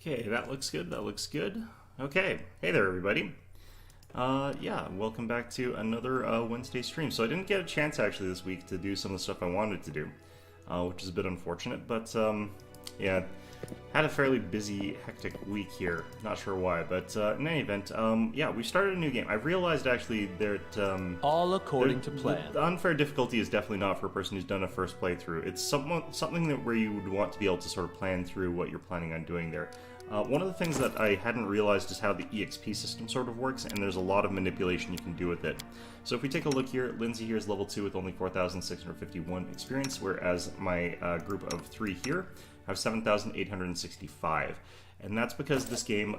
Okay, that looks good, that looks good. Okay, hey there everybody. Yeah, welcome back to another Wednesday stream. So I didn't get a chance actually this week to do some of the stuff I wanted to do, which is a bit unfortunate, but yeah, had a fairly busy, hectic week here. Not sure why, but in any event, yeah, we started a new game. I realized actually that all according to plan. The unfair difficulty is definitely not for a person who's done a first playthrough. It's something that where you would want to be able to sort of plan through what you're planning on doing there. One of the things that I hadn't realized is how the EXP system sort of works, and there's a lot of manipulation you can do with it. So if we take a look here, Lindsay here is level 2 with only 4,651 experience, whereas my group of 3 here have 7,865. And that's because this game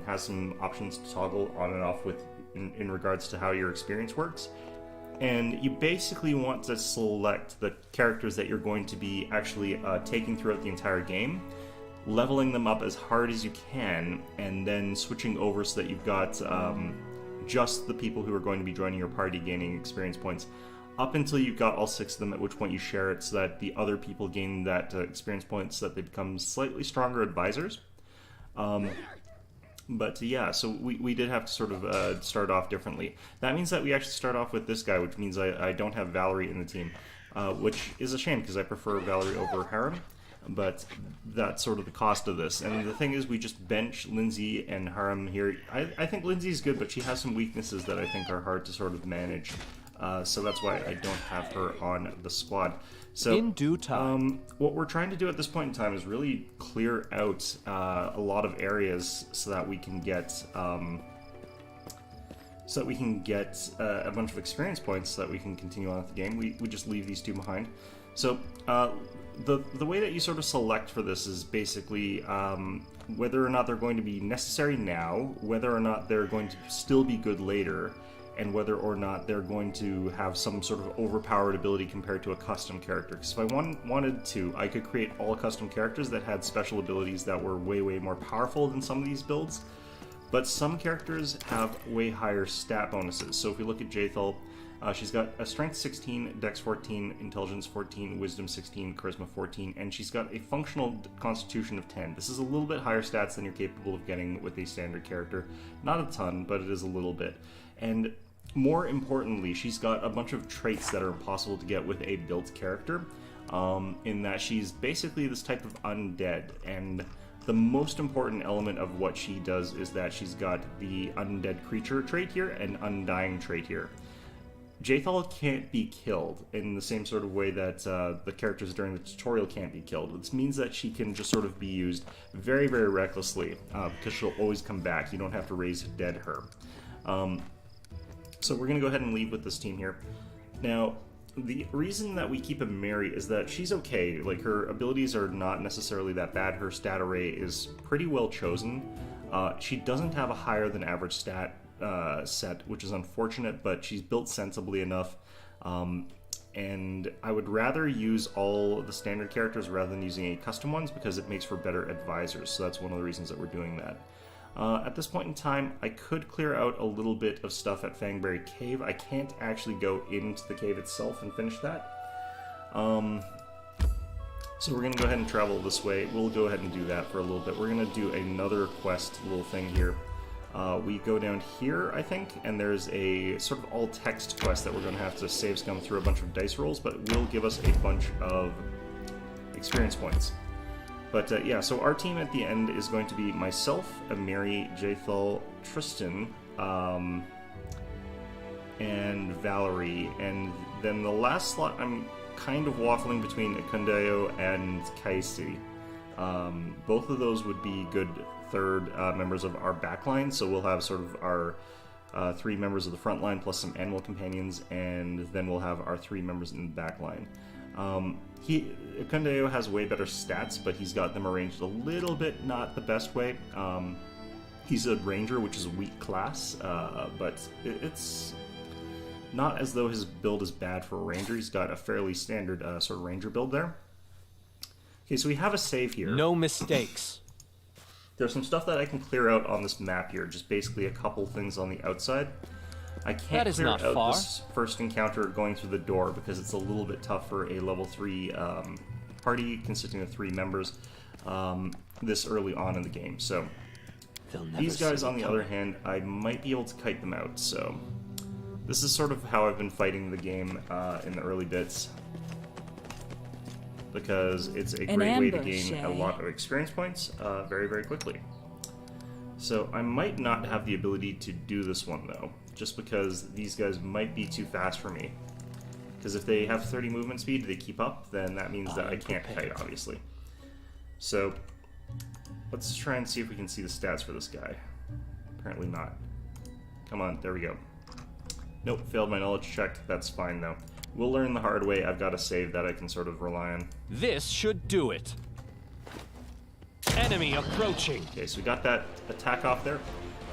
has some options to toggle on and off with in regards to how your experience works. And you basically want to select the characters that you're going to be actually taking throughout the entire game, leveling them up as hard as you can, and then switching over so that you've got just the people who are going to be joining your party gaining experience points up until you've got all 6 of them, at which point you share it so that the other people gain that experience points so that they become slightly stronger advisors. But yeah, so we did have to sort of start off differently. That means that we actually start off with this guy, which means I don't have Valerie in the team, which is a shame because I prefer Valerie over Harem. But that's sort of the cost of this. And the thing is, we just bench Lindsay and Harem here. I think Lindsay's good, but she has some weaknesses that I think are hard to sort of manage. So that's why I don't have her on the squad. So in due time, what we're trying to do at this point in time is really clear out a lot of areas so that we can get a bunch of experience points so that we can continue on with the game. We just leave these 2 behind. So the way that you sort of select for this is basically whether or not they're going to be necessary now, whether or not they're going to still be good later, and whether or not they're going to have some sort of overpowered ability compared to a custom character. Because if I wanted to, I could create all custom characters that had special abilities that were way more powerful than some of these builds. But some characters have way higher stat bonuses. So if we look at Jaethal, she's got a Strength 16, Dex 14, Intelligence 14, Wisdom 16, Charisma 14, and she's got a Functional Constitution of 10. This is a little bit higher stats than you're capable of getting with a standard character. Not a ton, but it is a little bit. And more importantly, she's got a bunch of traits that are impossible to get with a built character, in that she's basically this type of undead, and the most important element of what she does is that she's got the undead creature trait here and undying trait here. Jaethal can't be killed in the same sort of way that the characters during the tutorial can't be killed. This means that she can just sort of be used very recklessly, because she'll always come back. You don't have to raise dead her. So we're going to go ahead and leave with this team here. Now, the reason that we keep a Mary is that she's okay. Like, her abilities are not necessarily that bad. Her stat array is pretty well chosen. She doesn't have a higher than average stat set, which is unfortunate, but she's built sensibly enough. And I would rather use all the standard characters rather than using any custom ones because it makes for better advisors. So that's one of the reasons that we're doing that. At this point in time, I could clear out a little bit of stuff at Fangberry Cave. I can't actually go into the cave itself and finish that. So we're going to go ahead and travel this way. We'll go ahead and do that for a little bit. We're going to do another quest little thing here. We go down here, I think, and there's a sort of all-text quest that we're going to have to save scum through a bunch of dice rolls, but it will give us a bunch of experience points. But yeah, so our team at the end is going to be myself, Amiri, Jaethal, Tristan, and Valerie. And then the last slot, I'm kind of waffling between Kundeo and Kaisi. Both of those would be good third members of our backline, so we'll have sort of our 3 members of the front line plus some animal companions, and then we'll have our 3 members in the backline. Kundeo has way better stats, but he's got them arranged a little bit not the best way. He's a ranger, which is a weak class, but it's not as though his build is bad for a ranger. He's got a fairly standard sort of ranger build there. Okay, so we have a save here. No mistakes. There's some stuff that I can clear out on this map here, just basically a couple things on the outside. I can't clear out this first encounter going through the door because it's a little bit tough for a level 3 party consisting of 3 members. this early on in the game. So They'll never these guys, see on me the coming. other hand, I might be able to kite them out. So this is sort of how I've been fighting the game in the early bits, because it's a An great way to ambush, gain eh? a lot of experience points very, very quickly. So I might not have the ability to do this one, though, just because these guys might be too fast for me. Because if they have 30 movement speed, they keep up, then that means that I can't kite, obviously. So let's try and see if we can see the stats for this guy. Apparently not. Come on, there we go. Nope, failed my knowledge check. That's fine, though. We'll learn the hard way. I've got a save that I can sort of rely on. This should do it. Enemy approaching. Okay, so we got that attack off there.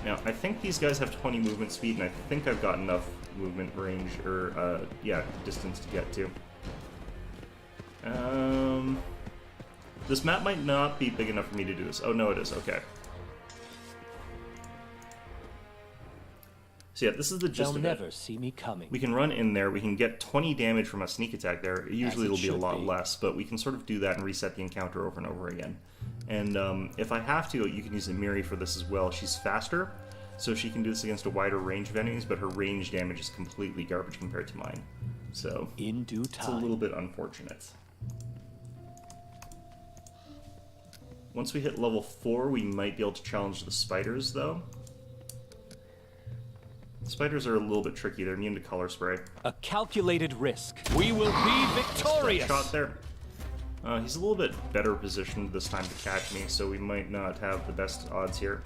Now, I think these guys have 20 movement speed, and I think I've got enough movement range, or, yeah, distance to get to. This map might not be big enough for me to do this. Oh, no, it is. Okay. So yeah, this is the gist They'll of it. never see me coming. We can run in there, we can get 20 damage from a sneak attack there. Usually it'll be a lot less, but we can sort of do that and reset the encounter over and over again. And if I have to, you can use Amiri for this as well. She's faster, so she can do this against a wider range of enemies, but her range damage is completely garbage compared to mine. So In due it's a time. little bit unfortunate. Once we hit level 4, we might be able to challenge the spiders, though. Spiders are a little bit tricky. They're immune to color spray. A calculated risk. We will be victorious. Shot there. He's a little bit better positioned this time to catch me, so we might not have the best odds here.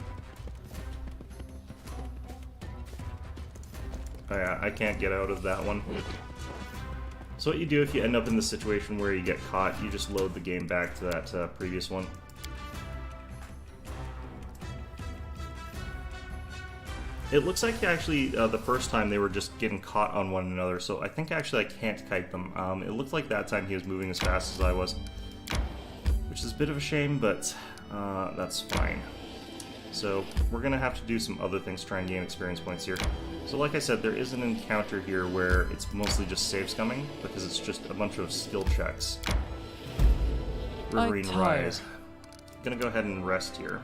Oh yeah, I can't get out of that one. So what you do if you end up in the situation where you get caught, you just load the game back to that previous one. It looks like actually the first time they were just getting caught on one another, so I think actually I can't kite them. It looked like that time he was moving as fast as I was, which is a bit of a shame, but that's fine. So we're going to have to do some other things to try and gain experience points here. So like I said, there is an encounter here where it's mostly just save scumming, because it's just a bunch of skill checks. Riverine Rise. I'm going to go ahead and rest here.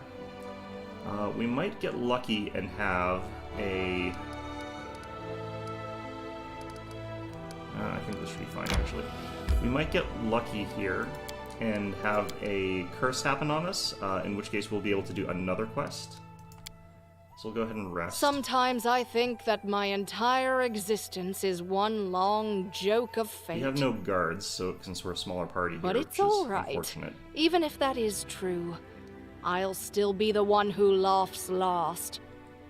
We might get lucky and have a... I think this should be fine, actually. We might get lucky here and have a curse happen on us, in which case we'll be able to do another quest. So we'll go ahead and rest. Sometimes I think that my entire existence is one long joke of fate. We have no guards, so since we're a smaller party here, But which it's is all right. unfortunate. Even if that is true, I'll still be the one who laughs last.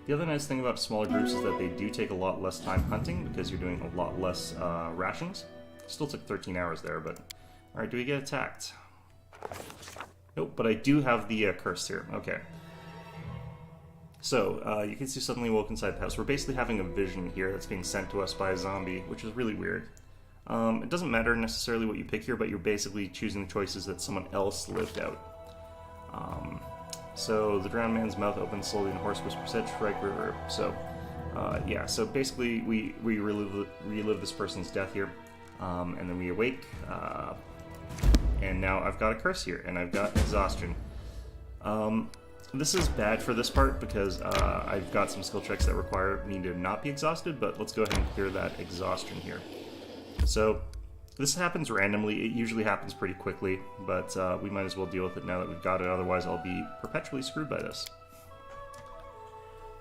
The other nice thing about smaller groups is that they do take a lot less time hunting, because you're doing a lot less rations. Still took 13 hours there, but... Alright, do we get attacked? Nope, but I do have the curse here. Okay. So, you can see suddenly woke inside the house. We're basically having a vision here that's being sent to us by a zombie, which is really weird. It doesn't matter necessarily what you pick here, but you're basically choosing the choices that someone else lived out. So the drowned man's mouth opens slowly and a hoarse whisper said, "Shrike River." So, yeah. So basically, we relive this person's death here, and then we awake. And now I've got a curse here, and I've got exhaustion. This is bad for this part because I've got some skill checks that require me to not be exhausted. But let's go ahead and clear that exhaustion here. So. This happens randomly. It usually happens pretty quickly, but we might as well deal with it now that we've got it, otherwise I'll be perpetually screwed by this.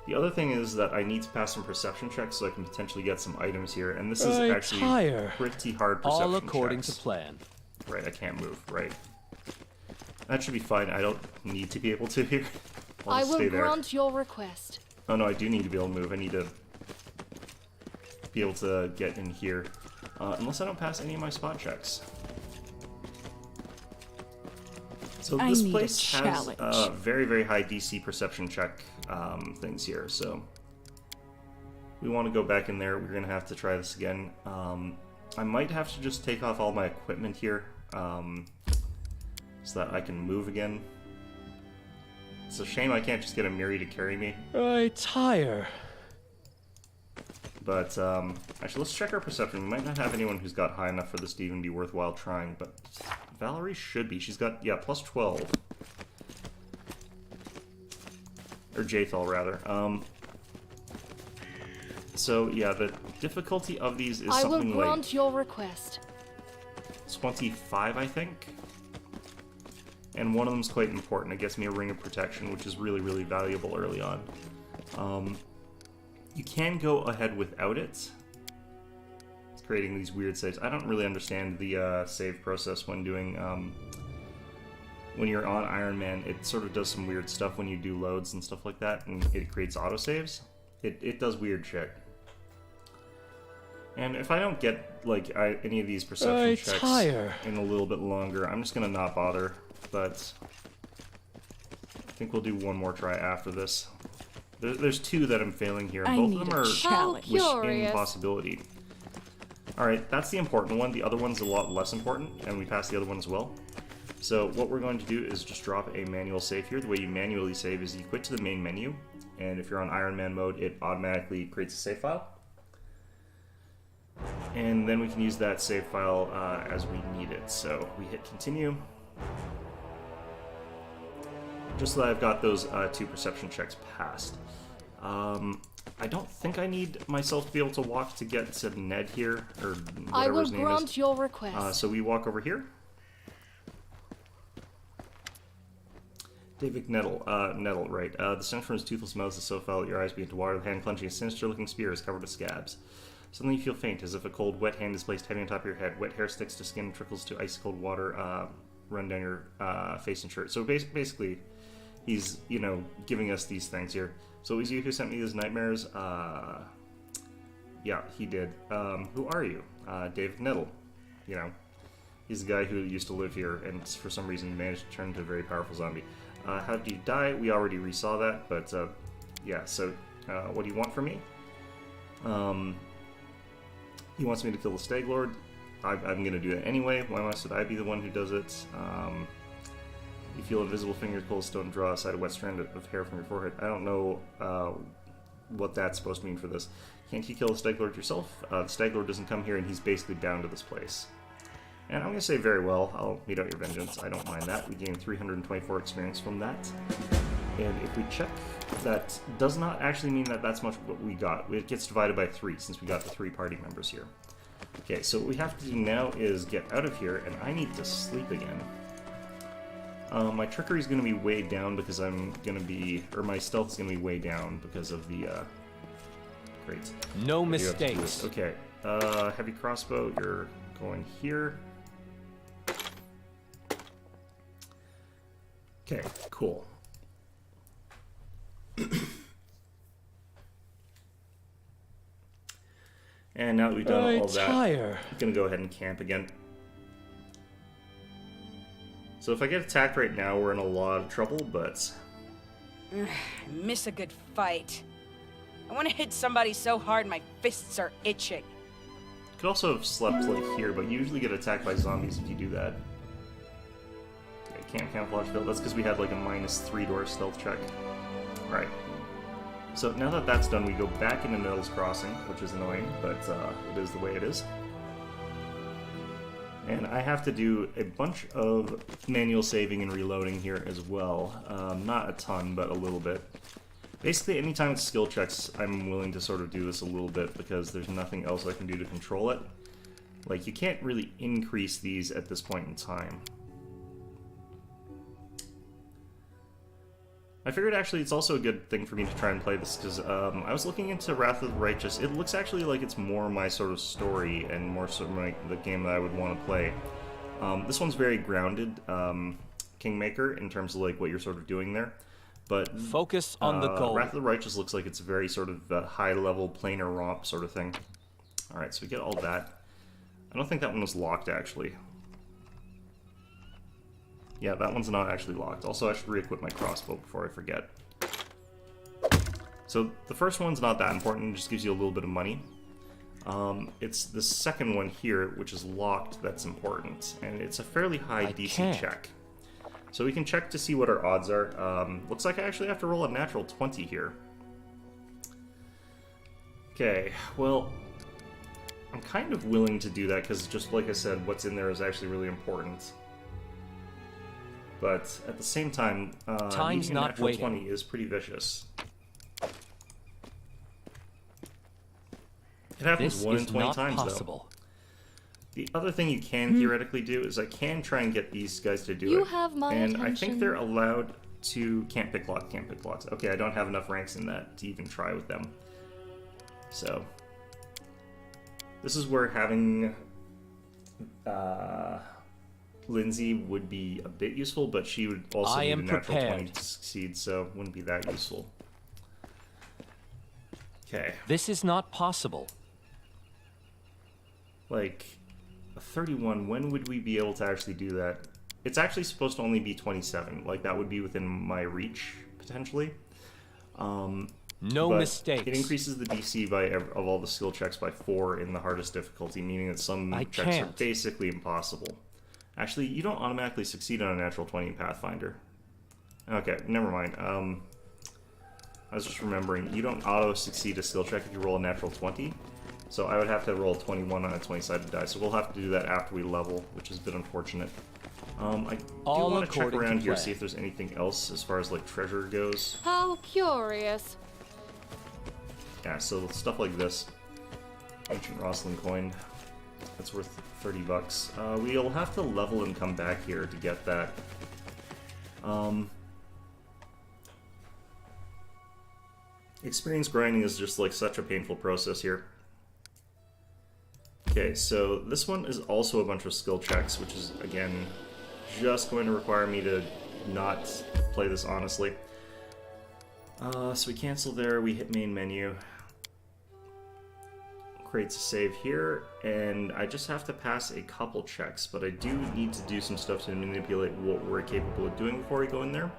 The other thing is that I need to pass some perception checks so I can potentially get some items here, and this is actually pretty hard perception All according checks. to plan. Right, I can't move, right. That should be fine. I don't need to be able to here. I'll I just will stay there. grant your request. Oh no, I do need to be able to move. I need to be able to get in here. Unless I don't pass any of my spot checks. So this place has very, very high DC perception check things here, so we want to go back in there. We're going to have to try this again. I might have to just take off all my equipment here so that I can move again. It's a shame I can't just get a Miri to carry me. I tire. But, actually, let's check our perception. We might not have anyone who's got high enough for this to even be worthwhile trying, but Valerie should be. She's got, yeah, plus 12. Or Jathal, rather. So, yeah, the difficulty of these is I will something grant like your request. 25, I think. And one of them's quite important. It gets me a Ring of Protection, which is really, really valuable early on. You can go ahead without it. It's creating these weird saves. I don't really understand the save process when doing... when you're on Iron Man, it sort of does some weird stuff when you do loads and stuff like that, and it creates autosaves. It does weird shit. And if I don't get, like, any of these perception checks in a little bit longer, I'm just gonna not bother, but I think we'll do one more try after this. There's two that I'm failing here, and both of them are within possibility. Alright, that's the important one. The other one's a lot less important, and we passed the other one as well. So what we're going to do is just drop a manual save here. The way you manually save is you quit to the main menu, and if you're on Iron Man mode, it automatically creates a save file. And then we can use that save file as we need it. So we hit continue. Just so that I've got those two perception checks passed. I don't think I need myself to be able to walk to get to Ned here, or whatever his name is. I will grant your request. So we walk over here. David Nettle, right. The stench from his toothless mouth is so foul that your eyes begin to water. The hand clenching a sinister-looking spear is covered with scabs. Suddenly you feel faint, as if a cold, wet hand is placed heavy on top of your head. Wet hair sticks to skin and trickles to ice-cold water run down your face and shirt. So basically, he's, you know, giving us these things here. So is you who sent me these nightmares? Yeah, he did. Who are you? David Nettle. You know, he's the guy who used to live here, and for some reason managed to turn into a very powerful zombie. How did you die? We already resaw that, but yeah, so what do you want from me? He wants me to kill the Stag Lord. I'm going to do that anyway. Why must I be the one who does it? You feel invisible fingers pull a stone, draw aside a wet strand of hair from your forehead. I don't know what that's supposed to mean for this. Can't you kill the Stag Lord yourself? The Stag Lord doesn't come here, and he's basically bound to this place. And I'm going to say very well. I'll meet out your vengeance. I don't mind that. We gain 324 experience from that. And if we check, that does not actually mean that that's much what we got. It gets divided by 3 since we got the 3 party members here. Okay, so what we have to do now is get out of here, and I need to sleep again. My trickery is going to be way down because I'm going to be... Or my stealth is going to be way down because of the... Great. No mistakes. Okay, heavy crossbow, you're going here. Okay, cool. And now that we've done all that, I'm gonna go ahead and camp again. So if I get attacked right now, we're in a lot of trouble, but... I miss a good fight. I want to hit somebody so hard my fists are itching. Could also have slept like here, but you usually get attacked by zombies if you do that. Okay, camp camouflage build. That's because we had like a -3 door stealth check. Alright. So now that that's done, we go back into Nettles Crossing, which is annoying, but it is the way it is. And I have to do a bunch of manual saving and reloading here as well. Not a ton, but a little bit. Basically, anytime it's skill checks, I'm willing to sort of do this a little bit because there's nothing else I can do to control it. Like, you can't really increase these at this point in time. I figured actually it's also a good thing for me to try and play this because I was looking into Wrath of the Righteous. It looks actually like it's more my sort of story and more sort of like the game that I would want to play. This one's very grounded, Kingmaker, in terms of like what you're sort of doing there. But focus on the goal. Wrath of the Righteous looks like it's a very sort of high-level planar romp sort of thing. Alright, so we get all that. I don't think that one was locked, actually. Yeah, that one's not actually locked. Also, I should re-equip my crossbow before I forget. So, the first one's not that important. It just gives you a little bit of money. It's the second one here, which is locked, that's important. And it's a fairly high DC check. So we can check to see what our odds are. Looks like I actually have to roll a natural 20 here. Okay, well, I'm kind of willing to do that because just like I said, what's in there is actually really important. but at the same time, Time's using a not natural waiting. 20 is pretty vicious. It happens This 1 in is 20 not times, possible. though. The other thing you can theoretically do is I can try and get these guys to do You it. have my and I think attention. they're allowed to... Can't pick locks. Okay, I don't have enough ranks in that to even try with them. So... This is where having... Lindsay would be a bit useful, but she would also I need am a natural 20 prepared. to succeed, so wouldn't be that useful. Okay. This is not possible. Like, a 31, when would we be able to actually do that? It's actually supposed to only be 27. Like, that would be within my reach, potentially. No But mistakes. it increases the DC of all the skill checks by 4 in the hardest difficulty, meaning that some I checks are can't. basically impossible. Actually, you don't automatically succeed on a natural 20 in Pathfinder. Okay, never mind. I was just remembering, you don't auto-succeed a skill check if you roll a natural 20. So I would have to roll 21 on a 20-sided die, so we'll have to do that after we level, which is a bit unfortunate. I do All want to check according to around here, plan. see if there's anything else as far as, like, treasure goes. How curious. Yeah, so stuff like this. Ancient Rosslyn coin. That's worth 30 bucks. We'll have to level and come back here to get that. Experience grinding is just like such a painful process here. Okay, so this one is also a bunch of skill checks, which is, again, just going to require me to not play this honestly. So we cancel there, we hit main menu. Creates a save here, and I just have to pass a couple checks, but I do need to do some stuff to manipulate what we're capable of doing before we go in there,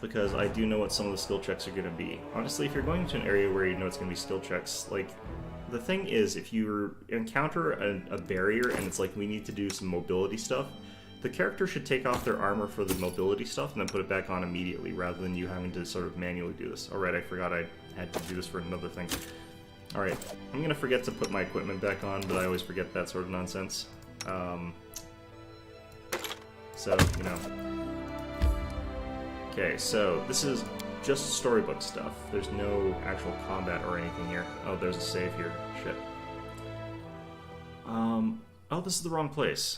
because I do know what some of the skill checks are going to be. Honestly, if you're going to an area where you know it's going to be skill checks, like, the thing is, if you encounter a barrier and it's like, we need to do some mobility stuff, the character should take off their armor for the mobility stuff and then put it back on immediately, rather than you having to sort of manually do this. Alright, I forgot I had to do this for another thing. Alright, I'm gonna forget to put my equipment back on, but I always forget that sort of nonsense. So, you know. Okay, so this is just storybook stuff. There's no actual combat or anything here. Oh, there's a save here. Shit. Oh, this is the wrong place.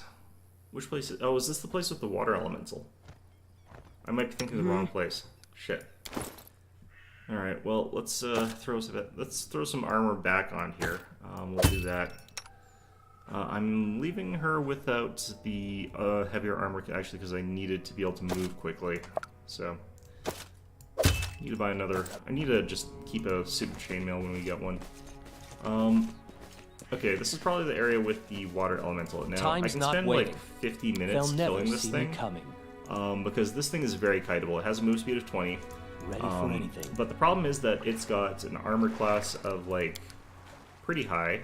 Which place is... Oh, is this the place with the water elemental? I might be thinking of the wrong place. Shit. Alright, well, let's throw some armor back on here. We'll do that. I'm leaving her without the heavier armor, actually, because I needed to be able to move quickly. So, I need to buy another... I need to just keep a super chainmail when we get one. Okay, this is probably the area with the water elemental. Now, Time's I can not spend waiting. like 50 minutes They'll never killing this see thing. me coming. Because this thing is very kiteable. It has a move speed of 20. Ready for anything. But the problem is that it's got an armor class of, like, pretty high.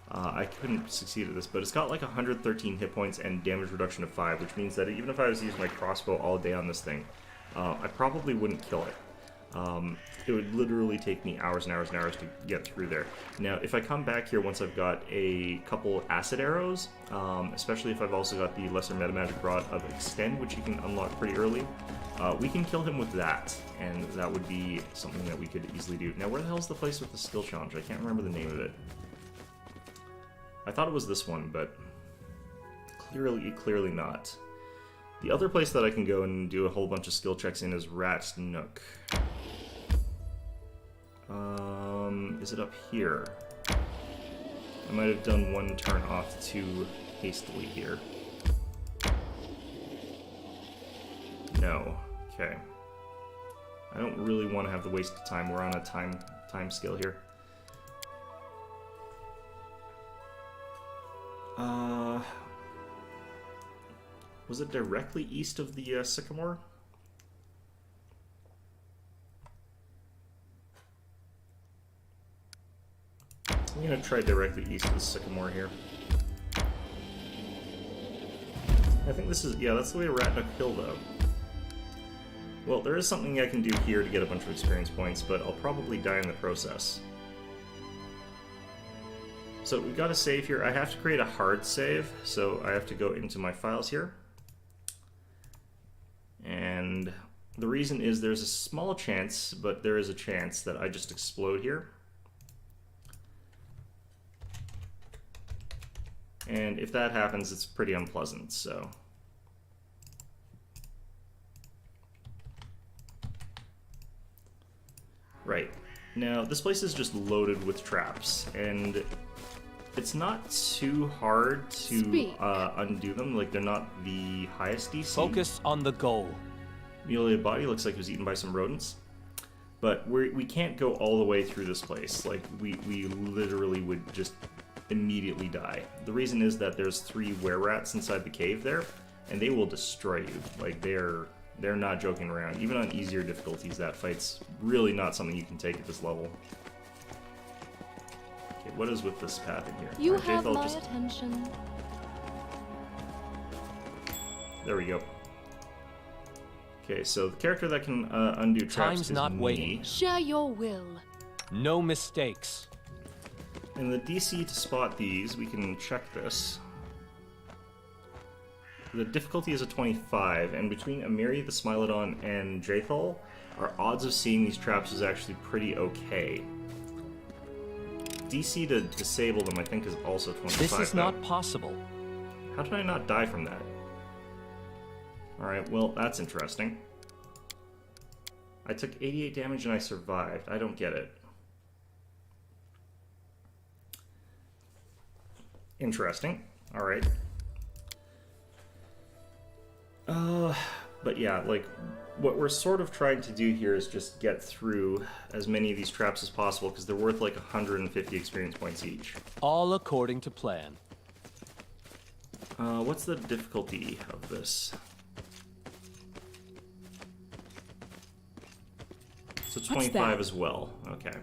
I couldn't succeed at this, but it's got like 113 hit points and damage reduction of 5, which means that even if I was using my crossbow all day on this thing, I probably wouldn't kill it. It would literally take me hours and hours and hours to get through there. Now, if I come back here once I've got a couple acid arrows, especially if I've also got the lesser metamagic rod of extend, which you can unlock pretty early, we can kill him with that, and that would be something that we could easily do. Now, where the hell's the place with the skill challenge? I can't remember the name of it. I thought it was this one, but clearly not. The other place that I can go and do a whole bunch of skill checks in is Rat's Nook. Is it up here? I might have done one turn off too hastily here. No. Okay. I don't really want to have the waste of time. We're on a time scale here. Was it directly east of the Sycamore? I'm gonna try directly east of the Sycamore here. I think this is, yeah, that's the way to Ratnook Hill, though. Well, there is something I can do here to get a bunch of experience points, but I'll probably die in the process. So we've got a save here. I have to create a hard save, so I have to go into my files here. reason is there's a small chance, but there is a chance that I just explode here. And if that happens, it's pretty unpleasant, so... Right. Now, this place is just loaded with traps, and it's not too hard to undo them. Like, they're not the highest DC. Focus on the goal. Mutilated body looks like it was eaten by some rodents. But we can't go all the way through this place. Like, we literally would just immediately die. The reason is that there's 3 were-rats inside the cave there, and they will destroy you. Like, they're not joking around. Even on easier difficulties, that fight's really not something you can take at this level. Okay, what is with this path in here? You Alright, have Jthal my attention. There we go. Okay, so the character that can undo traps Time's is not me. waiting. Share your will. No mistakes. In the DC to spot these, we can check this. The difficulty is a 25, and between Amiri, the Smilodon, and Jthal, our odds of seeing these traps is actually pretty okay. DC to disable them, I think, is also 25. This is though. not possible. How did I not die from that? Alright, well, that's interesting. I took 88 damage and I survived. I don't get it. Interesting. Alright. But yeah, like, what we're sort of trying to do here is just get through as many of these traps as possible, because they're worth like 150 experience points each. All according to plan. What's the difficulty of this? So 25 as well. Okay.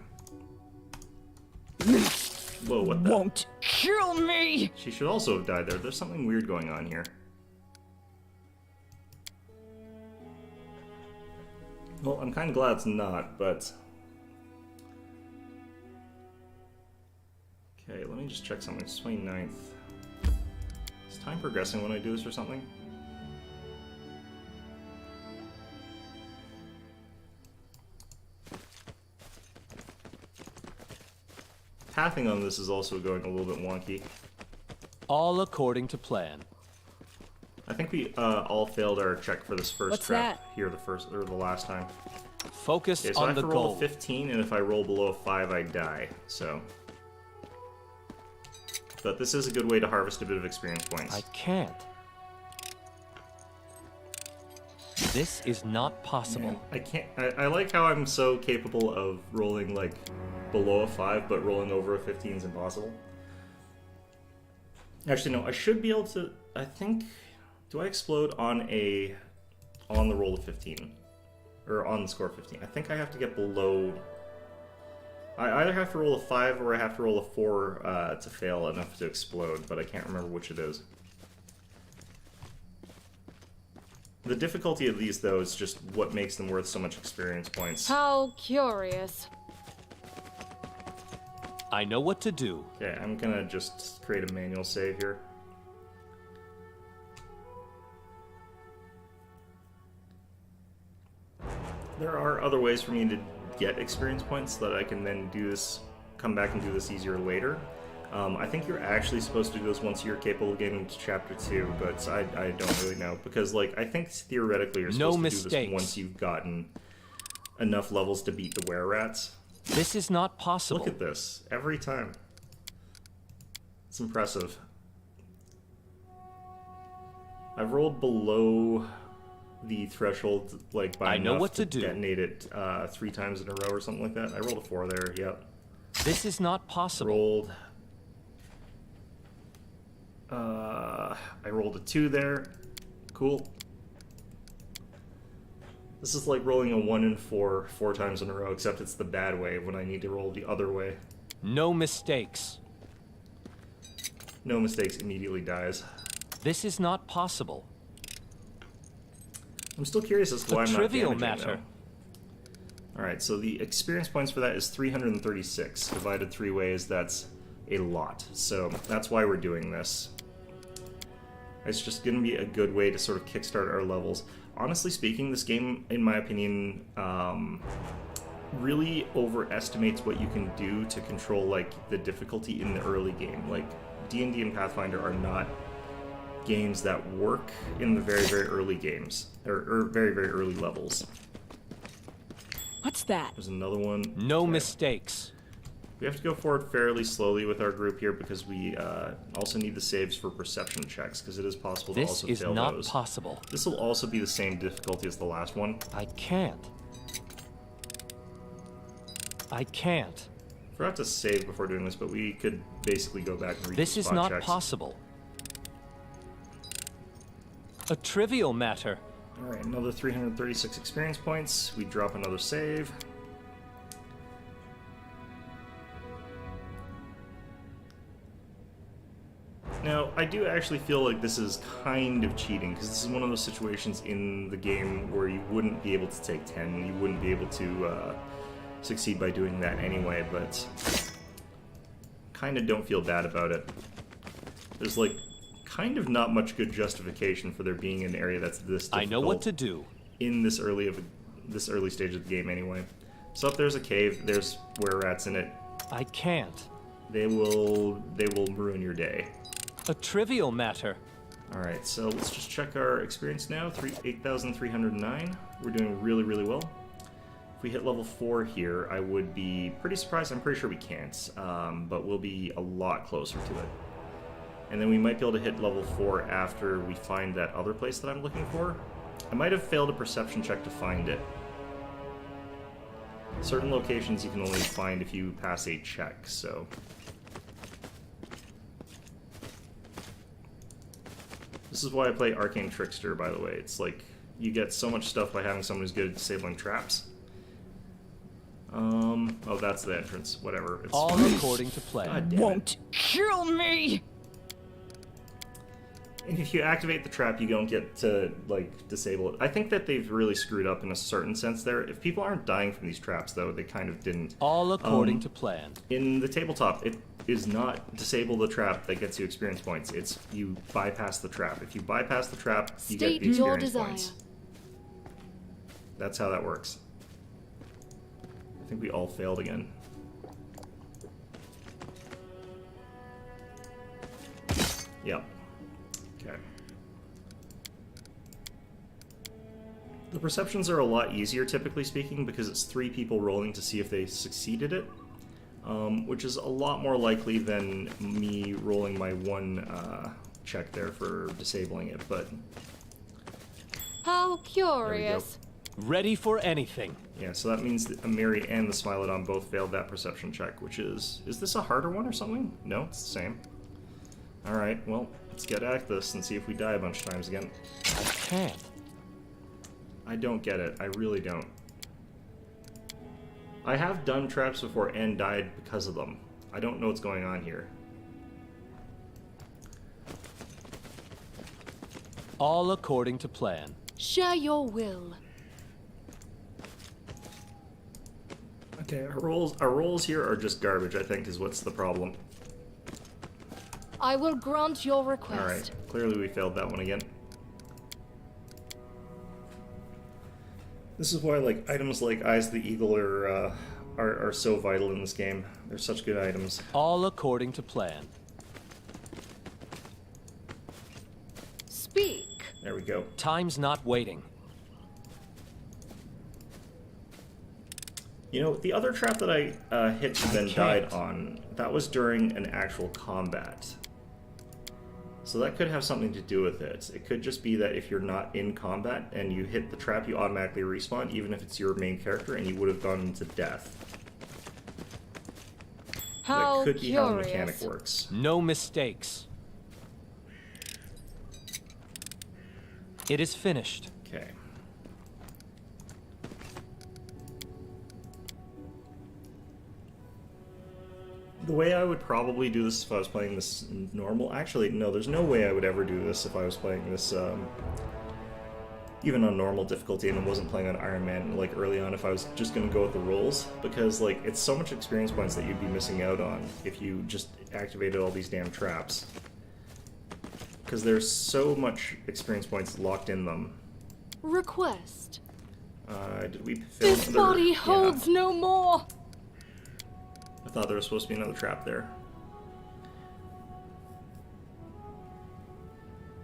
Whoa, what the? Won't kill me! She should also have died there. There's something weird going on here. Well, I'm kind of glad it's not, but... Okay, let me just check something. It's 29th. Is time progressing when I do this or something? Pathing on this is also going a little bit wonky. All according to plan. I think we all failed our check for this first What's trap that? here the last time. Focus Okay, so I on have the to roll goal. a 15, and if I roll below a 5, I die. So, but this is a good way to harvest a bit of experience points. I can't. This is not possible. Man, I can't. I like how I'm so capable of rolling like below a 5, but rolling over a 15 is impossible. Actually, no. I should be able to. I think. Do I explode on the roll of 15? Or on the score of 15? I think I have to get below... I either have to roll a 5 or I have to roll a 4 to fail enough to explode, but I can't remember which it is. The difficulty of these, though, is just what makes them worth so much experience points. How curious. I know what to do. Okay, I'm gonna just create a manual save here. There are other ways for me to get experience points that I can then do this, come back and do this easier later. I think you're actually supposed to do this once you're capable of getting to Chapter 2, but I don't really know. Because, like, I think theoretically you're supposed to do this once you've gotten enough levels to beat the were-rats. This is not possible. Look at this. Every time. It's impressive. I've rolled below the threshold, like, by enough to detonate it 3 times in a row or something like that. I rolled a 4 there, yep. This is not possible. Rolled... I rolled a 2 there. Cool. This is like rolling a 1 and 4 times in a row, except it's the bad way when I need to roll the other way. No mistakes. No mistakes, immediately dies. This is not possible. I'm still curious as to why I'm not trivial damaging, matter. though. Alright, so the experience points for that is 336. Divided 3 ways, that's a lot. So that's why we're doing this. It's just going to be a good way to sort of kickstart our levels. Honestly speaking, this game, in my opinion, really overestimates what you can do to control like the difficulty in the early game. Like D&D and Pathfinder are not games that work in the very, very early games, or very, very early levels. What's that? There's another one. No mistakes. We have to go forward fairly slowly with our group here because we also need the saves for perception checks, because it is possible to also fail those. This is not possible. This will also be the same difficulty as the last one. I can't. I can't. Forgot to save before doing this, but we could basically go back and read This the is spot not checks. possible. A trivial matter. Alright, another 336 experience points. We drop another save. Now, I do actually feel like this is kind of cheating, because this is one of those situations in the game where you wouldn't be able to take 10, you wouldn't be able to succeed by doing that anyway, but kind of don't feel bad about it. There's like kind of not much good justification for there being an area that's this difficult. I know what to do. In this early stage of the game anyway. So if there's a cave, there's were-rats in it. I can't. They will ruin your day. A trivial matter. Alright, so let's just check our experience now. 8,309. We're doing really, really well. If we hit level 4 here, I would be pretty surprised. I'm pretty sure we can't, but we'll be a lot closer to it. And then we might be able to hit level 4 after we find that other place that I'm looking for. I might have failed a perception check to find it. Certain locations you can only find if you pass a check, so... This is why I play Arcane Trickster, by the way. It's like, you get so much stuff by having someone who's good at disabling traps. Oh, that's the entrance. Whatever. It's All according to plan. God damn it. Won't kill me! And if you activate the trap, you don't get to, like, disable it. I think that they've really screwed up in a certain sense there. If people aren't dying from these traps, though, they kind of didn't. All according to plan. In the tabletop, it is not disable the trap that gets you experience points. It's you bypass the trap. If you bypass the trap, you get State the your experience desire. points. That's how that works. I think we all failed again. Yep. Okay. The perceptions are a lot easier, typically speaking, because it's 3 people rolling to see if they succeeded it, which is a lot more likely than me rolling my 1 check there for disabling it, but... How curious. Ready for anything. Yeah, so that means that Amiri and the Smilodon both failed that perception check, which is... Is this a harder one or something? No, it's the same. Alright, well, let's get at this and see if we die a bunch of times again. I can't. I don't get it. I really don't. I have done traps before and died because of them. I don't know what's going on here. All according to plan. Share your will. Okay, our rolls here are just garbage, I think, is what's the problem. I will grant your request. Alright, clearly we failed that one again. This is why, like, items like Eyes of the Eagle are so vital in this game. They're such good items. All according to plan. Speak. There we go. Time's not waiting. You know, the other trap that I hit and then died on, that was during an actual combat. So that could have something to do with it. It could just be that if you're not in combat and you hit the trap, you automatically respawn, even if it's your main character, and you would have gone into death. How That could be how the curious. mechanic works. No mistakes. It is finished. Okay. The way I would probably do this if I was playing this normal... Actually, no, there's no way I would ever do this if I was playing this, even on normal difficulty and I wasn't playing on Iron Man, like, early on, if I was just gonna go with the rolls. Because, like, it's so much experience points that you'd be missing out on if you just activated all these damn traps. because there's so much experience points locked in them. Request. Did we fail This another? body Yeah. holds no more. I thought there was supposed to be another trap there.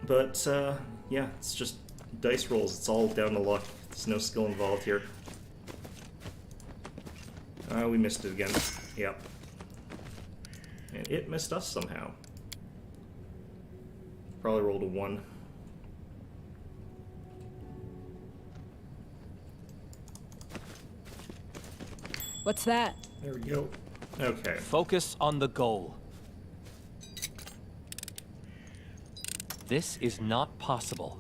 But, yeah, it's just dice rolls. It's all down to luck. There's no skill involved here. We missed it again. Yep. And it missed us somehow. Probably rolled a 1. What's that? There we go. Okay. Focus on the goal. This is not possible.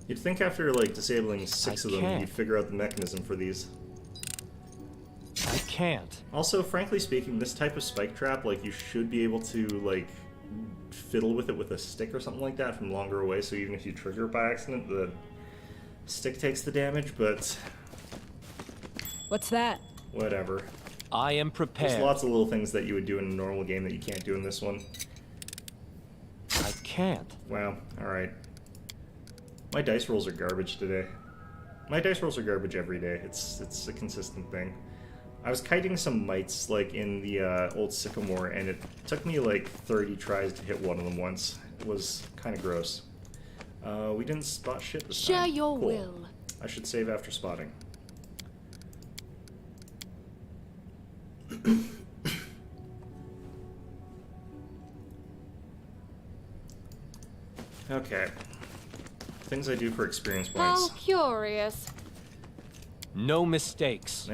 You'd think after, like, disabling 6 of them, can't. you'd figure out the mechanism for these. I can't. Also, frankly speaking, this type of spike trap, like, you should be able to, like, fiddle with it with a stick or something like that from longer away, so even if you trigger it by accident, the stick takes the damage, but What's that? whatever. I am There's prepared. lots of little things that you would do in a normal game that you can't do in this one. I can't. Wow, alright. My dice rolls are garbage today. My dice rolls are garbage every day. It's a consistent thing. I was kiting some mites, like, in the old Sycamore, and it took me, like, 30 tries to hit one of them once. It was kind of gross. We didn't spot shit this Share time. your Cool. will. I should save after spotting. Okay. Things I do for experience How points. curious. No mistakes.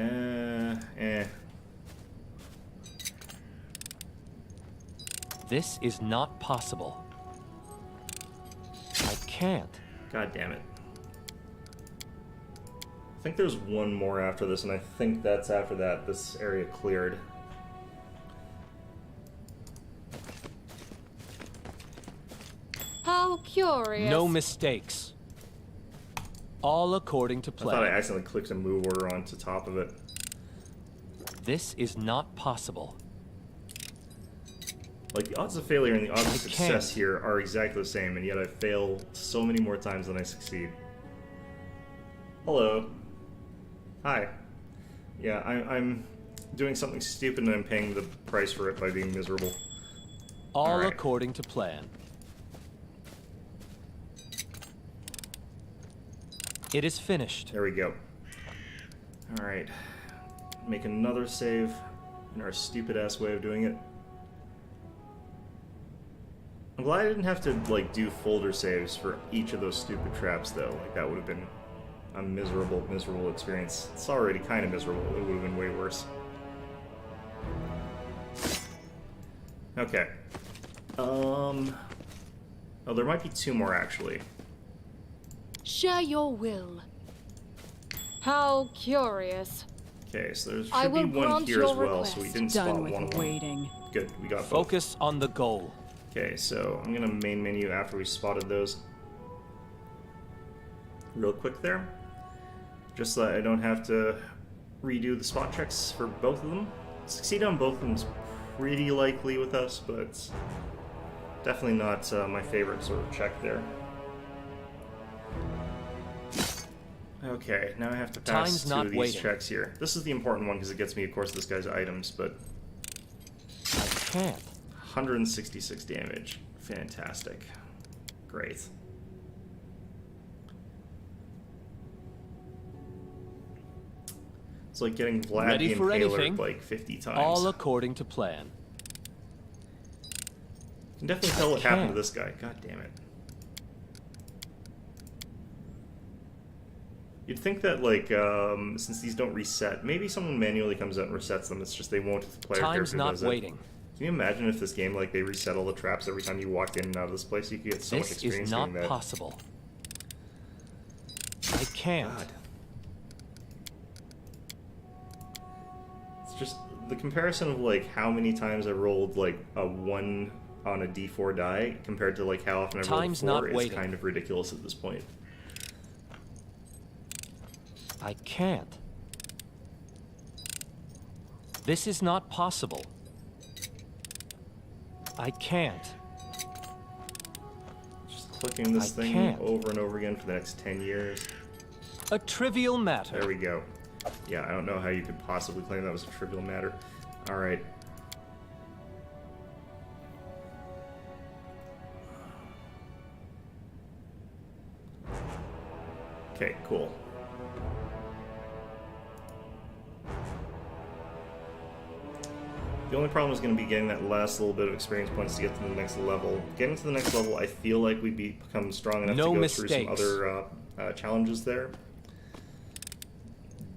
This is not possible. I can't. God damn it. I think there's one more after this, and I think that's after that this area cleared. How curious. No mistakes. All according to I thought I plan. accidentally clicked a move order onto top of it. This is not possible. Like, the odds of failure and the odds of I success can't. here are exactly the same, and yet I fail so many more times than I succeed. Hello. Hi. Yeah, I'm doing something stupid and I'm paying the price for it by being miserable. All Alright. according to plan. It is finished. There we go. Alright. Make another save in our stupid-ass way of doing it. I'm glad I didn't have to, like, do folder saves for each of those stupid traps, though. Like, that would have been a miserable, miserable experience. It's already kind of miserable. It would have been way worse. Okay. Oh, there might be 2 more, actually. Share your will. How curious. Okay, so there I should be will one grant here as your well, so we request. didn't spot Done one of with them. waiting. Good, we got both. Focus on the goal. Okay, so I'm gonna main menu after we spotted those. Real quick there. Just so that I don't have to redo the spot checks for both of them. Succeed on both of them is pretty likely with us, but definitely not my favorite sort of check there. Okay, now I have to pass Time's 2 not of these waiting. checks here. This is the important one because it gets me, of course, this guy's items, but I can't. 166 damage. Fantastic. Great. It's like getting Vlad Ready the for Impaler anything. like 50 times. All according to plan. You can definitely tell what happened to can't. this guy. God damn it. You'd think that, like, since these don't reset, maybe someone manually comes out and resets them. It's just they won't if the player Time's character not does it. waiting. Can you imagine if this game, like, they reset all the traps every time you walked in and out of this place? You could get so much This experience is not doing that. possible. I can't. God. It's just the comparison of, like, how many times I rolled, like, a 1 on a d4 die compared to, like, how often I rolled Time's 4 not is waiting. kind of ridiculous at this point. I can't. This is not possible. I can't. Just clicking this thing can't. over and over again for the next 10 years. A trivial matter. There we go. Yeah, I don't know how you could possibly claim that was a trivial matter. Alright. Okay, cool. The only problem is going to be getting that last little bit of experience points to get to the next level. Getting to the next level, I feel like we'd become strong enough to go through some other challenges there.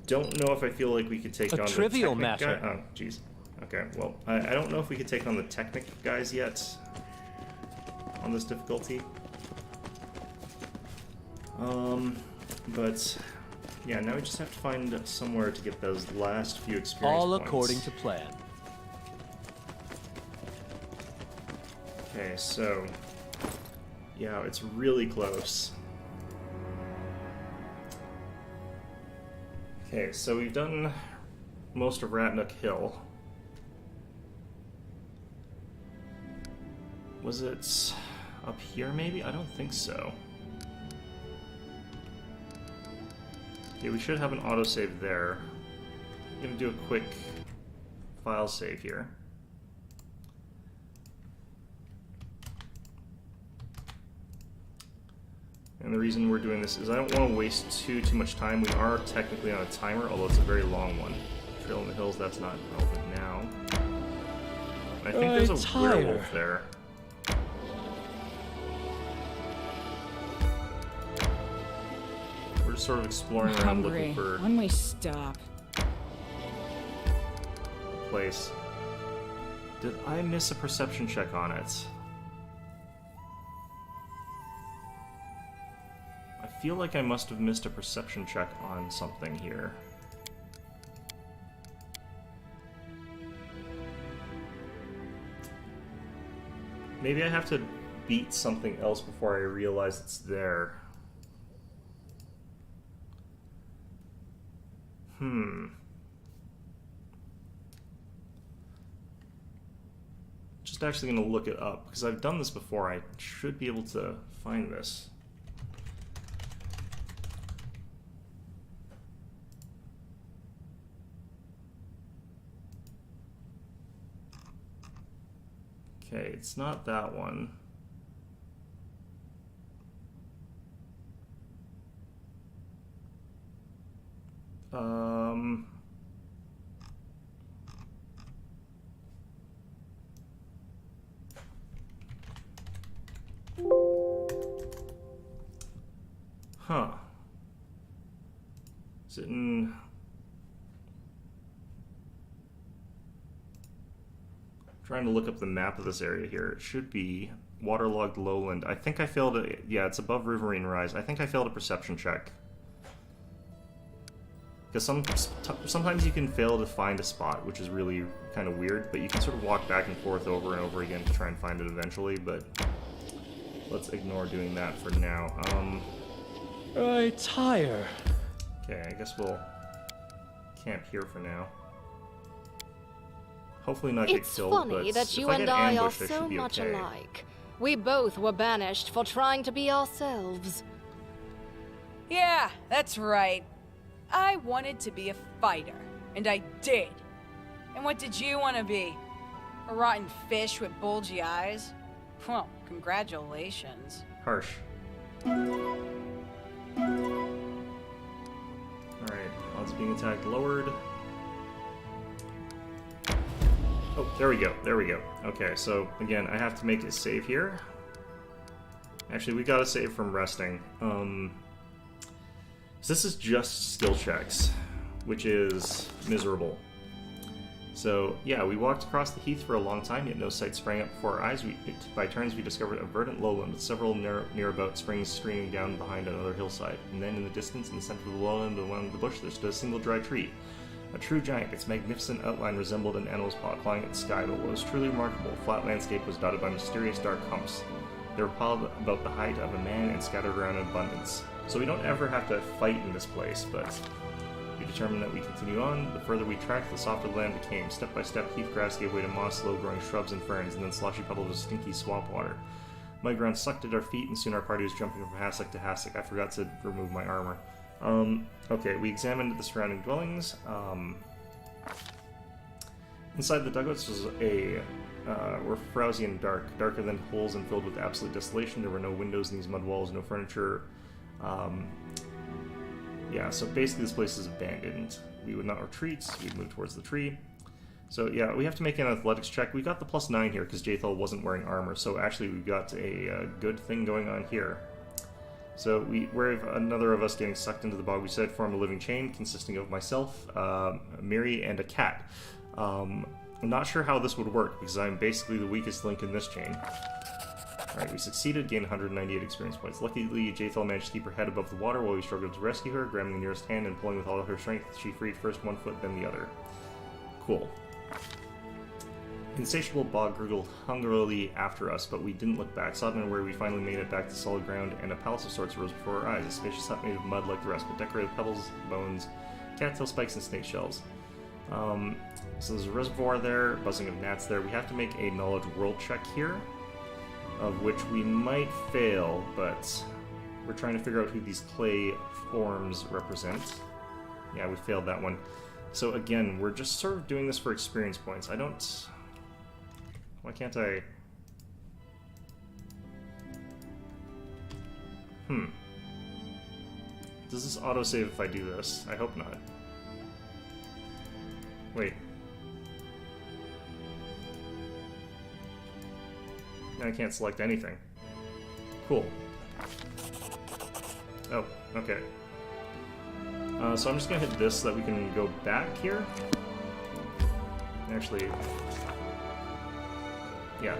Don't know if I feel like we could take on the trivial Technic matter. guy. Oh, jeez. Okay, well, I don't know if we could take on the Technic guys yet on this difficulty. But yeah, now we just have to find somewhere to get those last few experience All points. according to plan. Okay, so yeah, it's really close. Okay, so we've done most of Ratnook Hill. Was it up here maybe? I don't think so. Okay, we should have an autosave there. I'm gonna do a quick file save here. And the reason we're doing this is I don't want to waste too much time. We are technically on a timer, although it's a very long one. Trail in the Hills, that's not relevant now. And I think there's a werewolf there. We're just sort of exploring around looking for When we stop. a place. Did I miss a perception check on it? I feel like I must have missed a perception check on something here. Maybe I have to beat something else before I realize it's there. Just actually going to look it up, because I've done this before. I should be able to find this. Okay, it's not that one. Huh. Is it in... Trying to look up the map of this area here. It should be waterlogged lowland. I think I failed a... Yeah, it's above Riverine Rise. I think I failed a perception check. Because sometimes you can fail to find a spot, which is really kind of weird, but you can sort of walk back and forth over and over again to try and find it eventually, but let's ignore doing that for now. I tire. Okay, I guess we'll camp here for now. Hopefully not get killed, It's but funny that if you I and get I are ambushed, I so should be much okay. alike. We both were banished for trying to be ourselves. Yeah, that's right. I wanted to be a fighter, and I did. And what did you want to be? A rotten fish with bulgy eyes? Well, congratulations. Harsh. Alright, odds of being attacked lowered. Oh, there we go, there we go. Okay, so again, I have to make a save here. Actually, we got a save from resting. So this is just skill checks, which is miserable. So yeah, we walked across the heath for a long time, yet no sight sprang up before our eyes. By turns, we discovered a verdant lowland with several nearabouts springs streaming down behind another hillside. And then in the distance, in the center of the lowland, along the bush, there stood a single dry tree. A true giant, its magnificent outline resembled an animal's paw clawing at the sky, but what was truly remarkable, the flat landscape was dotted by mysterious dark humps. They were piled about the height of a man and scattered around in abundance. So we don't ever have to fight in this place, but we determined that we continue on. The further we tracked, the softer the land became. Step by step, heath grass gave way to moss, low-growing shrubs and ferns, and then sloshy puddles of stinky swamp water. My ground sucked at our feet, and soon our party was jumping from hassock to hassock. I forgot to remove my armor. Okay, we examined the surrounding dwellings. Inside the dugouts was were frowsy and dark, darker than holes and filled with absolute desolation. There were no windows in these mud walls, no furniture. Yeah, so basically this place is abandoned. We would not retreat, we'd move towards the tree. So yeah, we have to make an athletics check. We got the +9 here because Jathal wasn't wearing armor, so actually we got a good thing going on here. So we're another of us getting sucked into the bog. We said form a living chain consisting of myself, Miri, and a cat. I'm not sure how this would work because I'm basically the weakest link in this chain. Alright, we succeeded, gained 198 experience points. Luckily, Jathal managed to keep her head above the water while we struggled to rescue her. Grabbing the nearest hand and pulling with all of her strength, she freed first one foot, then the other. Cool. Insatiable bog gurgled hungrily after us, but we didn't look back. Suddenly, where we finally made it back to solid ground, and a palace of sorts rose before our eyes. A spacious hut made of mud like the rest, but decorated with pebbles, bones, cattail spikes, and snake shells. So there's a reservoir there, buzzing of gnats there. We have to make a knowledge world check here, of which we might fail, but we're trying to figure out who these clay forms represent. Yeah, we failed that one. So again, we're just sort of doing this for experience points. I don't... Why can't I... Does this autosave if I do this? I hope not. Wait. I can't select anything. Cool. Oh, okay. So I'm just gonna hit this so that we can go back here. Actually, yeah.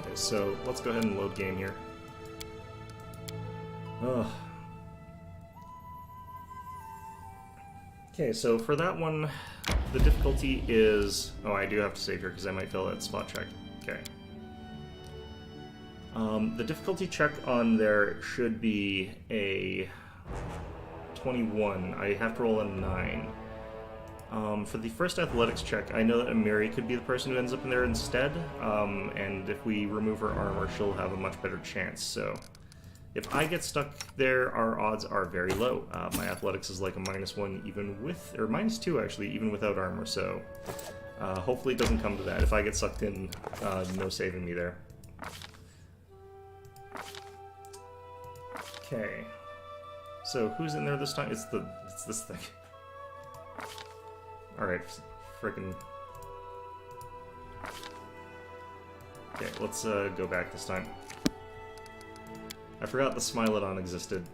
Okay, so let's go ahead and load game here. Ugh. Okay, so for that one, the difficulty is... Oh, I do have to save here because I might fail that spot check. Okay. The difficulty check on there should be a 21. I have to roll a 9. For the first athletics check, I know that Mary could be the person who ends up in there instead, and if we remove her armor, she'll have a much better chance, so... If I get stuck there, our odds are very low. My athletics is like a -1 even with... or -2 actually, even without armor, so... hopefully it doesn't come to that. If I get sucked in, no saving me there. Okay. So, who's in there this time? It's this thing. Alright, frickin'... Okay, let's go back this time. I forgot the Smilodon existed.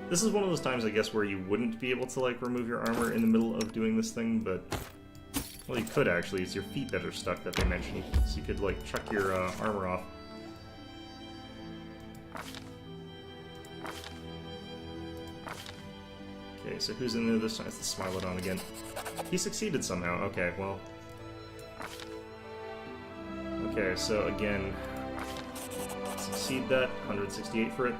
This is one of those times, I guess, where you wouldn't be able to, like, remove your armor in the middle of doing this thing, but... Well, you could, actually. It's your feet that are stuck that they mentioned. So you could, like, chuck your armor off. Okay, so who's in there this time? It's the Smilodon again. He succeeded somehow. Okay, well... Okay, so again... Succeed that, 168 for it.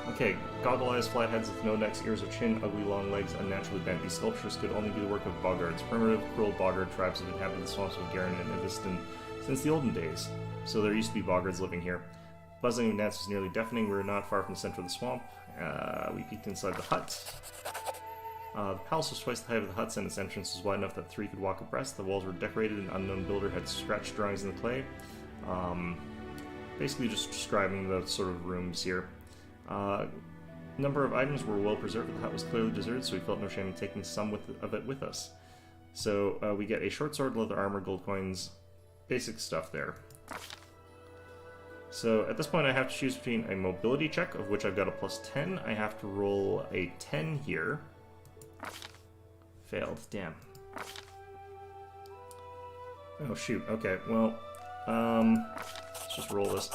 Okay, goggle eyes, flat heads with no necks, ears or chin, ugly long legs, unnaturally bent. These sculptures could only be the work of boggards. Primitive, cruel boggard tribes have inhabited the swamps of Garen and Eviston since the olden days. So there used to be boggards living here. Buzzing of gnats was nearly deafening. We were not far from the center of the swamp. We peeked inside the hut. The palace was twice the height of the huts, and its entrance was wide enough that 3 could walk abreast. The walls were decorated, and an unknown builder had scratched drawings in the clay. Basically just describing the sort of rooms here. Number of items were well preserved, but the hut was clearly deserted, so we felt no shame in taking some of it with us. So we get a short sword, leather armor, gold coins, basic stuff there. So at this point I have to choose between a mobility check, of which I've got a +10. I have to roll a 10 here. Failed, damn. Oh shoot, okay, well... let's just roll this.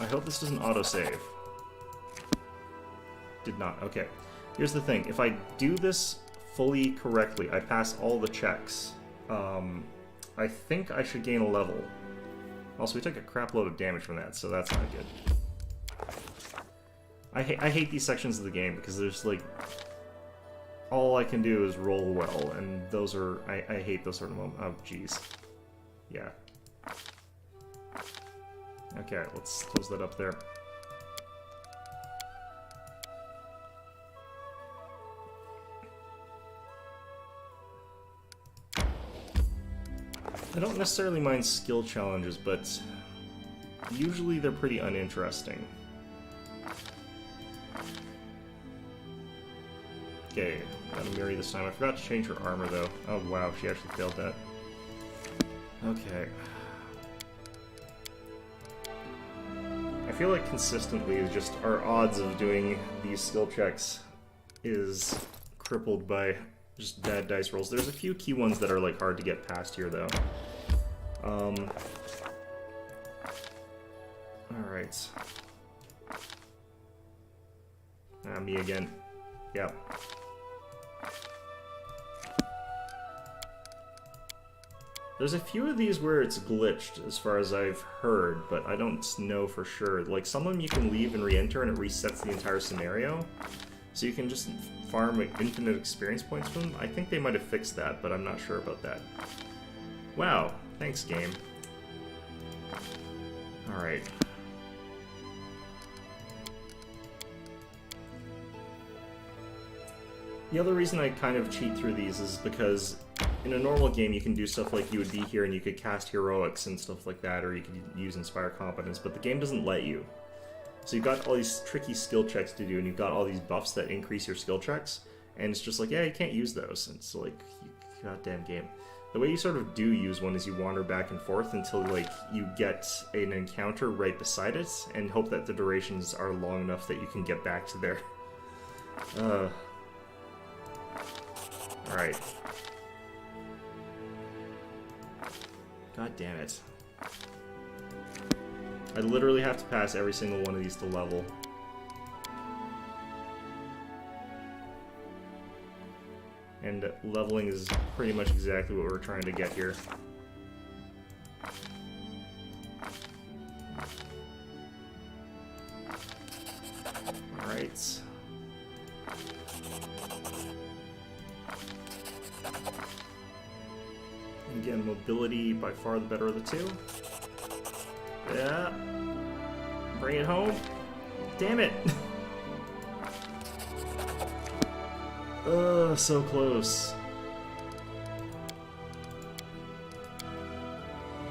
I hope this doesn't autosave. Did not, okay. Here's the thing, if I do this fully correctly, I pass all the checks, I think I should gain a level. Also, we took a crap load of damage from that, so that's not good. I hate these sections of the game because there's like all I can do is roll well, and those are I hate those sort of moments. Oh jeez, yeah. Okay, let's close that up there. I don't necessarily mind skill challenges, but usually they're pretty uninteresting. Okay, gotta Miri this time. I forgot to change her armor though. Oh wow, she actually failed that. Okay. I feel like consistently just our odds of doing these skill checks is crippled by just bad dice rolls. There's a few key ones that are like hard to get past here though. Alright. Me again. Yep. There's a few of these where it's glitched, as far as I've heard, but I don't know for sure. Like, some of them you can leave and re-enter and it resets the entire scenario. So you can just farm infinite experience points from them. I think they might have fixed that, but I'm not sure about that. Wow. Thanks, game. Alright. The other reason I kind of cheat through these is because in a normal game you can do stuff like you would be here and you could cast heroics and stuff like that, or you could use Inspire Competence, but the game doesn't let you. So you've got all these tricky skill checks to do, and you've got all these buffs that increase your skill checks, and it's just like, yeah, you can't use those. And it's like, goddamn game. The way you sort of do use one is you wander back and forth until like you get an encounter right beside it, and hope that the durations are long enough that you can get back to there. Alright. God damn it. I literally have to pass every single one of these to level. And leveling is pretty much exactly what we're trying to get here. Alright. Again, mobility by far the better of the two. Yeah. Bring it home. Damn it! Ugh, so close.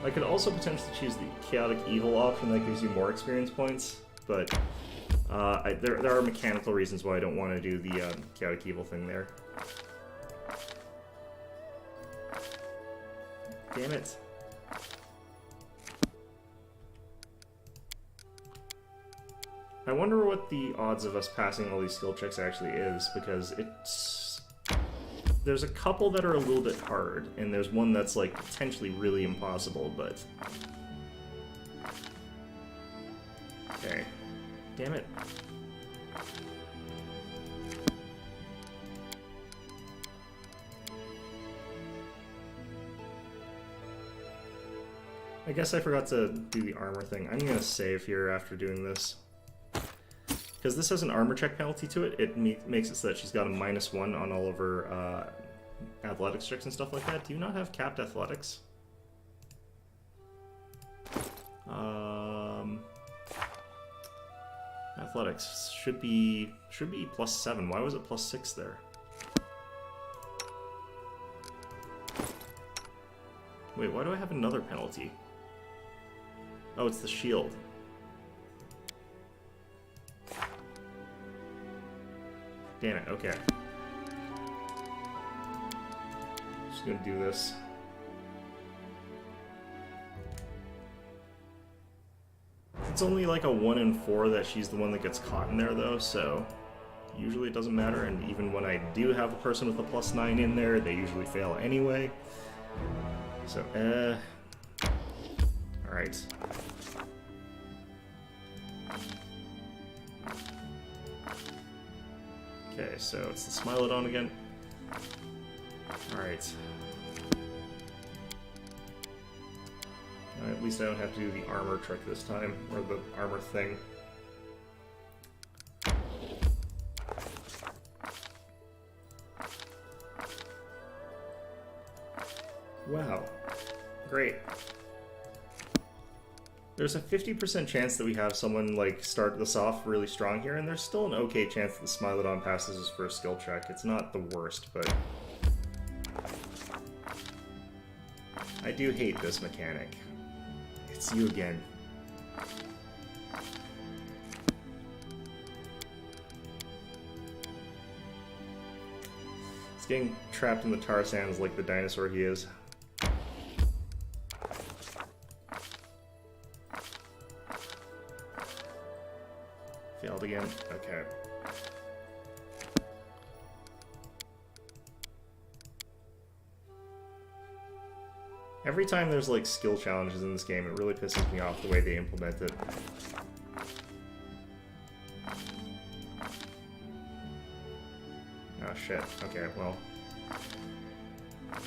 I could also potentially choose the Chaotic Evil option that gives you more experience points, but there are mechanical reasons why I don't want to do the Chaotic Evil thing there. Damn it. I wonder what the odds of us passing all these skill checks actually is, because it's... There's a couple that are a little bit hard, and there's one that's like potentially really impossible, but... Okay. Damn it. I guess I forgot to do the armor thing. I'm gonna save here after doing this. Because this has an armor check penalty to it, it makes it so that she's got a -1 on all of her athletics checks and stuff like that. Do you not have capped athletics? Athletics should be +7. Why was it +6 there? Wait, why do I have another penalty? Oh, it's the shield. Damn it, okay. Just gonna do this. It's only like a 1 in 4 that she's the one that gets caught in there though, so usually it doesn't matter, and even when I do have a person with a +9 in there, they usually fail anyway. So, alright. Okay, so it's the Smilodon again. Alright. At least I don't have to do the armor trick this time, or the armor thing. Wow. Great. There's a 50% chance that we have someone, like, start this off really strong here, and there's still an okay chance that the Smilodon passes his first skill check. It's not the worst, but... I do hate this mechanic. It's you again. It's getting trapped in the tar sands like the dinosaur he is. Failed again? Okay. Every time there's like skill challenges in this game, it really pisses me off the way they implement it. Oh shit. Okay, well. I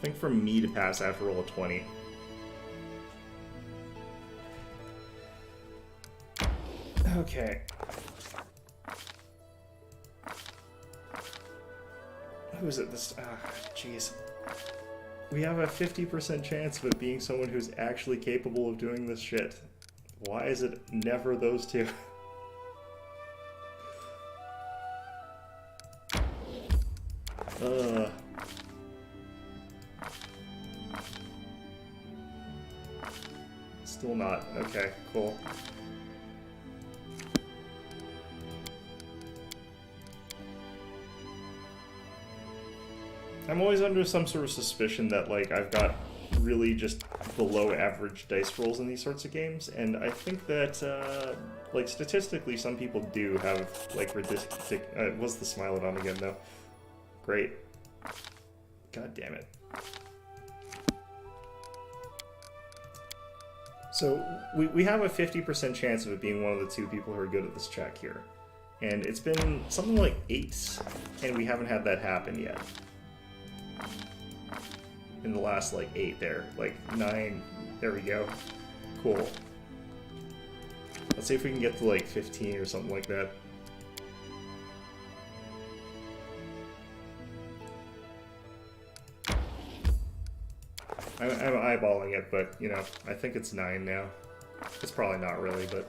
think for me to pass, I have to roll a 20. Okay. Who is it this... jeez. We have a 50% chance of it being someone who's actually capable of doing this shit. Why is it never those two? Still not. Okay, cool. I'm always under some sort of suspicion that, like, I've got really just below average dice rolls in these sorts of games, and I think that, like, statistically some people do have, like, ridiculous... what's the Smilodon again, though? Great. God damn it. So, we have a 50% chance of it being one of the two people who are good at this check here. And it's been something like 8, and we haven't had that happen yet. In the last, like, 8 there. Like, 9. There we go. Cool. Let's see if we can get to, like, 15 or something like that. I'm eyeballing it, but, you know, I think it's 9 now. It's probably not really, but...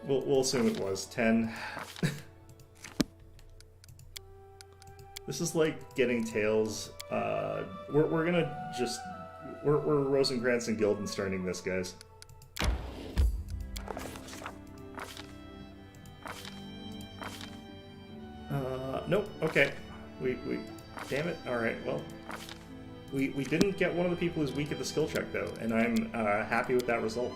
We'll assume it was 10. This is like getting Tails. We're gonna just... We're Rosencrantz and Guildensterning this, guys. Nope, okay. We damn it, alright, well. We didn't get one of the people who's weak at the skill check, though, and I'm happy with that result.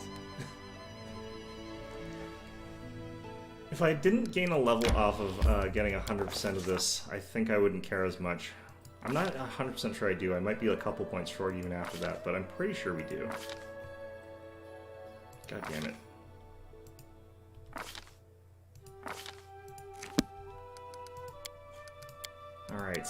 If I didn't gain a level off of getting 100% of this, I think I wouldn't care as much. I'm not 100% sure I do. I might be a couple points short even after that, but I'm pretty sure we do. God damn it. Alright.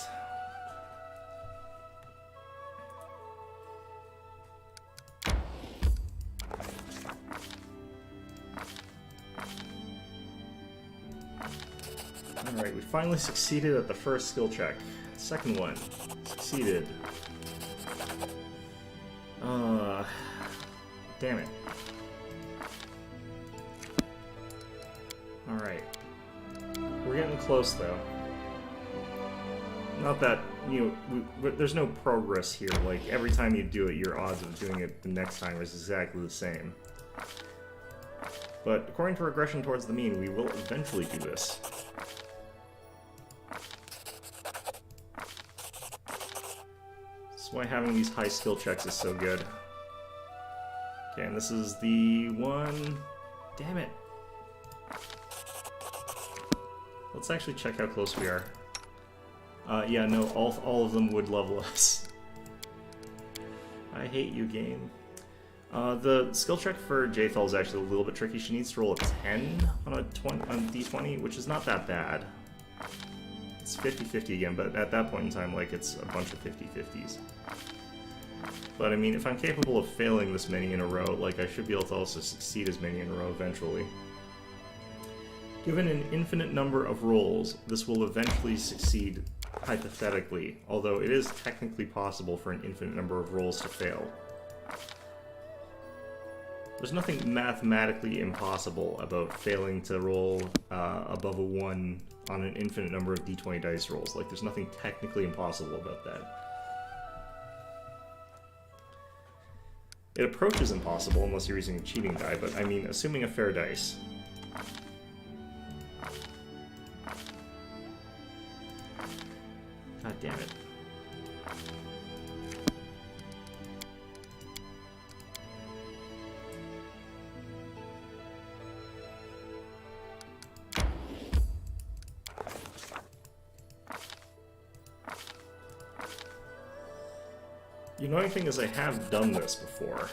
Alright, we finally succeeded at the first skill check. Second one. Succeeded. Damn it. Alright. We're getting close, though. Not that, you know, there's no progress here. Like, every time you do it, your odds of doing it the next time is exactly the same. But according to regression towards the mean, we will eventually do this. That's why having these high skill checks is so good. Okay, and this is the one... Damn it. Let's actually check how close we are. Yeah, no, all of them would level us. I hate you, game. The skill check for Jthal is actually a little bit tricky. She needs to roll a 10 on a D20, which is not that bad. It's 50-50 again, but at that point in time, like, it's a bunch of 50-50s. But, I mean, if I'm capable of failing this many in a row, like, I should be able to also succeed as many in a row eventually. Given an infinite number of rolls, this will eventually succeed hypothetically, although it is technically possible for an infinite number of rolls to fail. There's nothing mathematically impossible about failing to roll above a 1 on an infinite number of d20 dice rolls. Like, there's nothing technically impossible about that. It approaches impossible unless you're using a cheating die, but I mean, assuming a fair dice. God damn it. The annoying thing is I have done this before.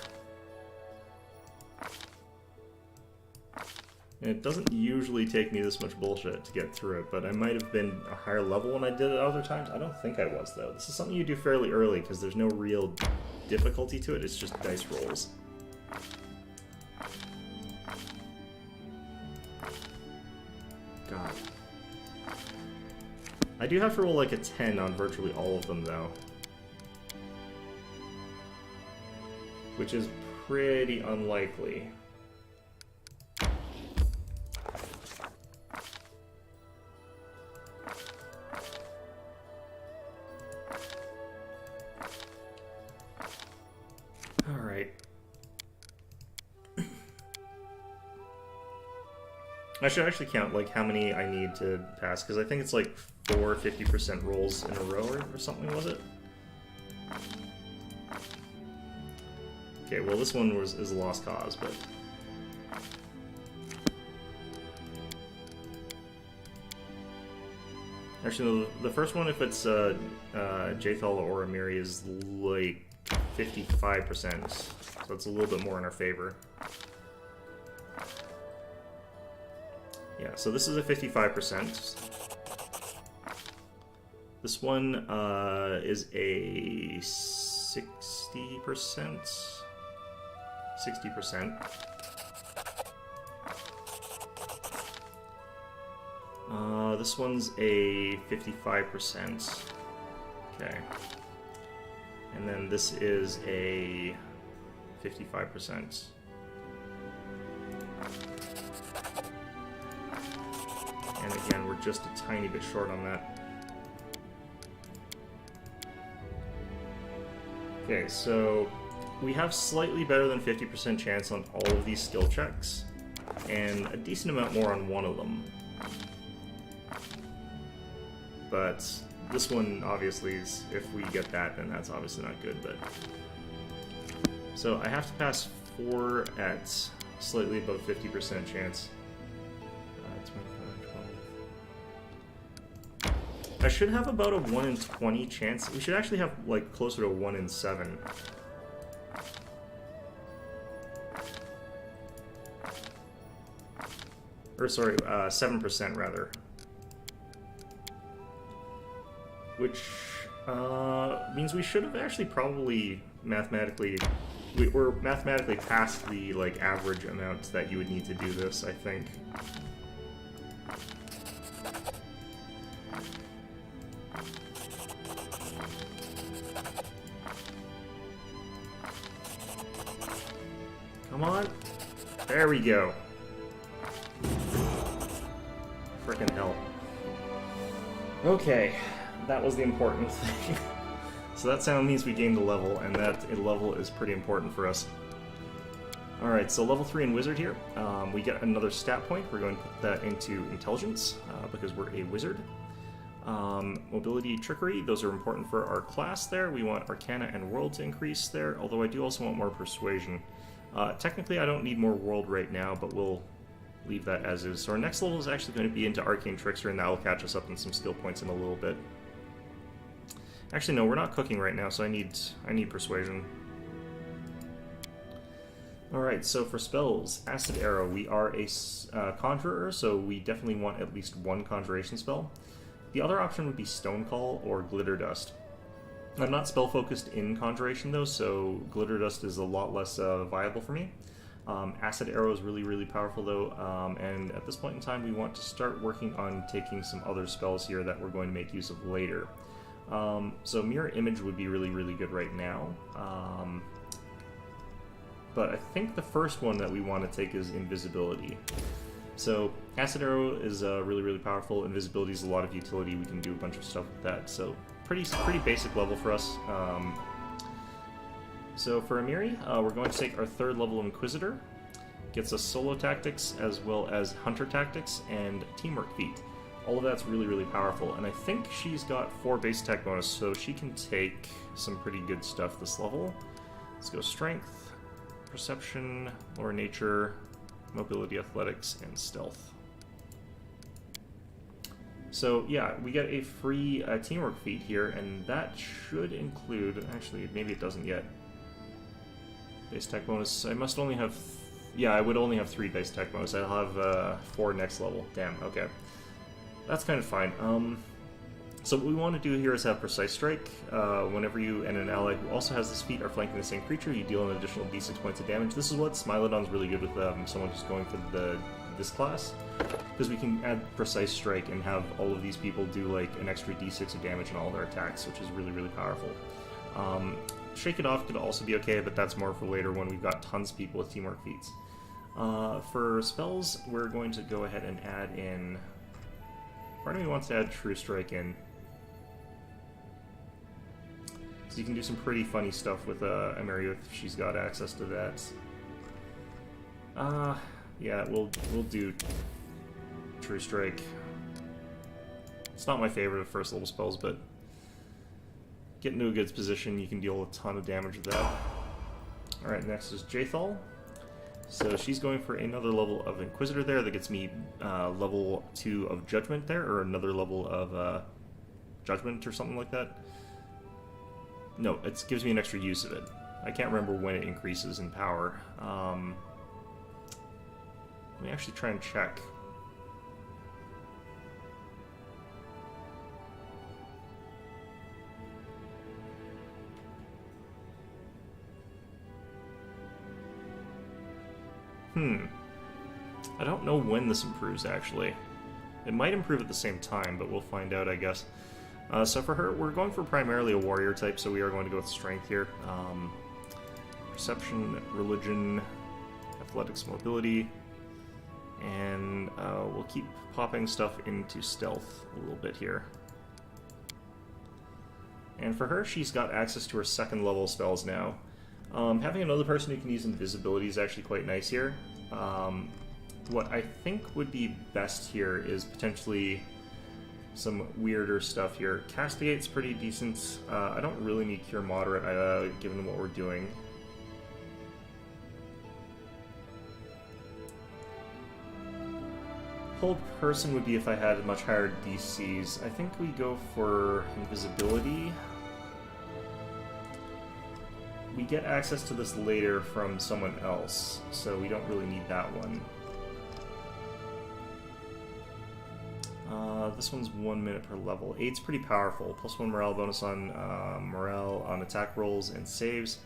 And it doesn't usually take me this much bullshit to get through it, but I might have been a higher level when I did it other times. I don't think I was, though. This is something you do fairly early, because there's no real difficulty to it, it's just dice rolls. God. I do have to roll like a 10 on virtually all of them, though. Which is pretty unlikely. Alright. I should actually count like how many I need to pass, because I think it's like 4 50% rolls in a row or something, was it? Okay, well this one is a lost cause, but... Actually, no, the first one, if it's Jathal or Amiri, is like 55%, so it's a little bit more in our favor. Yeah, so this is a 55%. This one is a 60%. 60%. This one's a 55%. Okay. And then this is a 55%. And again, we're just a tiny bit short on that. Okay, so we have slightly better than 50% chance on all of these skill checks, and a decent amount more on one of them. But this one, obviously, is, if we get that, then that's obviously not good, but... So I have to pass 4 at slightly above 50% chance. 25, 12... I should have about a 1 in 20 chance. We should actually have, like, closer to 1 in 7. Or, sorry, 7% rather. Which means we should have actually probably mathematically... We're mathematically past the, like, average amount that you would need to do this, I think. Come on. There we go. Frickin' hell. Okay, that was the important thing. So that sound means we gained a level, and that a level is pretty important for us. Alright, so level 3 in Wizard here. We get another stat point. We're going to put that into Intelligence, because we're a Wizard. Mobility, Trickery, those are important for our class there. We want Arcana and World to increase there, although I do also want more Persuasion. Technically, I don't need more World right now, but we'll leave that as is. So our next level is actually going to be into Arcane Trickster, and that will catch us up in some skill points in a little bit. Actually, no, we're not cooking right now, so I need Persuasion. Alright, so for spells, Acid Arrow, we are a Conjurer, so we definitely want at least one Conjuration spell. The other option would be Stone Call or Glitter Dust. I'm not spell-focused in Conjuration, though, so Glitter Dust is a lot less viable for me. Acid Arrow is really, really powerful though, and at this point in time we want to start working on taking some other spells here that we're going to make use of later. So Mirror Image would be really, really good right now. But I think the first one that we want to take is Invisibility. So Acid Arrow is really, really powerful. Invisibility is a lot of utility. We can do a bunch of stuff with that. So pretty basic level for us. So for Amiri, we're going to take our 3rd level of Inquisitor. Gets us Solo Tactics as well as Hunter Tactics and Teamwork Feat. All of that's really, really powerful. And I think she's got 4 base attack bonus, so she can take some pretty good stuff this level. Let's go Strength, Perception, Lore Nature, Mobility, Athletics, and Stealth. So yeah, we get a free Teamwork Feat here, and that should include... Actually, maybe it doesn't yet. Base attack bonus. I must only have... Yeah, I would only have 3 base attack bonus. I'll have 4 next level. Damn, okay. That's kind of fine. So what we want to do here is have Precise Strike. Whenever you and an ally who also has this feat are flanking the same creature, you deal an additional d6 points of damage. This is what Smilodon's really good with someone who's going for this class, because we can add Precise Strike and have all of these people do like an extra d6 of damage on all their attacks, which is really, really powerful. Shake It Off could also be okay, but that's more for later when we've got tons of people with teamwork feats. For spells, we're going to go ahead and add in... Part of me wants to add True Strike in. So you can do some pretty funny stuff with Amiri if she's got access to that. Yeah, we'll do True Strike. It's not my favorite of first level spells, but get into a good position, you can deal a ton of damage with that. Alright, next is Jathal. So she's going for another level of Inquisitor there that gets me level 2 of Judgment there, or another level of Judgment or something like that. No, it gives me an extra use of it. I can't remember when it increases in power. Let me actually try and check. I don't know when this improves, actually. It might improve at the same time, but we'll find out, I guess. So for her, we're going for primarily a warrior type, so we are going to go with strength here. Perception, religion, athletics, mobility, and we'll keep popping stuff into stealth a little bit here. And for her, she's got access to her 2nd level spells now. Having another person who can use invisibility is actually quite nice here. What I think would be best here is potentially some weirder stuff here. Castigate's pretty decent. I don't really need Cure Moderate, given what we're doing. Hold Person would be if I had much higher DCs. I think we go for Invisibility. We get access to this later from someone else, so we don't really need that one. This one's 1 minute per level. 8's pretty powerful. +1 morale bonus on morale on attack rolls and saves.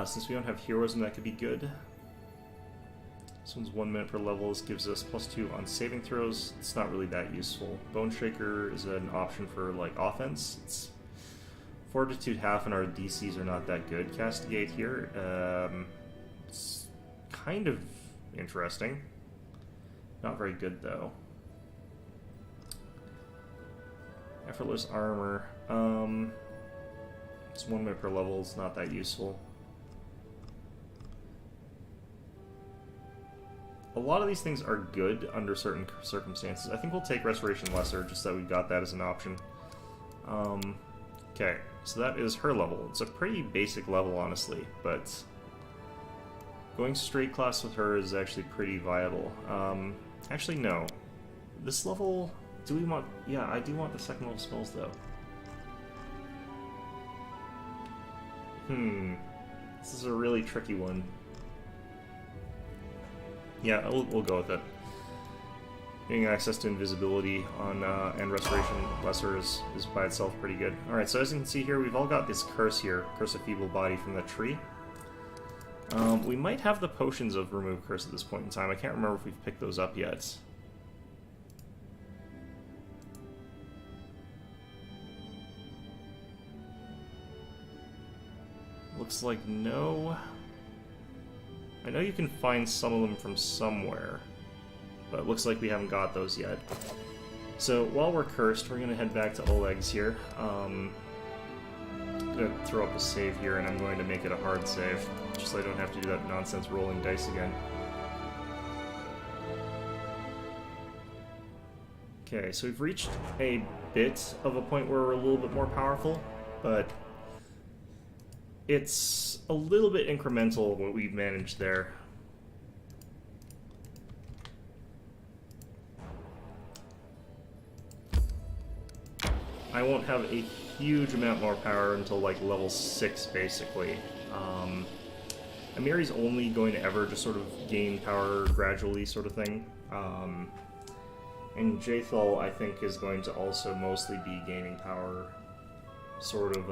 Since we don't have heroism, that could be good. This one's 1 minute per level. This gives us +2 on saving throws. It's not really that useful. Bone Shaker is an option for like offense. It's Fortitude half, and our DCs are not that good. Castigate here, it's kind of interesting. Not very good though. Effortless armor. It's 1 minute per level. It's not that useful. A lot of these things are good under certain circumstances. I think we'll take Restoration Lesser just so we got that as an option. Okay, so that is her level. It's a pretty basic level, honestly, but going straight class with her is actually pretty viable. Actually, no. This level... Do we want... Yeah, I do want the 2nd level spells, though. This is a really tricky one. Yeah, we'll go with it. Getting access to invisibility on and Restoration Lesser is by itself pretty good. Alright, so as you can see here, we've all got this curse here. Curse of Feeble Body from the tree. We might have the potions of Remove Curse at this point in time. I can't remember if we've picked those up yet. Looks like no. I know you can find some of them from somewhere, but it looks like we haven't got those yet. So while we're cursed, we're gonna head back to Oleg's here. I'm gonna throw up a save here, and I'm going to make it a hard save, just so I don't have to do that nonsense rolling dice again. Okay, so we've reached a bit of a point where we're a little bit more powerful, but it's a little bit incremental what we've managed there. I won't have a huge amount more power until like level 6, basically. Amiri's only going to ever just sort of gain power gradually, sort of thing. And Jathal, I think, is going to also mostly be gaining power sort of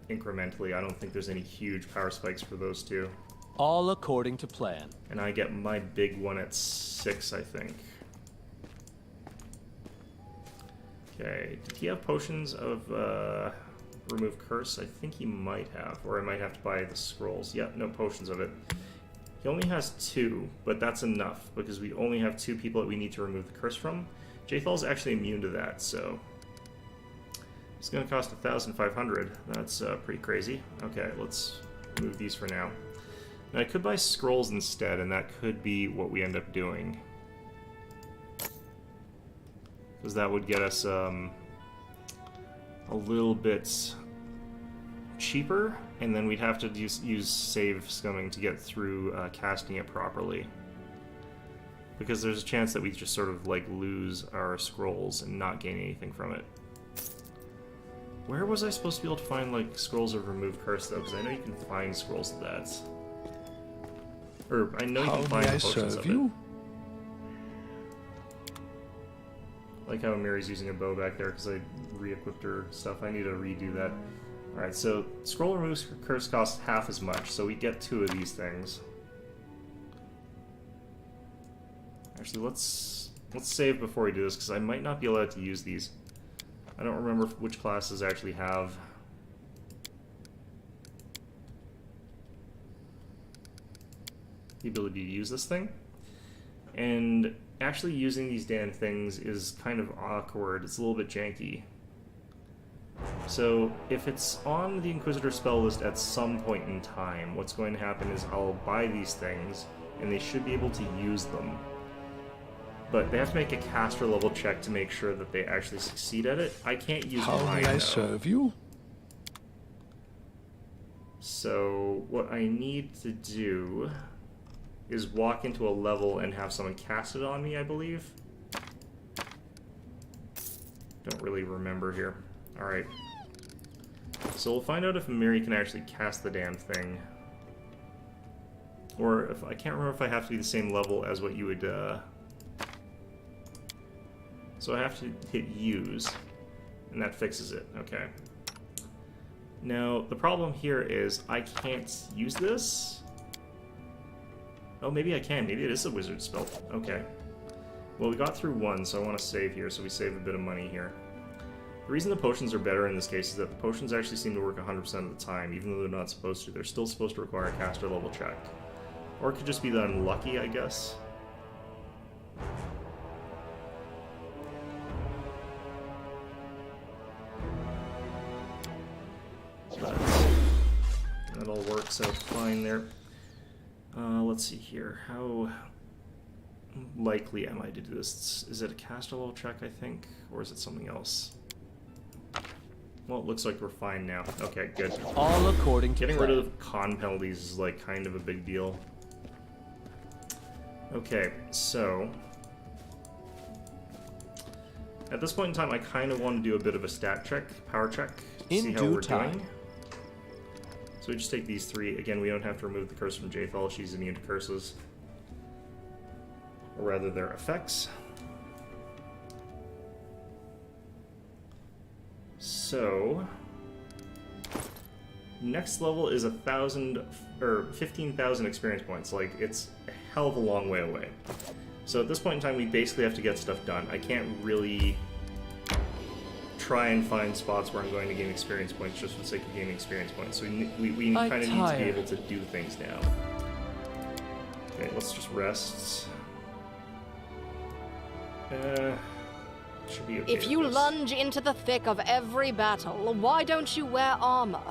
incrementally. I don't think there's any huge power spikes for those two. All according to plan. And I get my big one at 6, I think. Okay, did he have potions of Remove Curse? I think he might have, or I might have to buy the scrolls. Yep, no potions of it. He only has 2, but that's enough, because we only have 2 people that we need to remove the curse from. Jathal's actually immune to that, so it's going to cost 1,500. That's pretty crazy. Okay, let's remove these for now. Now, I could buy scrolls instead, and that could be what we end up doing. Because that would get us a little bit cheaper, and then we'd have to use save scumming to get through casting it properly. Because there's a chance that we just sort of like lose our scrolls and not gain anything from it. Where was I supposed to be able to find like scrolls of Remove Curse though? Because I know you can find scrolls of that. Or I know you can find potions of it. Like how Mary's using a bow back there because I re-equipped her stuff. I need to redo that. Alright, so Scroll Remove Curse costs half as much, so we get 2 of these things. Actually, let's save before we do this, because I might not be allowed to use these. I don't remember which classes actually have the ability to use this thing. And actually using these damn things is kind of awkward. It's a little bit janky. So if it's on the Inquisitor spell list at some point in time, what's going to happen is I'll buy these things, and they should be able to use them. But they have to make a caster level check to make sure that they actually succeed at it. I can't use mine, How may I serve you? So what I need to do is walk into a level and have someone cast it on me, I believe. Don't really remember here. Alright. So we'll find out if Miri can actually cast the damn thing. Or if I can't remember if I have to be the same level as what you would so I have to hit use, and that fixes it. Okay. Now, the problem here is I can't use this. Oh, maybe I can. Maybe it is a wizard spell. Okay. Well, we got through 1, so I want to save here, so we save a bit of money here. The reason the potions are better in this case is that the potions actually seem to work 100% of the time, even though they're not supposed to. They're still supposed to require a caster level check. Or it could just be that I'm lucky, I guess. But that all works out fine there. Let's see here. How likely am I to do this? Is it a caster level check, I think? Or is it something else? Well, it looks like we're fine now. Okay, good. All according to Getting plan. rid of con penalties is like kind of a big deal. Okay, so at this point in time, I kind of want to do a bit of a stat check, power check, to In see how due we're time. doing. So we just take these 3. Again, we don't have to remove the curse from Jathal. She's immune to curses. Or rather, their effects. So Next level is 1,000 or 15,000 experience points. Like, it's a hell of a long way away. So at this point in time, we basically have to get stuff done. I can't really try and find spots where I'm going to gain experience points just for the sake of gaining experience points. So we kind of need to be able to do things now. Okay, let's just rest. Should be okay. If you lunge into the thick of every battle, why don't you wear armor?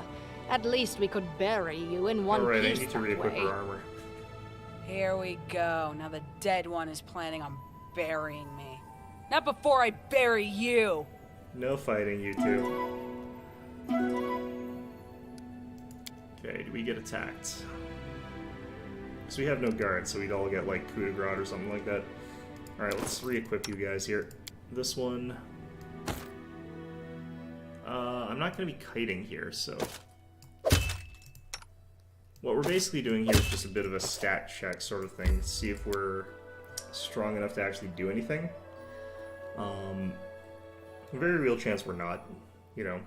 At least we could bury you in one Alright, I piece need to that re-equip way. her armor. Here we go. Now the dead one is planning on burying me. Not before I bury you! No fighting, you two. Okay, do we get attacked? So we have no guards, so we'd all get like coup de grace or something like that. Alright, let's re-equip you guys here. This one... I'm not going to be kiting here, so... What we're basically doing here is just a bit of a stat check sort of thing, to see if we're strong enough to actually do anything. A very real chance we're not, you know.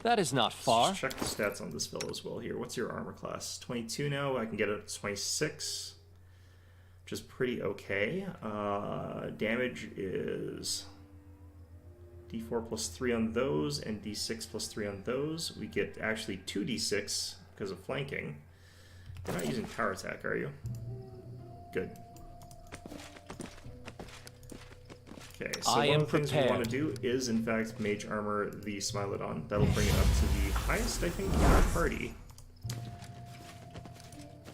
That is not far. Let's check the stats on this fellow as well here. What's your armor class? 22 now. I can get it to 26, which is pretty okay. Damage is D4 plus 3 on those, and D6 plus 3 on those. We get actually 2D6 because of flanking. You're not using power attack, are you? Good. Okay, so one of the things we want to do is, in fact, Mage Armor the Smilodon. That'll bring it up to the highest, I think, in our party.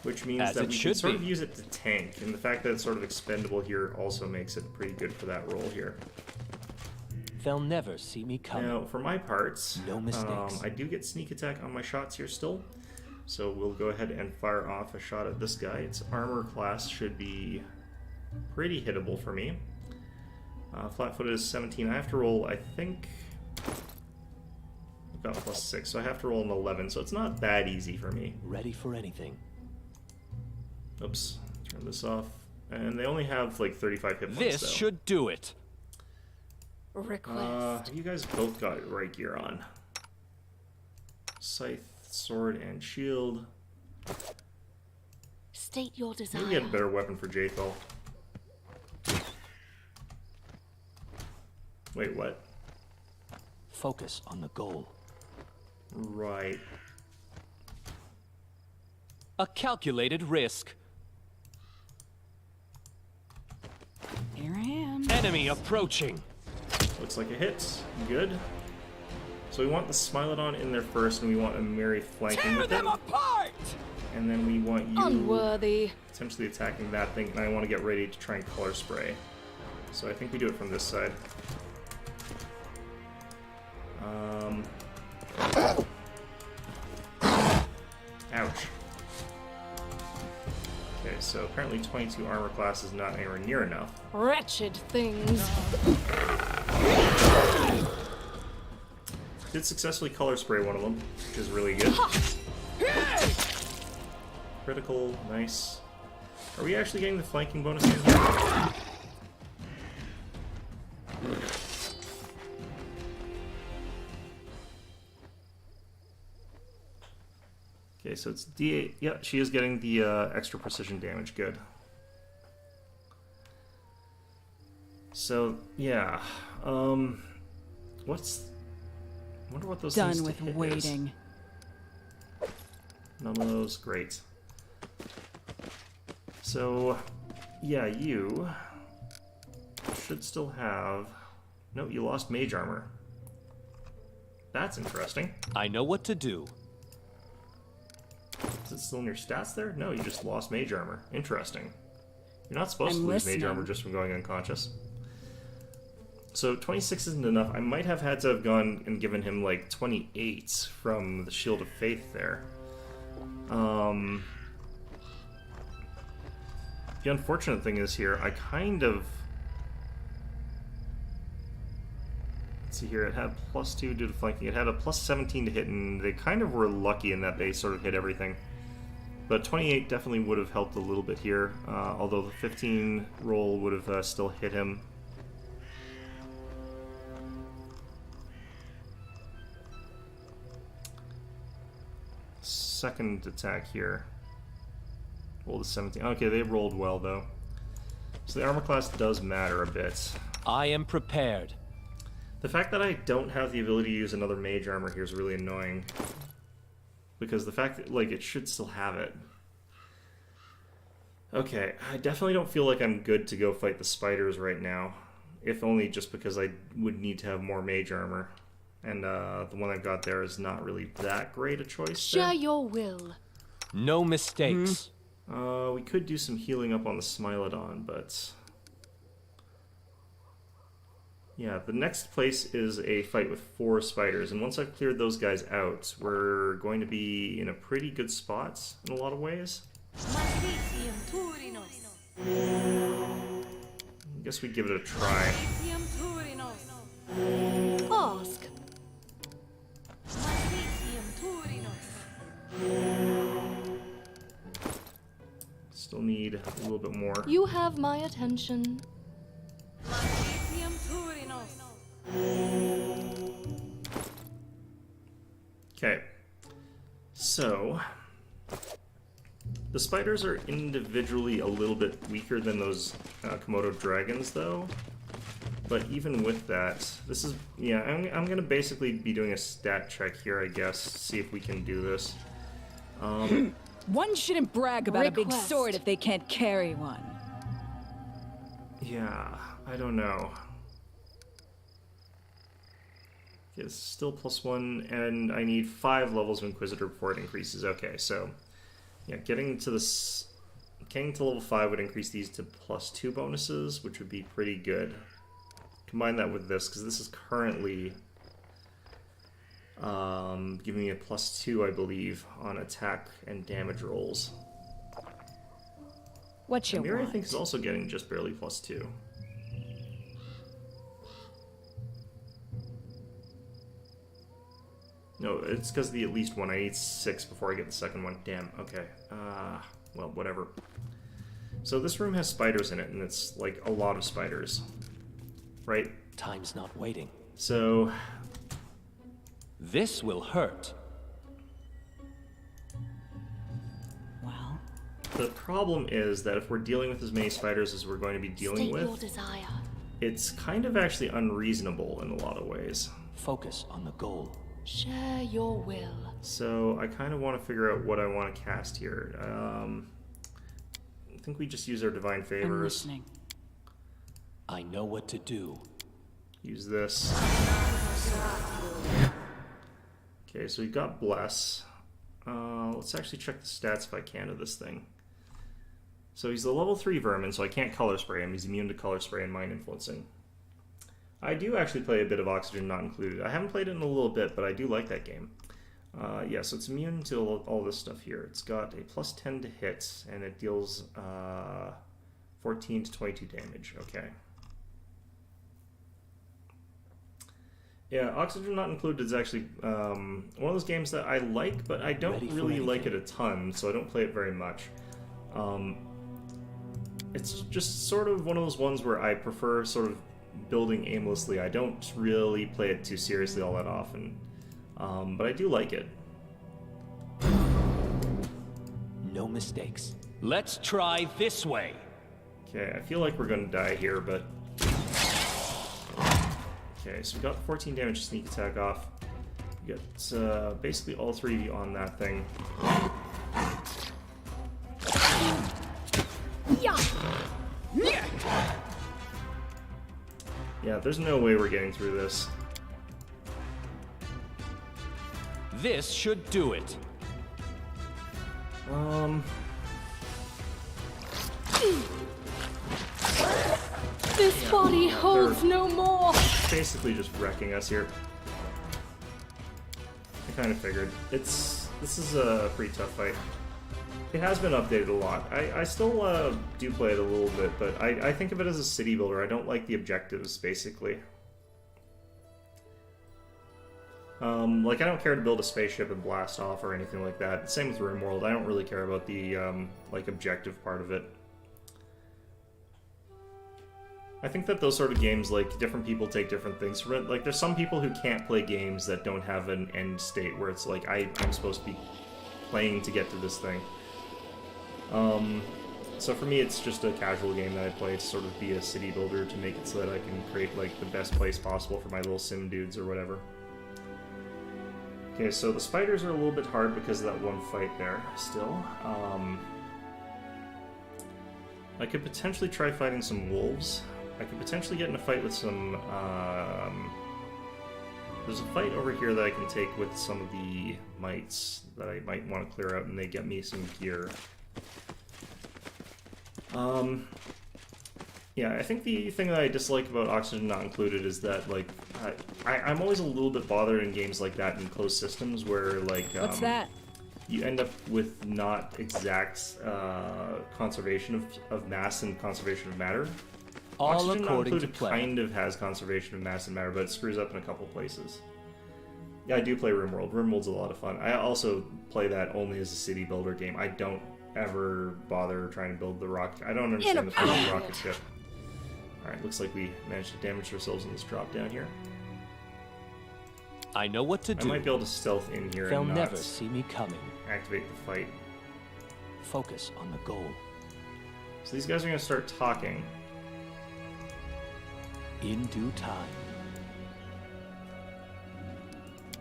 Which means that we can sort of use it to tank, and the fact that it's sort of expendable here also makes it pretty good for that role here. They'll never see me coming. Now, for my parts, no mistakes. I do get sneak attack on my shots here still, so we'll go ahead and fire off a shot at this guy. Its armor class should be pretty hittable for me. Flat-footed is 17. I have to roll, I think, about plus 6, so I have to roll an 11, so it's not that easy for me. Ready for anything. Oops, turn this off. And they only have like 35 hit points, This though. should do it. Request. You guys both got right gear on. Scythe, sword, and shield. State your desire. Maybe get a better weapon for Jathel. Wait, what? Focus on the goal. Right. A calculated risk. Here I am. Enemy approaching. Looks like a hit. Good. So we want the Smilodon in there first, and we want a Mary flanking with it. apart! And then we want you Unworthy. potentially attacking that thing, and I want to get ready to try and color spray. So I think we do it from this side. Ouch. Okay, so apparently 22 armor class is not anywhere near enough. Wretched things. Did successfully color spray one of them, which is really good. Critical, nice. Are we actually getting the flanking bonus in here? Okay, so it's D8. Yeah, she is getting the extra precision damage. Good. So, yeah. What's... I wonder what those things Done to with hit waiting. is. None of those. Great. So, yeah, you should still have... No, you lost mage armor. That's interesting. I know what to do. Is it still in your stats there? No, you just lost mage armor. Interesting. You're not supposed I'm to lose mage listening. armor just from going unconscious. So 26 isn't enough. I might have had to have gone and given him like 28 from the Shield of Faith there. The unfortunate thing is here, I kind of... Let's see here, it had +2 due to flanking. It had a +17 to hit, and they kind of were lucky in that they sort of hit everything. But 28 definitely would have helped a little bit here, although the 15 roll would have still hit him. second attack here. Roll the 17. Okay, they rolled well, though. So the armor class does matter a bit. I am prepared. The fact that I don't have the ability to use another mage armor here is really annoying. Because the fact that, like, it should still have it. Okay, I definitely don't feel like I'm good to go fight the spiders right now. If only just because I would need to have more mage armor. And the one I've got there is not really that great a choice. Share your will. No mistakes. We could do some healing up on the Smilodon, but... Yeah, the next place is a fight with 4 spiders, and once I've cleared those guys out, we're going to be in a pretty good spot in a lot of ways. I guess we'd give it a try. Ask. Still need a little bit more. You have my attention. Okay, so the spiders are individually a little bit weaker than those Komodo dragons, though. But even with that, this is, yeah, I'm going to basically be doing a stat check here, I guess, see if we can do this. One shouldn't brag about a big Request. sword if they can't carry one. Yeah, I don't know. It's still +1, and I need 5 levels of Inquisitor before it increases. Okay, so yeah, getting to level 5 would increase these to +2 bonuses, which would be pretty good. Combine that with this, because this is currently giving me a +2, I believe, on attack and damage rolls. What you Mirror, I want? think, is also getting just barely +2. No, it's because of the at least one. I need 6 before I get the second one. Damn, okay. Well, whatever. So this room has spiders in it, and it's like a lot of spiders. Right? Time's not waiting. So... This will hurt. Well, the problem is that if we're dealing with as many spiders as we're going to be dealing State your with, desire. it's kind of actually unreasonable in a lot of ways. Focus on the goal. Share your will. So I kind of want to figure out what I want to cast here. I think we just use our Divine I'm Favors. listening. I know what to do. Use this. Okay, so we've got Bless. Let's actually check the stats if I can of this thing. So he's the level 3 vermin, so I can't color spray him. He's immune to color spray and mind influencing. I do actually play a bit of Oxygen Not Included. I haven't played it in a little bit, but I do like that game. Yeah, so it's immune to all this stuff here. It's got a +10 to hit, and it deals 14 to 22 damage. Okay. Yeah, Oxygen Not Included is actually one of those games that I like, but I don't Ready for really like it anything. a ton, so I don't play it very much. It's just sort of one of those ones where I prefer sort of building aimlessly. I don't really play it too seriously all that often, but I do like it. No mistakes. Let's try this way. Okay, I feel like we're going to die here, but... Okay, so we got 14 damage sneak attack off. We got basically all 3 on that thing. Yeah, there's no way we're getting through this. This should do it. This body holds no more. Basically just wrecking us here. I kind of figured. This is a pretty tough fight. It has been updated a lot. I still do play it a little bit, but I think of it as a city builder. I don't like the objectives, basically. Like, I don't care to build a spaceship and blast off or anything like that. Same with RimWorld. I don't really care about the, like, objective part of it. I think that those sort of games, like, different people take different things from it. Like, there's some people who can't play games that don't have an end state where it's like, I'm supposed to be playing to get to this thing. So for me, it's just a casual game that I play to sort of be a city builder, to make it so that I can create like the best place possible for my little sim dudes or whatever. Okay, so the spiders are a little bit hard because of that one fight there, still. I could potentially try fighting some wolves. I could potentially get in a fight with some, there's a fight over here that I can take with some of the mites that I might want to clear out, and they get me some gear. Yeah, I think the thing that I dislike about Oxygen Not Included is that, like, I'm always a little bit bothered in games like that in closed systems where, like, What's that? you end up with not exact conservation of mass and conservation of matter. All Oxygen Not according to Included plan. kind of has conservation of mass and matter, but it screws up in a couple places. Yeah, I do play RimWorld. RimWorld's a lot of fun. I also play that only as a city builder game. I don't ever bother trying to build the rocket. I don't understand the point of the rocket ship. Alright, looks like we managed to damage ourselves in this drop down here. I know what to I do. might be able to stealth in here They'll and not never see me coming. activate the fight. Focus on the goal. So these guys are going to start talking. In due time.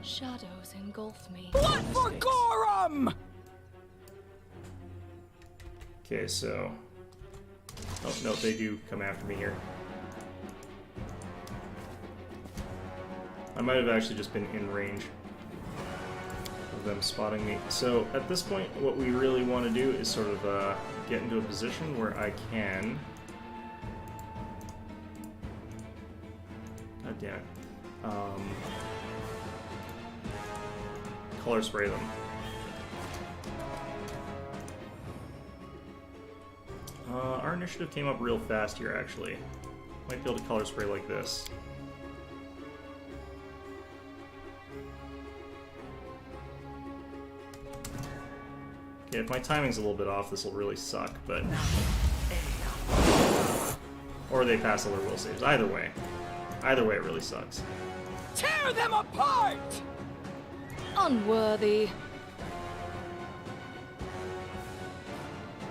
Shadows engulf me. Blood for Gorham! Okay, so... Oh, no, they do come after me here. I might have actually just been in range of them spotting me. So, at this point, what we really want to do is sort of get into a position where I can... God damn it. Color spray them. Our initiative came up real fast here, actually. Might be able to color spray like this. Okay, if my timing's a little bit off, this will really suck, but... Or they pass all their will saves. Either way. Either way, it really sucks. Tear them apart! Unworthy.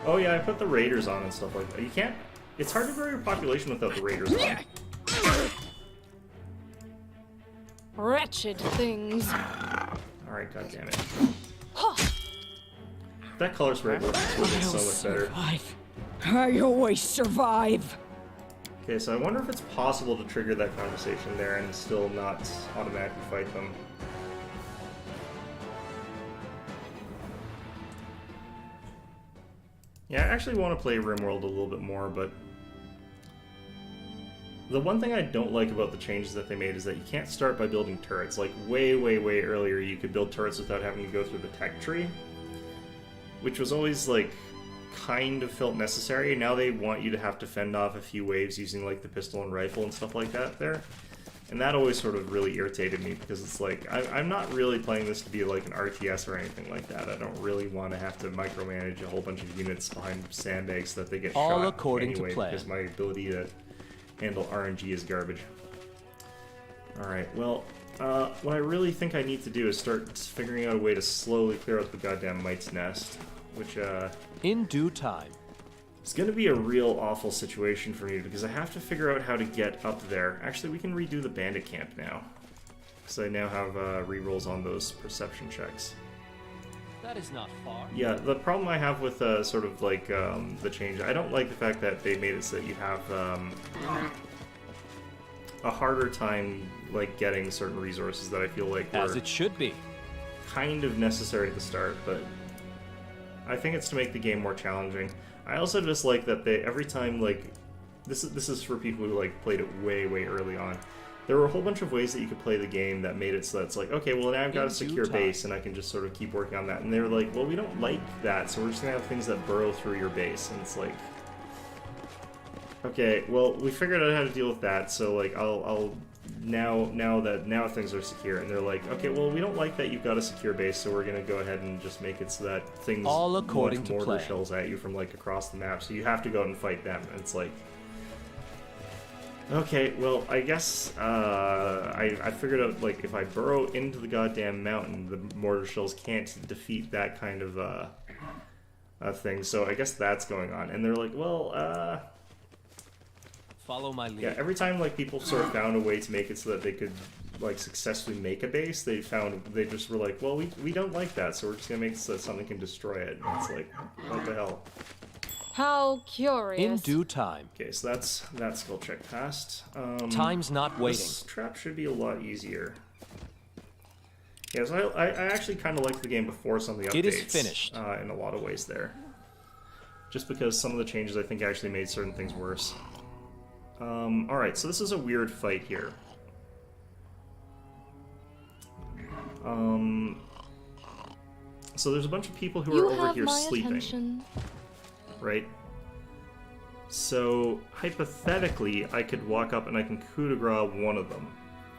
Oh yeah, I put the raiders on and stuff like that. You can't... It's hard to grow your population without the raiders on. Wretched things. Alright, goddammit. Huh. That color spray would have been so much better. Survive. I always survive. Okay, so I wonder if it's possible to trigger that conversation there and still not automatically fight them. Yeah, I actually want to play RimWorld a little bit more, but the one thing I don't like about the changes that they made is that you can't start by building turrets. Like, way, way, way earlier, you could build turrets without having to go through the tech tree, which was always, like, kind of felt necessary. Now they want you to have to fend off a few waves using, like, the pistol and rifle and stuff like that there. And that always sort of really irritated me, because it's like, I'm not really playing this to be like an RTS or anything like that. I don't really want to have to micromanage a whole bunch of units behind sandbags so that they get All shot according anyway, to plan. because my ability to handle RNG is garbage. Alright, well, what I really think I need to do is start figuring out a way to slowly clear out the goddamn mite's nest, which, In due time. it's going to be a real awful situation for me because I have to figure out how to get up there. Actually, we can redo the bandit camp now, because I now have rerolls on those perception checks. That is not far. Yeah, the problem I have with sort of like the change, I don't like the fact that they made it so that you have a harder time like getting certain resources that I feel like As were it should be. kind of necessary at the start, but I think it's to make the game more challenging. I also just like that they every time like this is for people who like played it way early on. There were a whole bunch of ways that you could play the game that made it so that it's like, okay, well now I've got a secure base and I can just sort of keep working on that. And they were like, well, we don't like that, so we're just gonna have things that burrow through your base. And it's like, okay, well we figured out how to deal with that, so like I'll now things are secure, and they're like, okay, well we don't like that you've got a secure base, so we're gonna go ahead and just make it so that things All according launch to mortar plan. shells at you from like across the map, so you have to go out and fight them. And it's like, Okay, well, I guess I figured out, like, if I burrow into the goddamn mountain, the mortar shells can't defeat that kind of thing. So I guess that's going on. And they're like, well, Follow my lead. yeah, every time, like, people sort of found a way to make it so that they could, like, successfully make a base, they just were like, well, we don't like that, so we're just gonna make it so that something can destroy it. And it's like, what the hell? How curious. In due time. Okay, so that's that skill check passed. Time's not waiting. This trap should be a lot easier. Yeah, so I actually kind of liked the game before some of the updates. It is finished. In a lot of ways there. Just because some of the changes I think actually made certain things worse. Alright, so this is a weird fight here. So there's a bunch of people who are over here sleeping. Attention. Right? So, hypothetically, I could walk up and I can coup de grace one of them.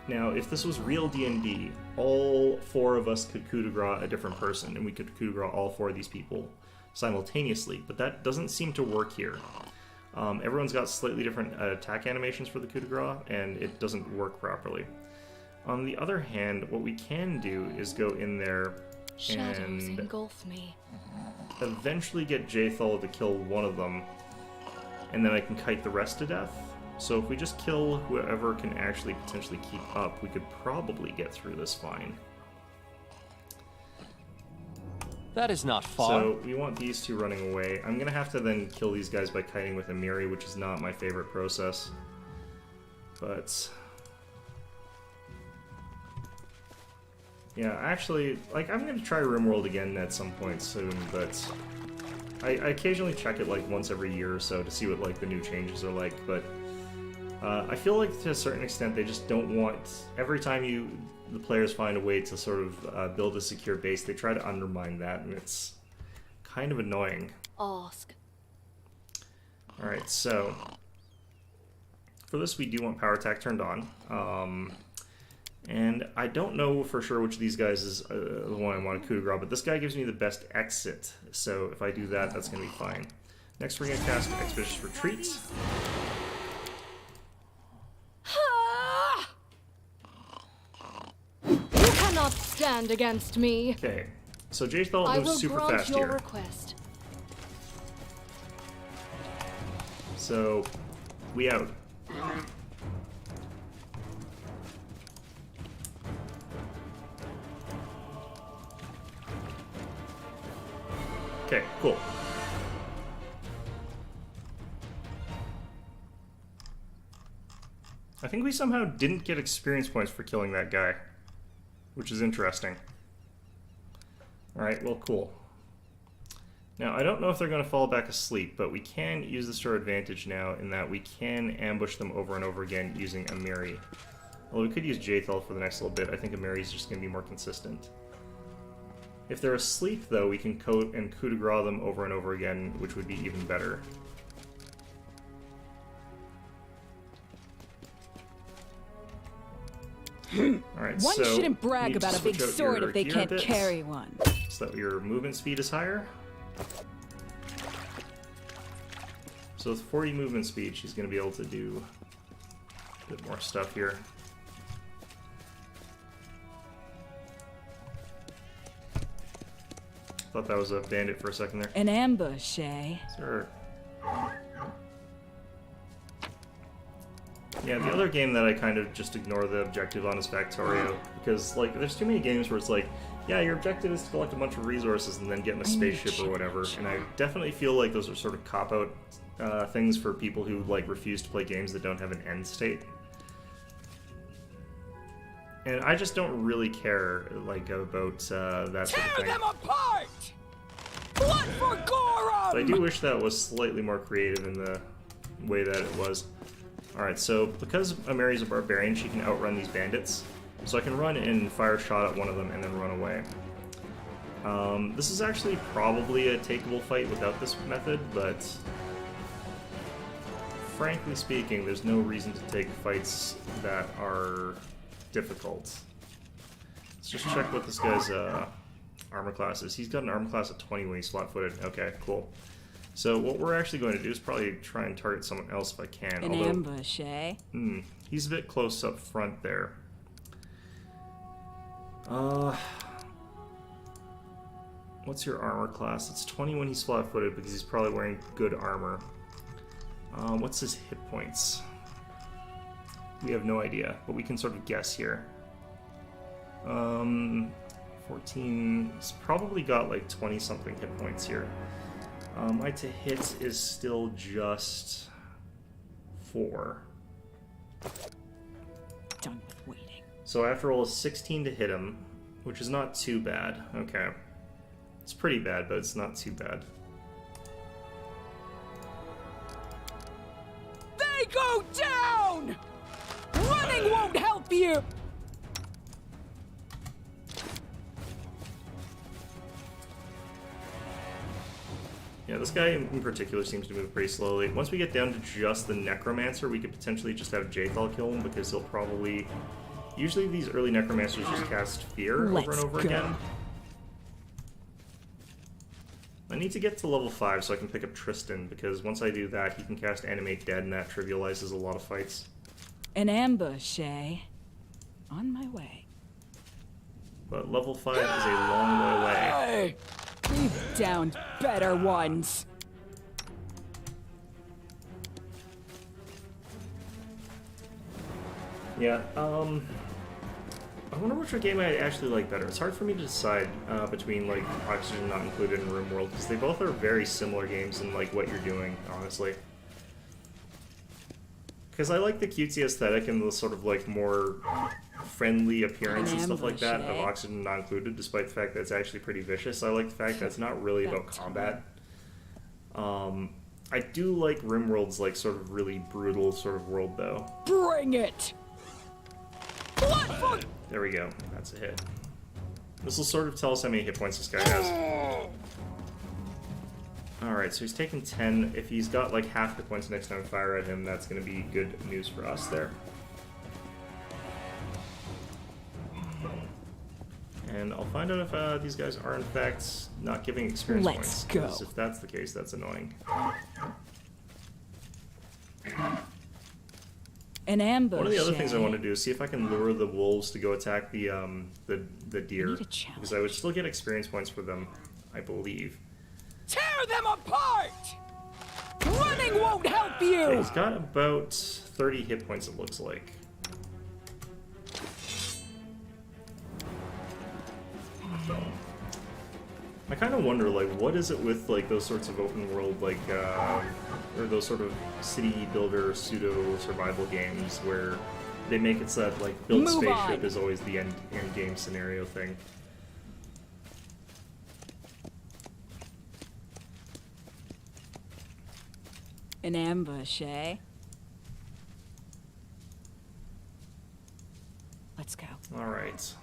Now, if this was real D&D, all 4 of us could coup de grace a different person, and we could coup de grace all 4 of these people simultaneously, but that doesn't seem to work here. Everyone's got slightly different attack animations for the coup de grace, and it doesn't work properly. On the other hand, what we can do is go in there Shadows and engulf me. eventually get Jathal to kill one of them, and then I can kite the rest to death. So if we just kill whoever can actually potentially keep up, we could probably get through this fine. That is not far. So we want these 2 running away. I'm gonna have to then kill these guys by kiting with a Miri, which is not my favorite process. But yeah, actually, like, I'm gonna try RimWorld again at some point soon, but I occasionally check it like once every year or so to see what like the new changes are like, but I feel like to a certain extent they just don't want, every time the players find a way to sort of build a secure base, they try to undermine that, and it's kind of annoying. Ask. Alright, so for this we do want power attack turned on. And I don't know for sure which of these guys is the one I want to coup de grace, but this guy gives me the best exit, so if I do that, that's going to be fine. Next we're going to cast Expeditious Retreat. You cannot stand against me. Okay, so Jathal I moves will super grant fast your here. request. So, we out. Okay, cool. I think we somehow didn't get experience points for killing that guy, which is interesting. Alright, well, cool. Now, I don't know if they're going to fall back asleep, but we can use this to our advantage now in that we can ambush them over and over again using a Miri. Although we could use Jathal for the next little bit. I think a Miri is just going to be more consistent. If they're asleep, though, we can coup de grace them over and over again, which would be even better. Alright, One so shouldn't brag you need to about a big switch out sword your if they gear can't bits carry one. so that your movement speed is higher. So with 40 movement speed, she's going to be able to do a bit more stuff here. Thought that was a bandit for a second there. An ambush, eh? Sure. Yeah, the other game that I kind of just ignore the objective on is Factorio, because, like, there's too many games where it's like, yeah, your objective is to collect a bunch of resources and then get in a spaceship or whatever, and I definitely feel like those are sort of cop-out things for people who, like, refuse to play games that don't have an end state. And I just don't really care, like, about that sort of thing. Tear them apart! Blood for Gorum! But I do wish that was slightly more creative in the way that it was. Alright, so because Amari's a barbarian, she can outrun these bandits. So I can run and fire a shot at one of them and then run away. This is actually probably a takeable fight without this method, but frankly speaking, there's no reason to take fights that are difficult. Let's just check what this guy's armor class is. He's got an armor class of 20 when he's flat-footed. Okay, cool. So what we're actually going to do is probably try and target someone else if I can. An ambush, eh? He's a bit close up front there. What's your armor class? It's 20 when he's flat-footed because he's probably wearing good armor. What's his hit points? We have no idea, but we can sort of guess here. 14. He's probably got like 20-something hit points here. My to hit is still just 4. Done with waiting. So I have to roll a 16 to hit him, which is not too bad. Okay. It's pretty bad, but it's not too bad. They go down! Running won't help you! Yeah, this guy in particular seems to move pretty slowly. Once we get down to just the Necromancer, we could potentially just have Jathal kill him because he'll probably... Usually these early Necromancers just cast Fear over and over again. I need to get to level 5 so I can pick up Tristan, because once I do that, he can cast Animate Dead, and that trivializes a lot of fights. An ambush, eh? On my way. But level 5 is a long way away. We've downed better ones. Yeah, I wonder which game I actually like better. It's hard for me to decide between like Oxygen Not Included and RimWorld, because they both are very similar games in like what you're doing, honestly. Because I like the cutesy aesthetic and the sort of like more friendly appearance and stuff like that of Oxygen Not Included, despite the fact that it's actually pretty vicious. I like the fact that it's not really about combat. I do like RimWorld's like sort of really brutal sort of world though. Bring it! There we go. That's a hit. This will sort of tell us how many hit points this guy has. Alright, so he's taken 10. If he's got like half the points next time I fire at him, that's going to be good news for us there. And I'll find out if these guys are in fact not giving experience points. Because if that's the case, that's annoying. An ambush. One of the other things I want to do is see if I can lure the wolves to go attack the deer, because I would still get experience points for them, I believe. Tear them apart! Running won't help you! Yeah, he's got about 30 hit points, it looks like. I kind of wonder, like, what is it with, like, those sorts of open world, like, or those sort of city builder pseudo-survival games where they make it so that, like, build spaceship is always the end game scenario thing. An ambush, eh? Let's go. Alright.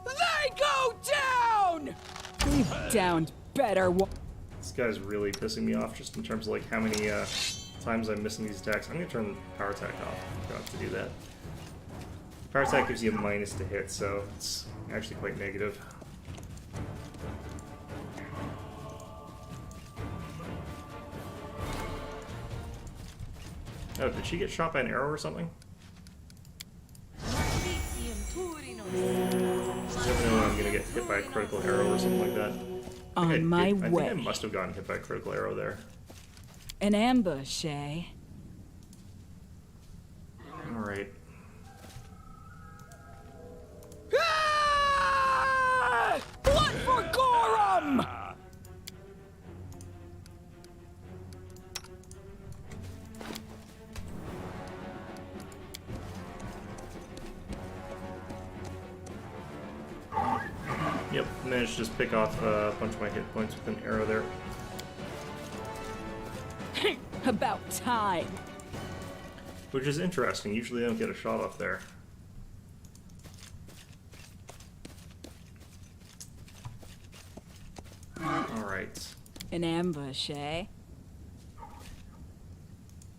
They go down! We've downed better ones. This guy's really pissing me off just in terms of like how many times I'm missing these attacks. I'm gonna turn power attack off. I forgot to do that. Power attack gives you a minus to hit, so it's actually quite negative. Oh, did she get shot by an arrow or something? You never know when I'm gonna get hit by a critical arrow or something like that. On my way. I think I must have gotten hit by a critical arrow there. An ambush, eh? Alright. Ah! Blood for Gorham! Yep, managed to just pick off a bunch of my hit points with an arrow there. About time. Which is interesting, usually I don't get a shot off there. Alright. An ambush, eh?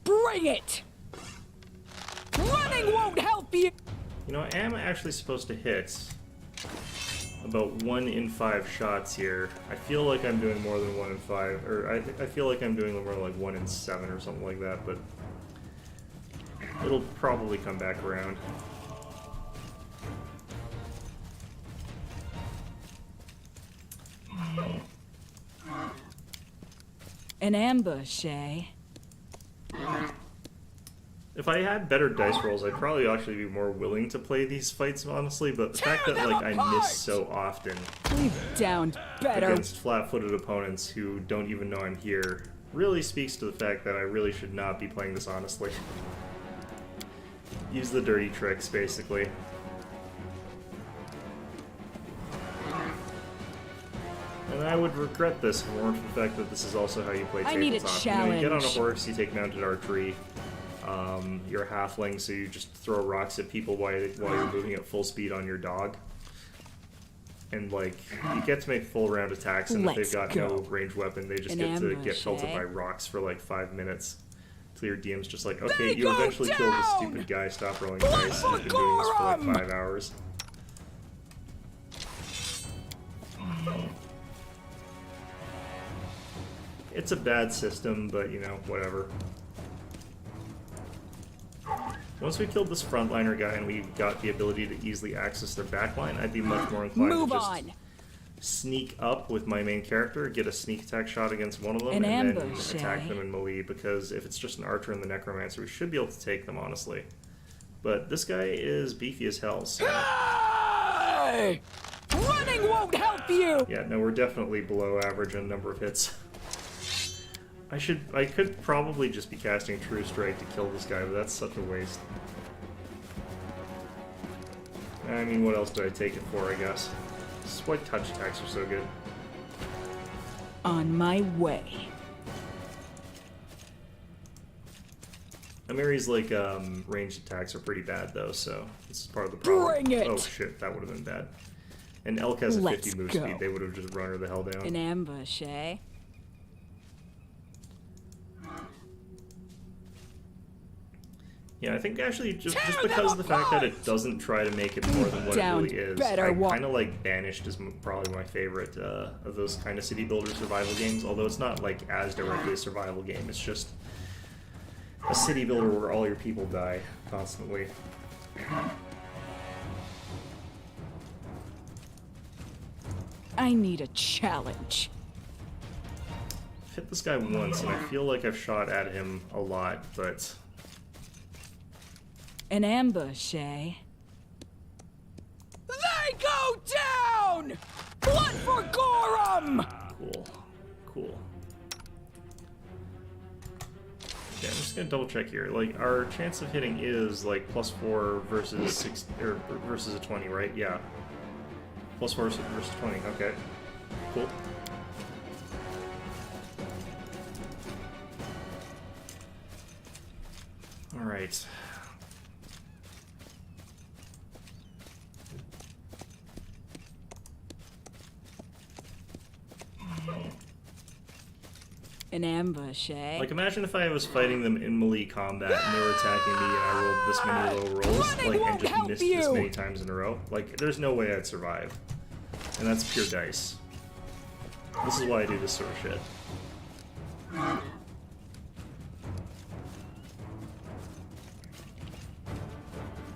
Bring it! Running won't help you! You know, I am actually supposed to hit. about 1 in 5 shots here. I feel like I'm doing more than 1 in 5, or I feel like I'm doing more like 1 in 7 or something like that, but it'll probably come back around. An ambush, eh? If I had better dice rolls, I'd probably actually be more willing to play these fights, honestly, but the fact that, like, I miss so often We've downed better. against flat-footed opponents who don't even know I'm here really speaks to the fact that I really should not be playing this honestly. Use the dirty tricks, basically. And I would regret this if it weren't for the fact that this is also how you play tabletop. I need a You get on a challenge. horse, you take mounted archery. You're a halfling, so you just throw rocks at people while you're moving at full speed on your dog. And, like, you get to make full round attacks, and if they've got no ranged weapon, they just An get to get ambush, pelted eh? by rocks for, like, 5 minutes. Till your DM's just like, okay, you eventually killed this stupid guy, stop rolling dice, and you've been doing this for, like, 5 hours. It's a bad system, but, you know, whatever. Once we killed this frontliner guy and we got the ability to easily access their backline, I'd be much more inclined Move to just on. sneak up with my main character, get a sneak attack shot against one of them, An and ambush, then attack eh? them in melee, because if it's just an archer and the necromancer, we should be able to take them, honestly. But this guy is beefy as hell, so... Hey! Running won't help you! Yeah, no, we're definitely below average on number of hits. I could probably just be casting True Strike to kill this guy, but that's such a waste. I mean, what else do I take it for, I guess? This is why touch attacks are so good. On my way. Amiri's, like, ranged attacks are pretty bad, though, so this is part of the problem. Bring it! Oh, shit, that would have been bad. And Elk has a 50 Let's move go. speed, they would have just run her the hell down. An ambush, eh? Yeah, I think actually just because of the fact that it doesn't try to make it more than what it Down really is, better I one. kind of like Banished is probably my favorite of those kind of city builder survival games, although it's not like as directly a survival game, it's just a city builder where all your people die constantly. I need a challenge. I've hit this guy once and I feel like I've shot at him a lot, but... An ambush, eh? They go down! Blood for Gorum! Cool. Cool. Okay, I'm just gonna double check here. Like, our chance of hitting is like +4 versus 6 or versus a 20, right? Yeah. +4 versus 20. Okay. Cool. All right. An ambush, eh? Like, imagine if I was fighting them in melee combat and they were attacking me and I rolled this many low rolls, Running like, and won't just help missed this you. many times in a row. Like, there's no way I'd survive. And that's pure dice. This is why I do this sort of shit.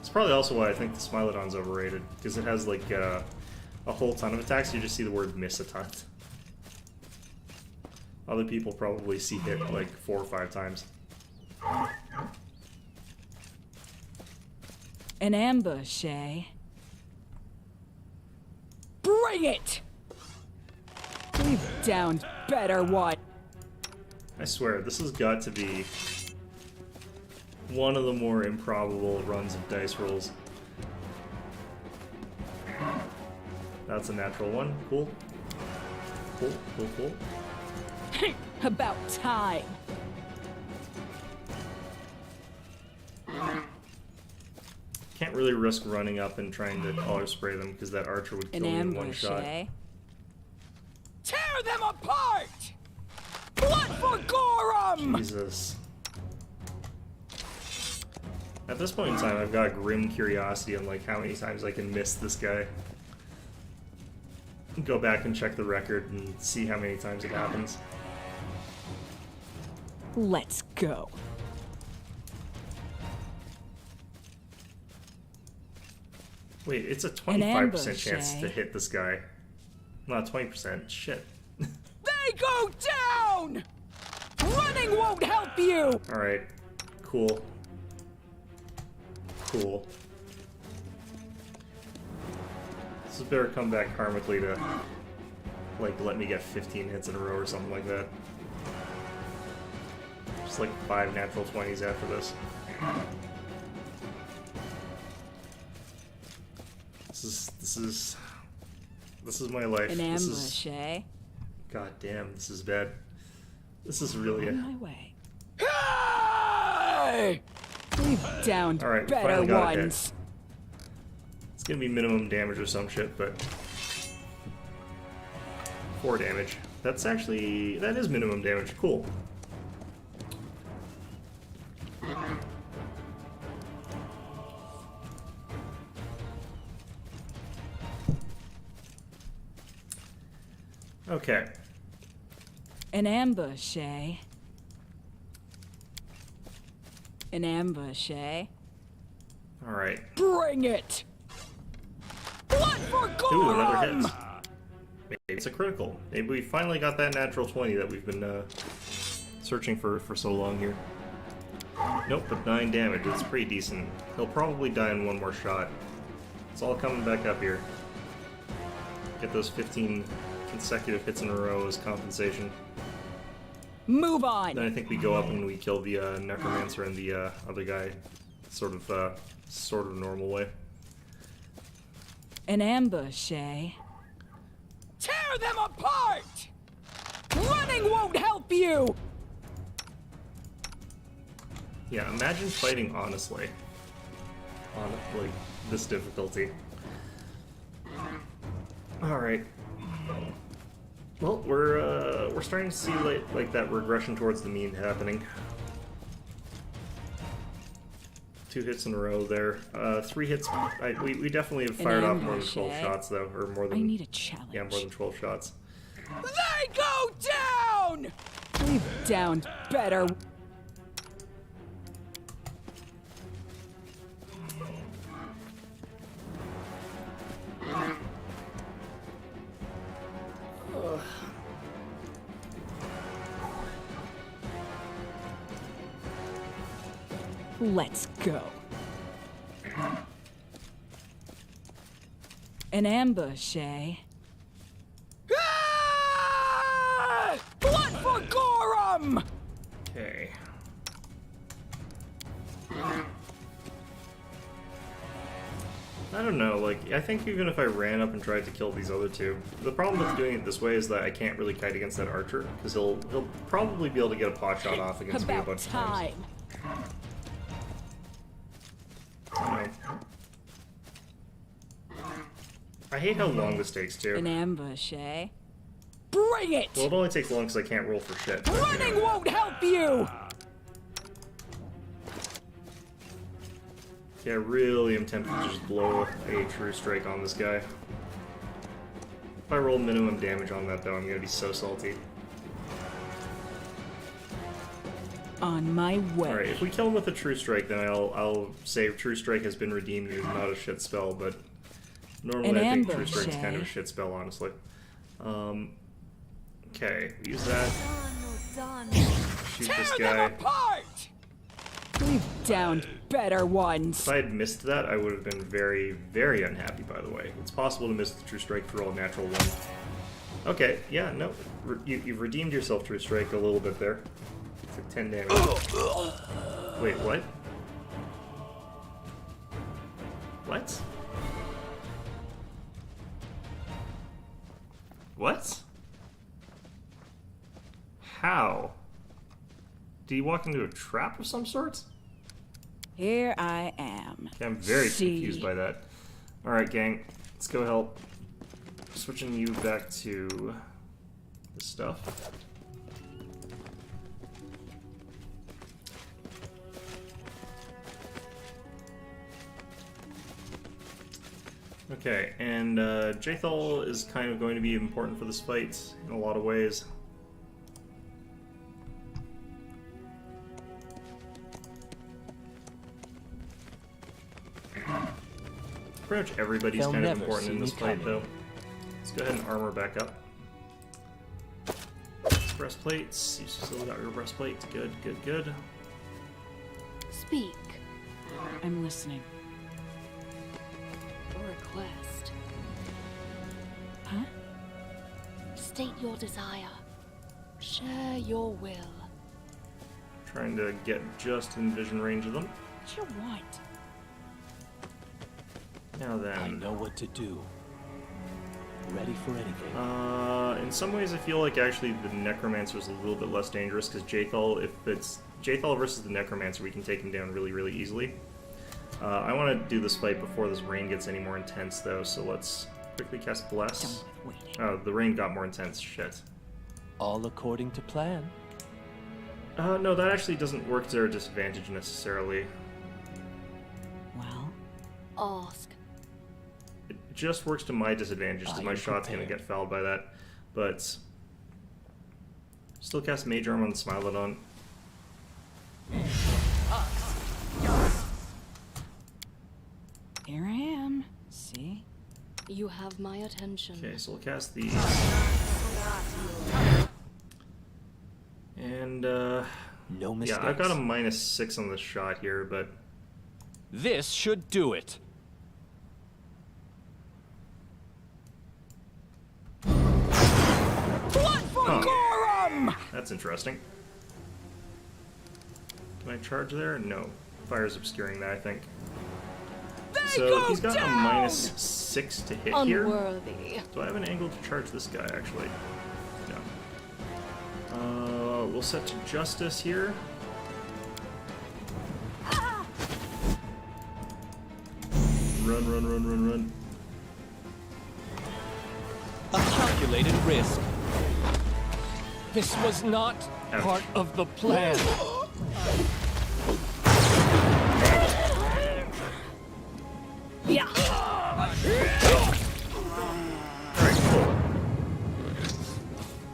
It's probably also why I think the Smilodon's overrated, because it has, like, a whole ton of attacks, you just see the word miss a ton. Other people probably see hit like 4 or 5 times. An ambush, eh? Bring it! We've downed better one. I swear, this has got to be one of the more improbable runs of dice rolls. That's a natural one. Cool. Cool, cool, cool. About time. Can't really risk running up and trying to color spray them because that archer would An kill me in one ambush, shot. eh? Tear them apart! Blood for Gorum! Jesus. At this point in time, I've got grim curiosity on like how many times I can miss this guy. go back and check the record and see how many times it happens. Let's go. Wait, it's a An 25% ambush, chance eh? to hit this guy. Not 20%. Shit. They go down! Running won't help you! Alright. Cool. Cool. This is better come back karmically to, like, let me get 15 hits in a row or something like that. Just like 5 natural 20s after this. This is my life. An This ambush, is, eh? God damn, this is bad. This is really On my way. Hey! We've downed All right, better finally got a hit. ones. It's gonna be minimum damage or some shit, but 4 damage. That is minimum damage. Cool. Okay. An ambush, eh? An ambush, eh? All right. Bring it! Blood for Ooh, another hit. Gorham! Maybe it's a critical. Maybe we finally got that natural 20 that we've been searching for so long here. Nope, but 9 damage. It's pretty decent. He'll probably die in one more shot. It's all coming back up here. Get those 15 consecutive hits in a row as compensation. Move on! Then I think we go up and we kill the necromancer and the other guy, sort of normal way. An ambush, eh? Tear them apart! Running won't help you! Yeah, imagine fighting honestly. On like this difficulty. All right. Well, we're starting to see like that regression towards the mean happening. 2 hits in a row there. 3 hits. We definitely have fired off more than ambush, 12 eh? shots though, or more than. I need a challenge. Yeah, more than 12 shots. They go down! We've downed better. Let's go. An ambush, eh? Ah! Blood for Gorham! Okay. I don't know, like, I think even if I ran up and tried to kill these other two, the problem with doing it this way is that I can't really kite against that archer, because he'll probably be able to get a pot shot off against me a About bunch of times. time. I hate how long this takes, too. An ambush, eh? Bring it! Well, it only takes long because I can't roll for shit. But, you Running know. won't help you! Yeah, I really am tempted to just blow a true strike on this guy. If I roll minimum damage on that, though, I'm gonna be so salty. On my way. Alright, if we kill him with a true strike, then I'll say true strike has been redeemed and is not a shit spell, but normally An I think true ambush, strike's kind of eh? a shit spell, honestly. Okay, use that. Shoot Tear this them guy. apart! We've downed better ones. If I had missed that, I would have been very, very unhappy, by the way. It's possible to miss the true strike for all natural one. Okay, yeah, no. You've redeemed yourself, true strike, a little bit there. Took 10 damage. Wait, what? What? What? How? Did he walk into a trap of some sort? Here I am. Okay, I'm very See. confused by that. Alright, gang. Let's go help. Switching you back to this stuff. Okay, and Jathal is kind of going to be important for this fight in a lot of ways. Pretty much everybody's They'll kind of never important see in me this fight, coming. though. Let's go ahead and armor back up. Breastplates. You still got your breastplate. Good, good, good. Speak. I'm listening. A request. Huh? State your desire. Share your will. Trying to get just in vision range of them. What you want? Now then. I know what to do. Ready for anything. In some ways, I feel like actually the Necromancer is a little bit less dangerous because Jathal, if it's Jathal versus the Necromancer, we can take him down really, really easily. I want to do this fight before this rain gets any more intense, though, so let's quickly cast Bless. Done with waiting. Oh, the rain got more intense. Shit. All according to plan. No, that actually doesn't work to our disadvantage necessarily. Well, Ask. It just works to my disadvantage because I my am shot's going to prepared. get fouled by that. But still cast Mage Arm on Smilodon. here I am. See? You have my attention. Okay, so we'll cast these. And, No mistakes. yeah, I've got a -6 on this shot here, but This should do it. that's interesting. Can I charge there? No. Fire's obscuring that, I think. So he's got a -6 to hit here. Unworthy. Do I have an angle to charge this guy, actually? No. We'll set to Justice here. Run, run, run, run, run. A calculated risk. This was not Ouch. part of the plan. Yeah. Alright, cool.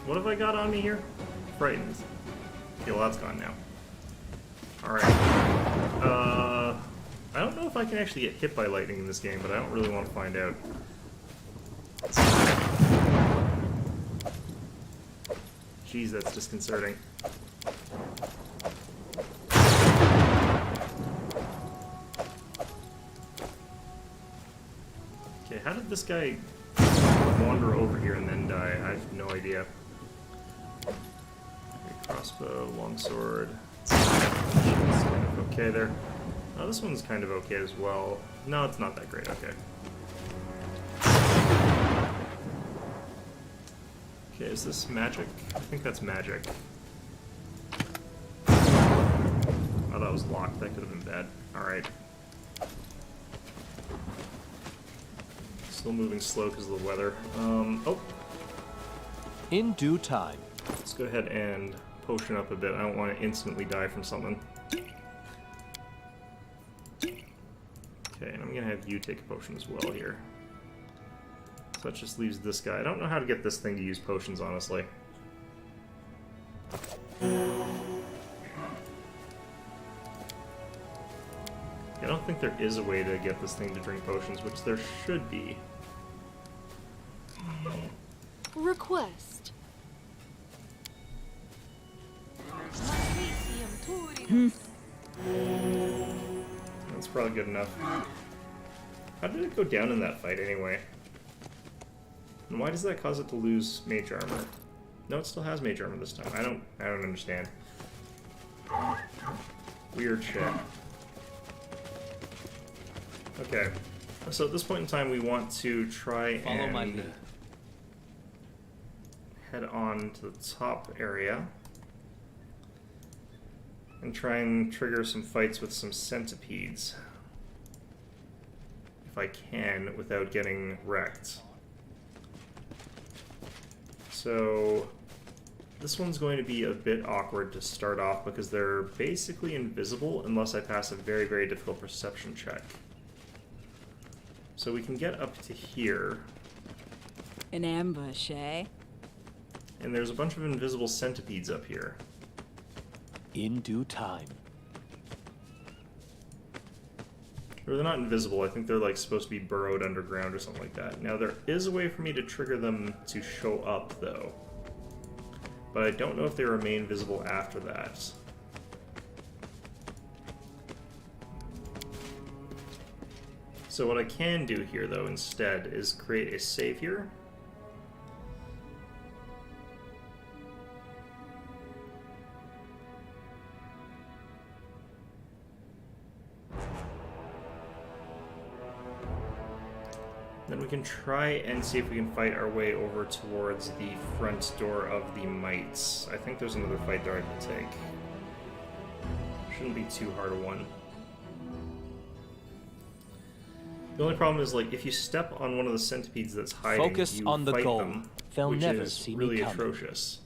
What have I got on me here? Frightened. Okay, well that's gone now. Alright. I don't know if I can actually get hit by lightning in this game, but I don't really want to find out. Jeez, that's disconcerting. Okay, how did this guy wander over here and then die? I have no idea. Okay, crossbow, longsword. It's kind of okay there. Oh, this one's kind of okay as well. No, it's not that great. Okay. Okay, is this magic? I think that's magic. Oh, that was locked. That could have been bad. Alright. Still moving slow because of the weather. Oh, In due time. let's go ahead and potion up a bit. I don't want to instantly die from something. Okay, and I'm going to have you take a potion as well here. So that just leaves this guy. I don't know how to get this thing to use potions, honestly. I don't think there is a way to get this thing to drink potions, which there should be. Request. That's probably good enough. How did it go down in that fight anyway? And why does that cause it to lose mage armor? No, it still has mage armor this time. I don't understand. Weird shit. Okay. So at this point in time we want to try Follow my and lead. head on to the top area and try and trigger some fights with some centipedes. If I can, without getting wrecked. So this one's going to be a bit awkward to start off because they're basically invisible unless I pass a very, very difficult perception check. So we can get up to here, An ambush, eh? and there's a bunch of invisible centipedes up here. In due time. Or they're not invisible, I think they're like supposed to be burrowed underground or something like that. Now there is a way for me to trigger them to show up though. But I don't know if they remain visible after that. So what I can do here though instead is create a save here. Then we can try and see if we can fight our way over towards the front door of the mites. I think there's another fight there I can take. Shouldn't be too hard a one. The only problem is, like, if you step on one of the centipedes that's hiding, Focus you on the fight goal. them, They'll which never is see me really coming. atrocious.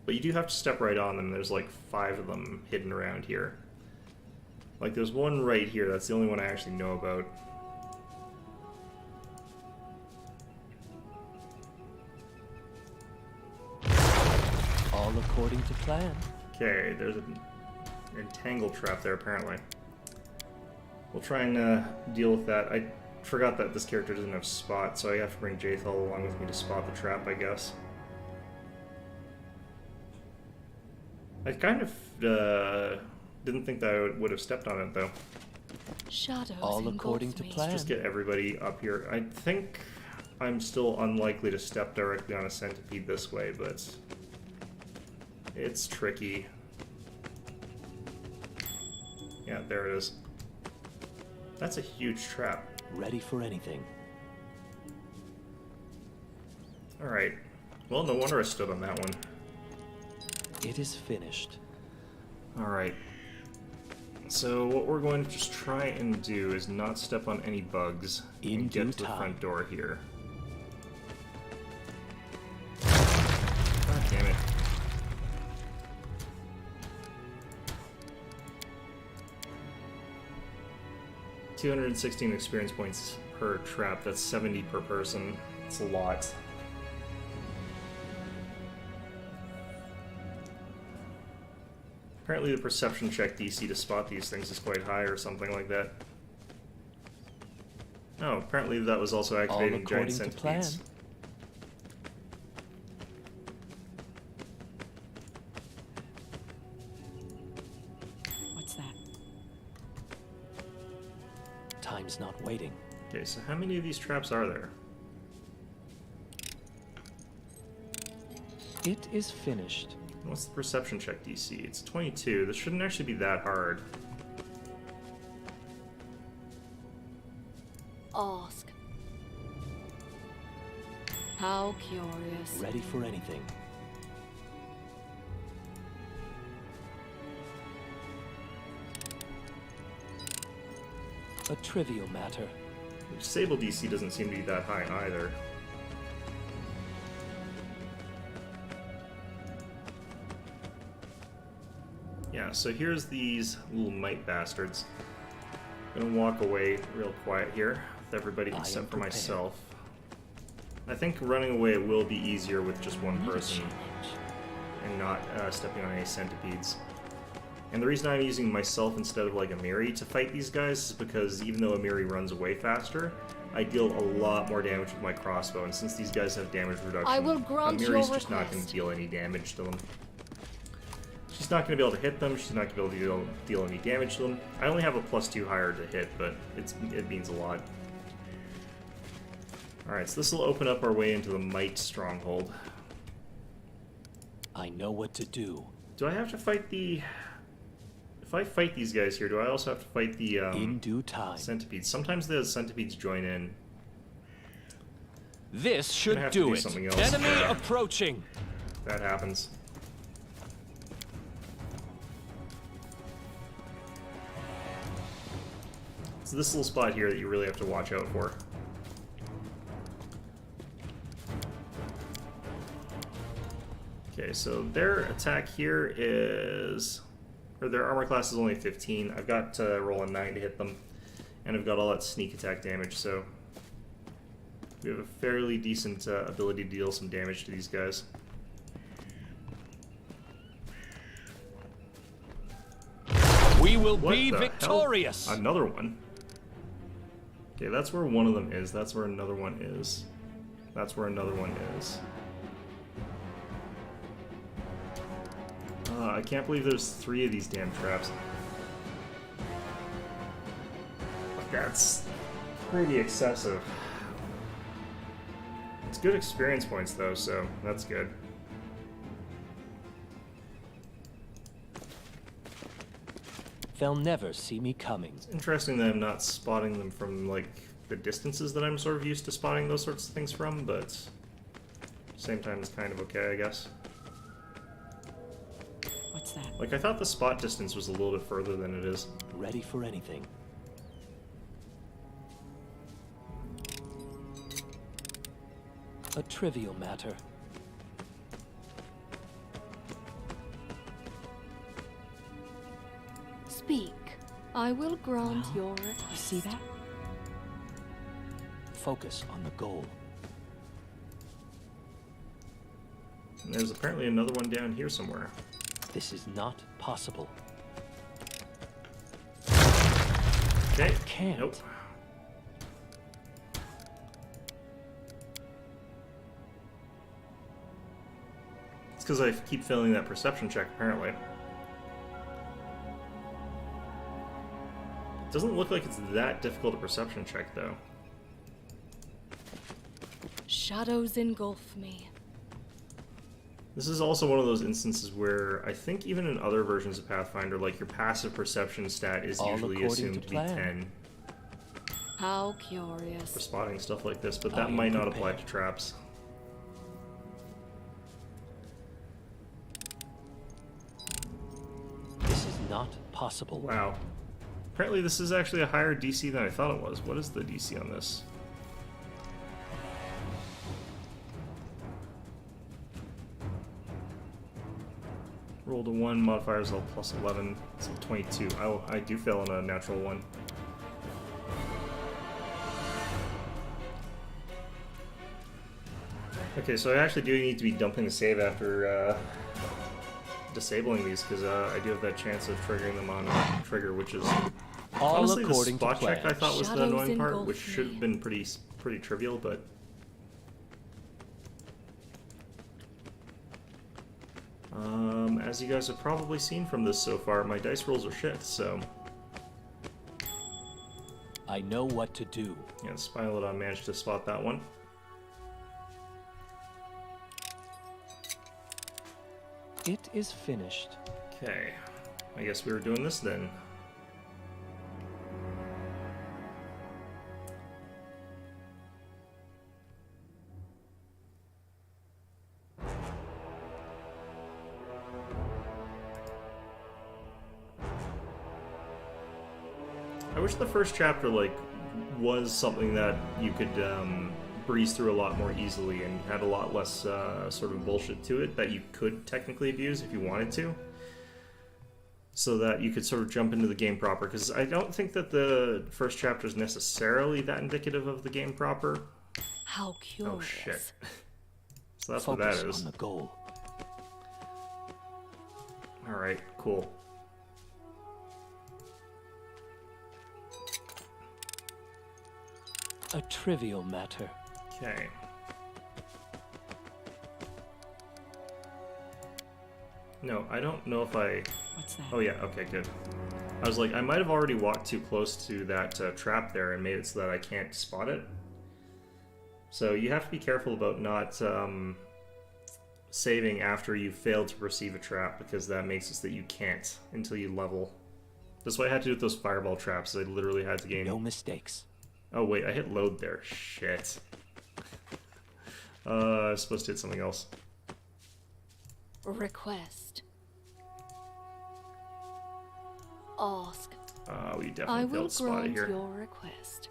But you do have to step right on them. There's like 5 of them hidden around here. Like, there's one right here. That's the only one I actually know about. All according to plan. Okay, there's an entangle trap there, apparently. We'll try and deal with that. I forgot that this character doesn't have spot, so I have to bring Jathal along with me to spot the trap, I guess. I kind of didn't think that I would have stepped on it, though. Shadows All engulf according to me. plan. Just get everybody up here. I think I'm still unlikely to step directly on a centipede this way, but it's tricky. Yeah, there it is. That's a huge trap. Ready for anything. Alright. Well, no wonder I stood on that one. It is finished. Alright. So what we're going to just try and do is not step on any bugs In and get due to the time. front door here. God damn it. $216 experience points per trap. That's 70 per person. It's a lot. Apparently the perception check DC to spot these things is quite high or something like that. Oh, apparently that was also activating giant according to plan. centipedes. What's that? Time's not waiting. Okay, so how many of these traps are there? It is finished. What's the perception check DC? It's 22. This shouldn't actually be that hard. Ask. How curious. Ready for anything. A trivial matter. Sable DC doesn't seem to be that high either. Yeah, so here's these little mite bastards. I'm gonna walk away real quiet here with everybody I am except for prepared. myself. I think running away will be easier with just one Need a person challenge. and not stepping on any centipedes. And the reason I'm using myself instead of like Amiri to fight these guys is because even though Amiri runs away faster, I deal a lot more damage with my crossbow, and since these guys have damage reduction, I will grant Amiri's your just not going request. to deal any damage to them. She's not going to be able to hit them, she's not going to be able to deal any damage to them. I only have a +2 higher to hit, but it means a lot. Alright, so this will open up our way into the Mite Stronghold. I know what to do. Do I have to fight the... If I fight these guys here, do I also have to fight the In due time. centipedes? Sometimes the centipedes join in. This Gonna should have to do do it. something else. Enemy Yeah. approaching. That happens. It's this little spot here that you really have to watch out for. Okay, so their attack here is... or their armor class is only 15. I've got to roll a 9 to hit them. And I've got all that sneak attack damage, so We have a fairly decent ability to deal some damage to these guys. We will What be the victorious. hell? Another one. Okay, that's where one of them is. That's where another one is. That's where another one is. I can't believe there's 3 of these damn traps. That's pretty excessive. It's good experience points though, so that's good. They'll never see me coming. It's interesting that I'm not spotting them from like the distances that I'm sort of used to spotting those sorts of things from, but at the same time it's kind of okay, I guess. What's that? Like, I thought the spot distance was a little bit further than it is. Ready for anything. A trivial matter. Speak. I will grant your request. You see that? Focus on the goal. And there's apparently another one down here somewhere. This is not possible. Okay. Can't. Nope. It's because I keep failing that perception check, apparently. It doesn't look like it's that difficult a perception check, though. Shadows engulf me. This is also one of those instances where I think even in other versions of Pathfinder, like, your passive perception stat is All usually according assumed to to be plan. 10 How for curious. spotting stuff like this, but Are that you might not apply prepared? to traps. This is not possible. Wow. Apparently this is actually a higher DC than I thought it was. What is the DC on this? Rolled a 1, modifiers all plus 11, so 22. I do fail on a natural 1. Okay, so I actually do need to be dumping the save after disabling these, because I do have that chance of triggering them on trigger, which is All honestly the according to spot check I plan. thought was the Shadows annoying part, engulf which should have me. been pretty trivial, but as you guys have probably seen from this so far, my dice rolls are shit, so I know what to do. yeah, Spilodon managed to spot that one. It is finished. Okay, I guess we were doing this then. I wish the first chapter, like, was something that you could breeze through a lot more easily and had a lot less sort of bullshit to it that you could technically abuse if you wanted to, so that you could sort of jump into the game proper, because I don't think that the first chapter is necessarily that indicative of the game proper. How curious. Oh shit. So that's Focus what that is. on the goal. Alright, cool. A trivial matter. Okay. No, I don't know if I... What's that? Oh yeah, okay, good. I was like, I might have already walked too close to that trap there and made it so that I can't spot it. So you have to be careful about not saving after you failed to perceive a trap, because that makes it so that you can't until you level. That's what I had to do with those fireball traps. I literally had to gain... No mistakes. Oh wait, I hit load there. Shit. I was supposed to hit something else. Request. Ask. We I definitely will failed to spot it grant here. your request.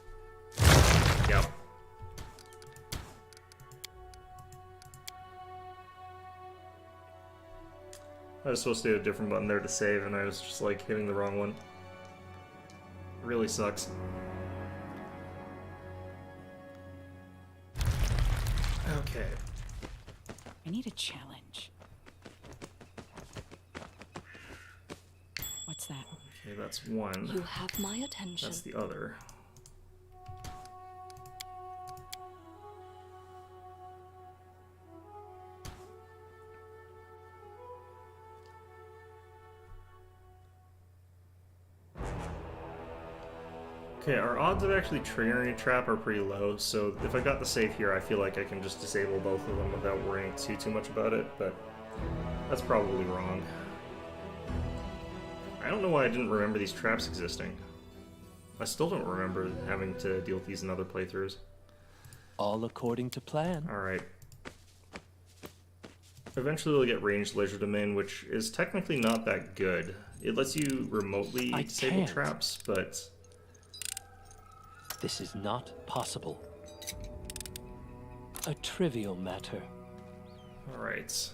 Yep. I was supposed to hit a different button there to save, and I was just like hitting the wrong one. Really sucks. Okay. I need a challenge. What's that? Okay, that's one. You have my attention. That's the other. Okay, our odds of actually triggering a trap are pretty low, so if I got the save here, I feel like I can just disable both of them without worrying too much about it, but that's probably wrong. I don't know why I didn't remember these traps existing. I still don't remember having to deal with these in other playthroughs. All according to plan. Alright. Eventually we'll get ranged laser domain, which is technically not that good. It lets you remotely disable can't. traps, but... This is not possible. A trivial matter. Alright.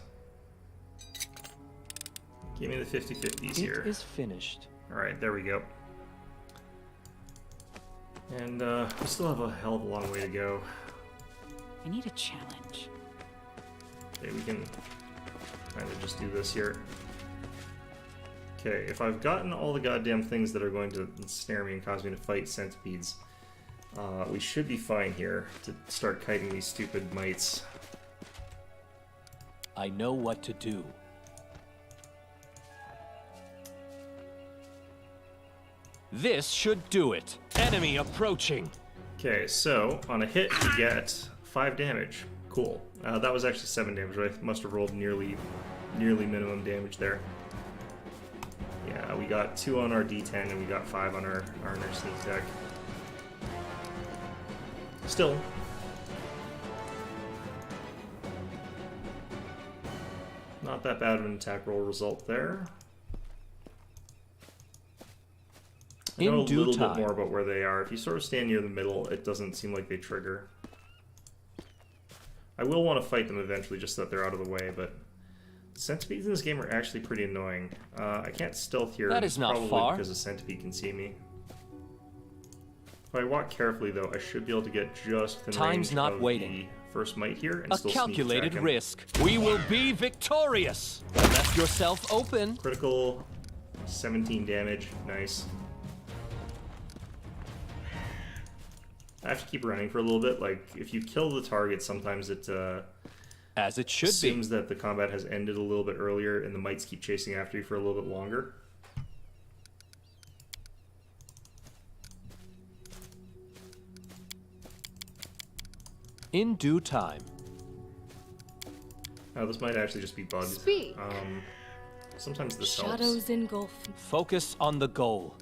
Give me the 50-50s here. It is finished. Alright, there we go. And we still have a hell of a long way to go. I need a challenge. Okay, we can kind of just do this here. Okay, if I've gotten all the goddamn things that are going to snare me and cause me to fight centipedes, we should be fine here to start kiting these stupid mites. I know what to do. This should do it. Enemy approaching. Okay, so on a hit you get 5 damage. Cool. That was actually 7 damage, right? I must have rolled nearly minimum damage there. Yeah, we got 2 on our D10 and we got 5 on our sneak deck. Still. Not that bad of an attack roll result there. I know a little bit more about where they are. If you sort of stand near the middle, it doesn't seem like they trigger. I will want to fight them eventually just so that they're out of the way, but centipedes in this game are actually pretty annoying. I can't stealth here. That is not probably far. Because a centipede can see me. If I walk carefully, though, I should be able to get just within Time's range not of waiting. the first mite here and A still calculated sneak attack him. risk. We will be victorious. Left yourself open. Critical, 17 damage. Nice. I have to keep running for a little bit. Like, if you kill the target, sometimes it As it should be. assumes that the combat has ended a little bit earlier, and the mites keep chasing after you for a little bit longer. In due time. This might actually just be bugs. Speak. Sometimes this helps. Shadows engulf. Focus on the goal.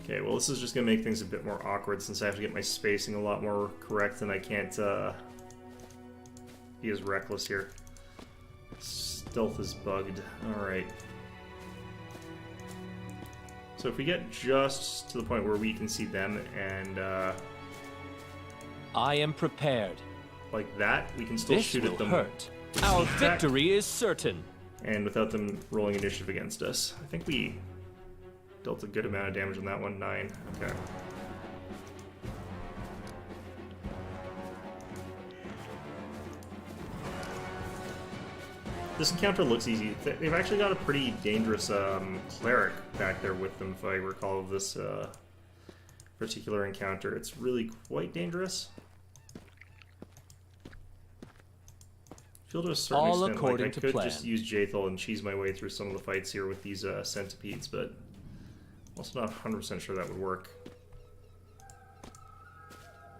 Okay, well this is just going to make things a bit more awkward since I have to get my spacing a lot more correct and I can't be as reckless here. Stealth is bugged. Alright. So if we get just to the point where we can see them and I am prepared. like that, we can still This shoot will at them. hurt. with Our sneak attack victory is certain. and without them rolling initiative against us. I think we dealt a good amount of damage on that one. 9. Okay. This encounter looks easy. They've actually got a pretty dangerous cleric back there with them, if I recall of this particular encounter. It's really quite dangerous. I feel to a certain All extent according like I to could plan. just use Jathal and cheese my way through some of the fights here with these centipedes, but I'm also not 100% sure that would work.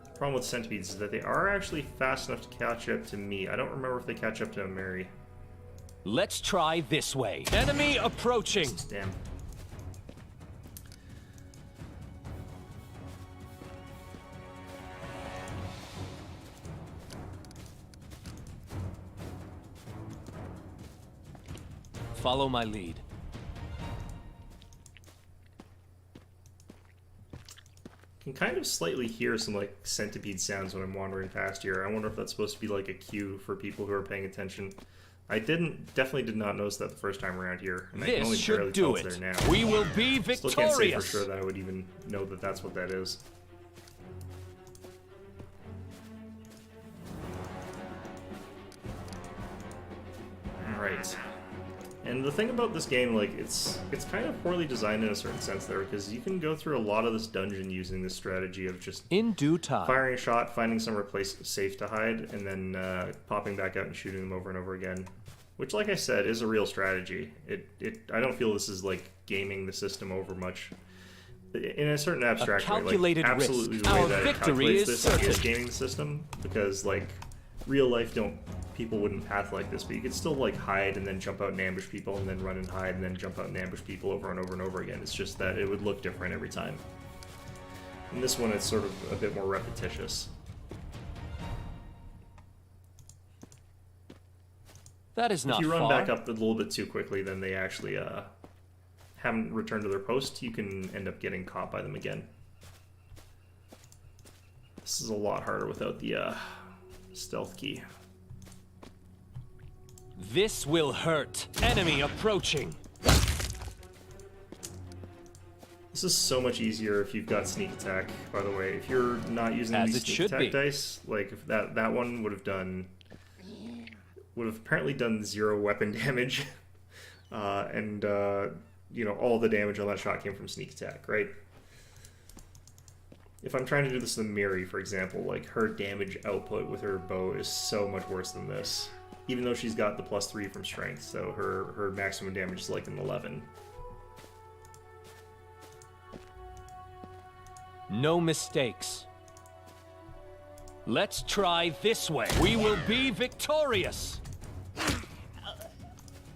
The problem with centipedes is that they are actually fast enough to catch up to me. I don't remember if they catch up to Mary. Let's try this way. Enemy approaching. Damn. Follow my lead. Can kind of slightly hear some like centipede sounds when I'm wandering past here. I wonder if that's supposed to be like a cue for people who are paying attention. I definitely did not notice that the first time around here, and I can This only barely should tell do it's it. there now. We will be Still can't say for victorious. sure that I would even know that that's what that is. Alright. And the thing about this game, like, it's kind of poorly designed in a certain sense there, because you can go through a lot of this dungeon using this strategy of just In due time. firing a shot, finding somewhere safe to hide, and then popping back out and shooting them over and over again. Which, like I said, is a real strategy. I don't feel this is, like, gaming the system over much. In a certain abstract way, like, absolutely risk. the way Our that it victory calculates is this is certain. gaming the system, because, like, real life people wouldn't path like this, but you could still, like, hide and then jump out and ambush people, and then run and hide and then jump out and ambush people over and over and over again. It's just that it would look different every time. In this one, it's sort of a bit more repetitious. That is not If you run far. back up a little bit too quickly, then they actually haven't returned to their post. You can end up getting caught by them again. This is a lot harder without the stealth key. This will hurt. Enemy approaching. This is so much easier if you've got sneak attack, by the way. If you're not using As these it sneak should attack be. dice, like, if that one would have apparently done 0 weapon damage. And you know, all the damage on that shot came from sneak attack, right? If I'm trying to do this to Miri, for example, like, her damage output with her bow is so much worse than this. Even though she's got the +3 from strength, so her maximum damage is like an 11. No mistakes. Let's try this way. We will be victorious.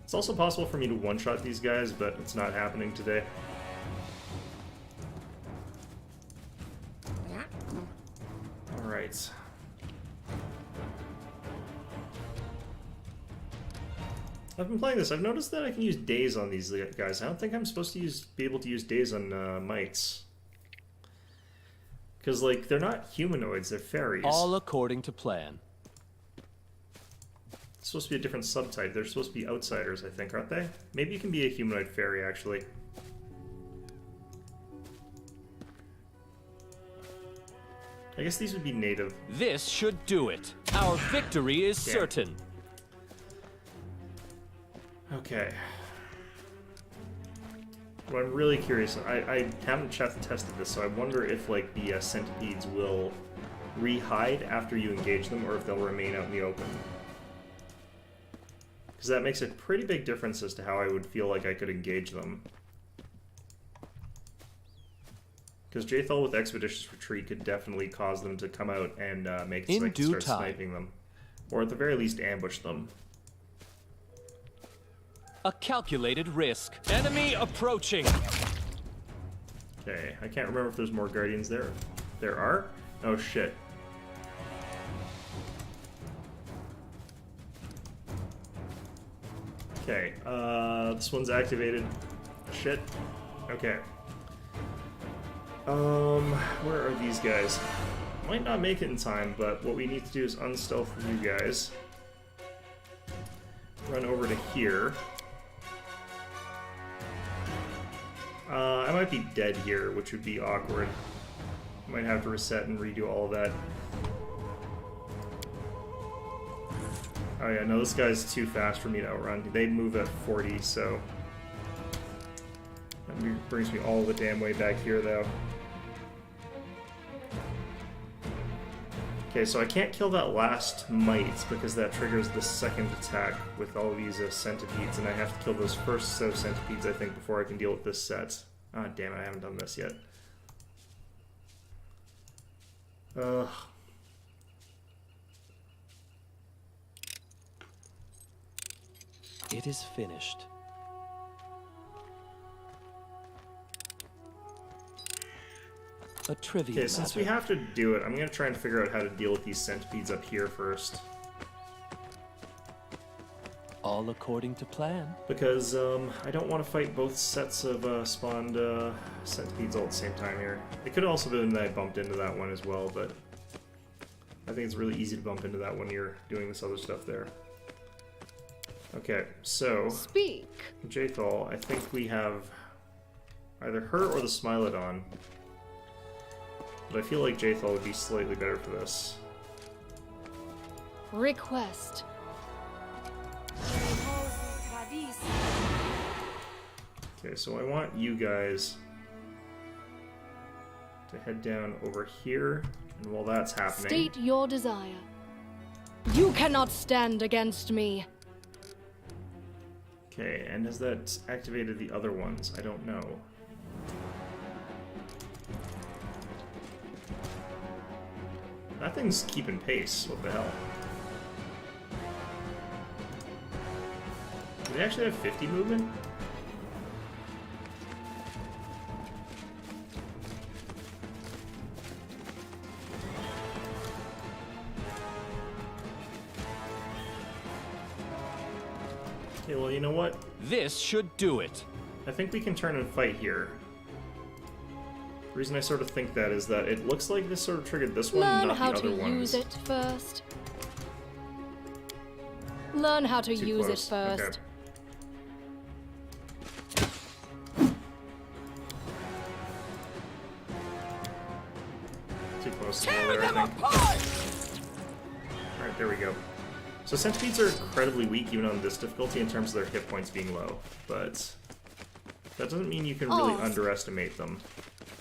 It's also possible for me to one-shot these guys, but it's not happening today. Alright. I've been playing this. I've noticed that I can use daze on these guys. I don't think I'm supposed to be able to use daze on mites. Because, like, they're not humanoids, they're fairies. All according to plan. It's supposed to be a different subtype. They're supposed to be outsiders, I think, aren't they? Maybe you can be a humanoid fairy, actually. I guess these would be native. This should do it. Our victory is Damn. certain. Okay. What I'm really curious, I haven't tested this, so I wonder if, like, the centipedes will re-hide after you engage them, or if they'll remain out in the open. Because that makes a pretty big difference as to how I would feel like I could engage them. Because Jathal with Expeditious Retreat could definitely cause them to come out and make it so I can start sniping them. Or at the very least, ambush them. A calculated risk. Enemy approaching. Okay, I can't remember if there's more Guardians there. There are? Oh shit. Okay, this one's activated. Shit. Okay. Where are these guys? Might not make it in time, but what we need to do is unstealth you guys. Run over to here. I might be dead here, which would be awkward. Might have to reset and redo all of that. Oh yeah, no, this guy's too fast for me to outrun. They move at 40, so... That brings me all the damn way back here, though. Okay, so I can't kill that last mite, because that triggers the second attack with all these centipedes, and I have to kill those first set of centipedes, I think, before I can deal with this set. Ah, damn it, I haven't done this yet. Ugh. It is finished. A trivia Okay, since we have to do it, I'm going to try and figure out how to deal with these centipedes up here first. All according to plan. Because I don't want to fight both sets of spawned centipedes all at the same time here. It could also been that I bumped into that one as well, but I think it's really easy to bump into that when you're doing this other stuff there. Okay, so... Speak. Jathal, I think we have either her or the Smilodon. But I feel like Jathal would be slightly better for this. Request. Okay, so I want you guys to head down over here, and while that's happening... State your desire. You cannot stand against me. Okay, and has that activated the other ones? I don't know. That thing's keeping pace. What the hell? Do they actually have 50 movement? Okay, well, you know what? This should do it. I think we can turn and fight here. The reason I sort of think that is that it looks like this sort of triggered this one, Learn not how the other to ones. use it first. Learn how to Too use close. it first. Okay. Too close to there, I think. Alright, there we go. So centipedes are incredibly weak even on this difficulty in terms of their hit points being low, but that doesn't mean you can really underestimate them.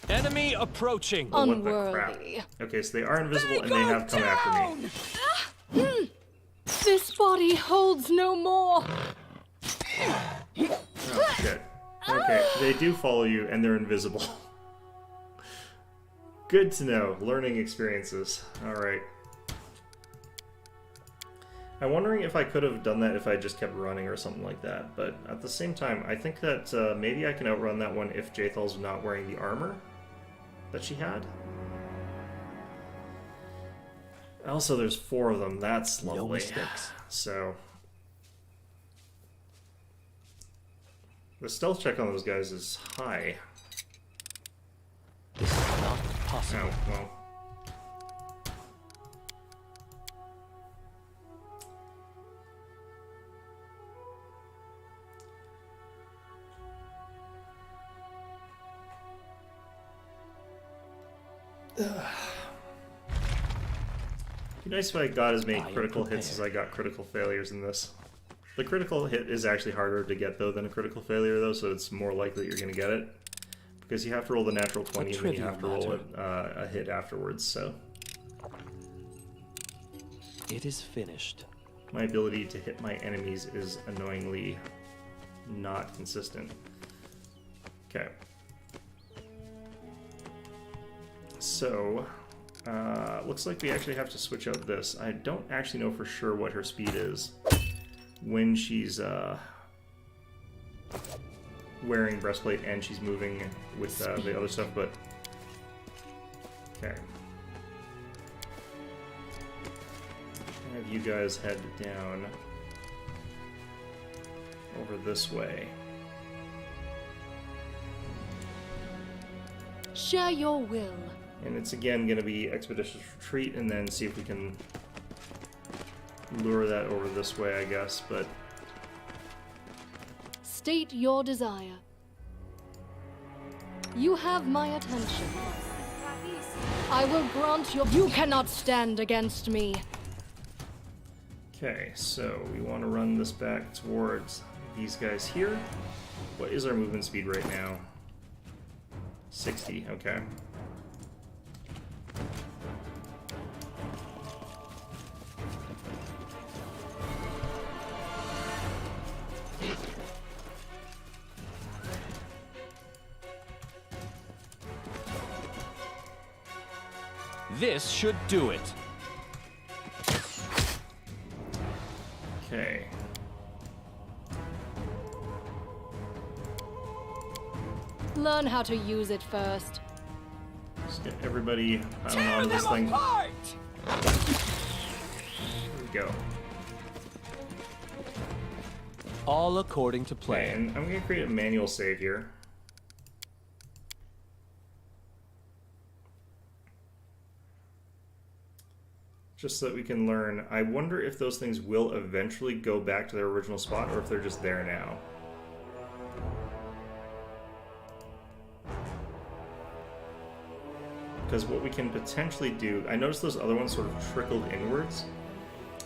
Enemy approaching. Oh, what the crap. Unworthy. Okay, so they are invisible and they have come after me. This body holds no more. Oh, shit. Okay, they do follow you and they're invisible. Good to know. Learning experiences. Alright. I'm wondering if I could have done that if I just kept running or something like that, but at the same time, I think that maybe I can outrun that one if Jathal's not wearing the armor that she had. Also, there's 4 of them. That's lovely. No mistakes. So, the stealth check on those guys is high. This is not possible. Oh, well. Be nice if I got as many critical hits as I got critical failures in this. The critical hit is actually harder to get though than a critical failure though, so it's more likely you're going to get it. Because you have to roll the natural 20 and then you have to roll a hit afterwards, so... It is finished. My ability to hit my enemies is annoyingly not consistent. Okay. So... looks like we actually have to switch out this. I don't actually know for sure what her speed is when she's wearing breastplate and she's moving with the other stuff, but okay. Have you guys head down over this way. Share your will. And it's again going to be expeditious retreat and then see if we can lure that over this way, I guess, but... State your desire. You have my attention. I will grant your... You cannot stand against me. Okay, so we want to run this back towards these guys here. What is our movement speed right now? 60, okay. This should do it. Okay. Learn how to use it first. Just get everybody onto this thing. There we go. All according to Okay, plan. and I'm going to create a manual save here. Just so that we can learn. I wonder if those things will eventually go back to their original spot or if they're just there now. Because what we can potentially do... I noticed those other ones sort of trickled inwards.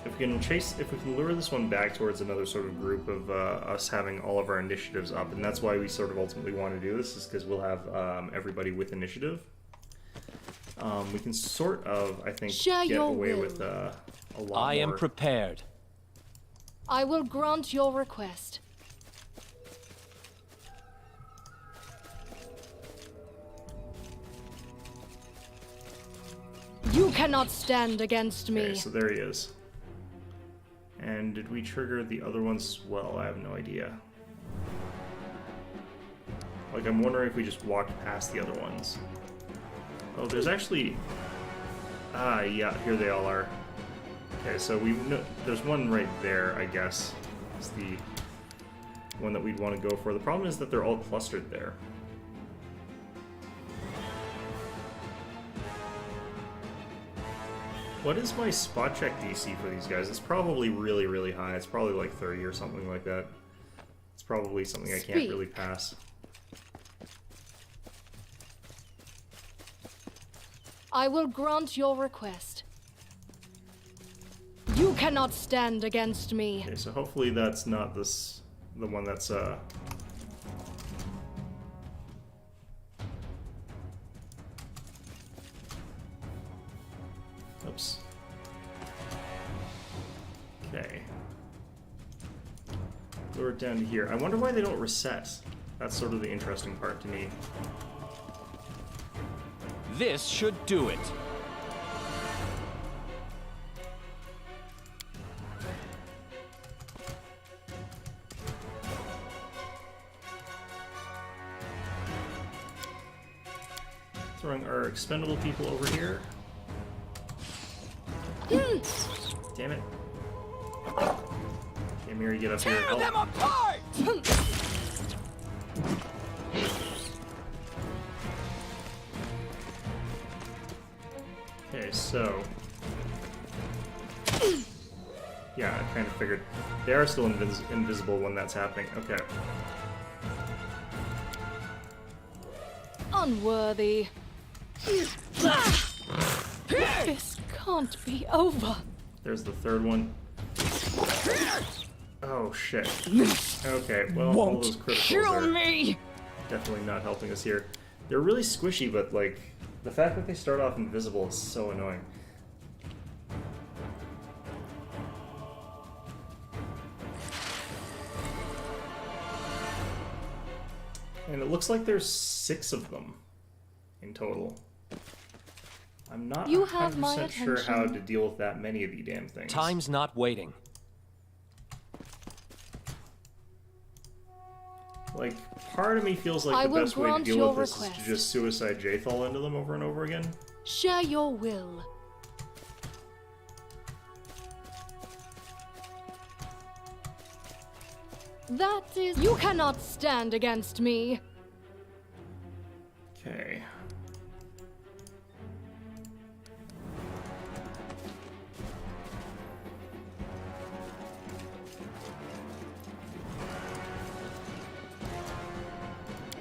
if we can lure this one back towards another sort of group of us having all of our initiatives up, and that's why we sort of ultimately want to do this, is because we'll have everybody with initiative. We can sort of, I think, get away with a lot more. I am prepared. I will grant your request. You cannot stand against me. Okay, so there he is. And did we trigger the other ones? Well, I have no idea. Like, I'm wondering if we just walked past the other ones. Oh, there's actually... Ah, yeah, here they all are. Okay, so we know there's one right there, I guess. It's the one that we'd want to go for. The problem is that they're all clustered there. What is my spot check DC for these guys? It's probably really, really high. It's probably like 30 or something like that. It's probably something I can't really pass. I will grant your request. You cannot stand against me. Okay, so hopefully that's not the one that's Oops. Okay. Lure it down to here. I wonder why they don't reset. That's sort of the interesting part to me. This should do it. Throwing our expendable people over here. Damn it. Okay, Miri, get up here. Tear them apart! Okay, so... Yeah, I kind of figured. They are still invisible when that's happening. Okay. Unworthy. This can't be over. There's the third one. Oh, shit. Okay, well, all those criticals are definitely not helping us here. They're really squishy, but, like, the fact that they start off invisible is so annoying. And it looks like there's 6 of them in total. I'm not 100% sure how to deal with that many of the damn things. Time's not waiting. Like, part of me feels like the best way to deal with this is to just suicide Jathal into them over and over again. Share your will. That is... You cannot stand against me. Okay.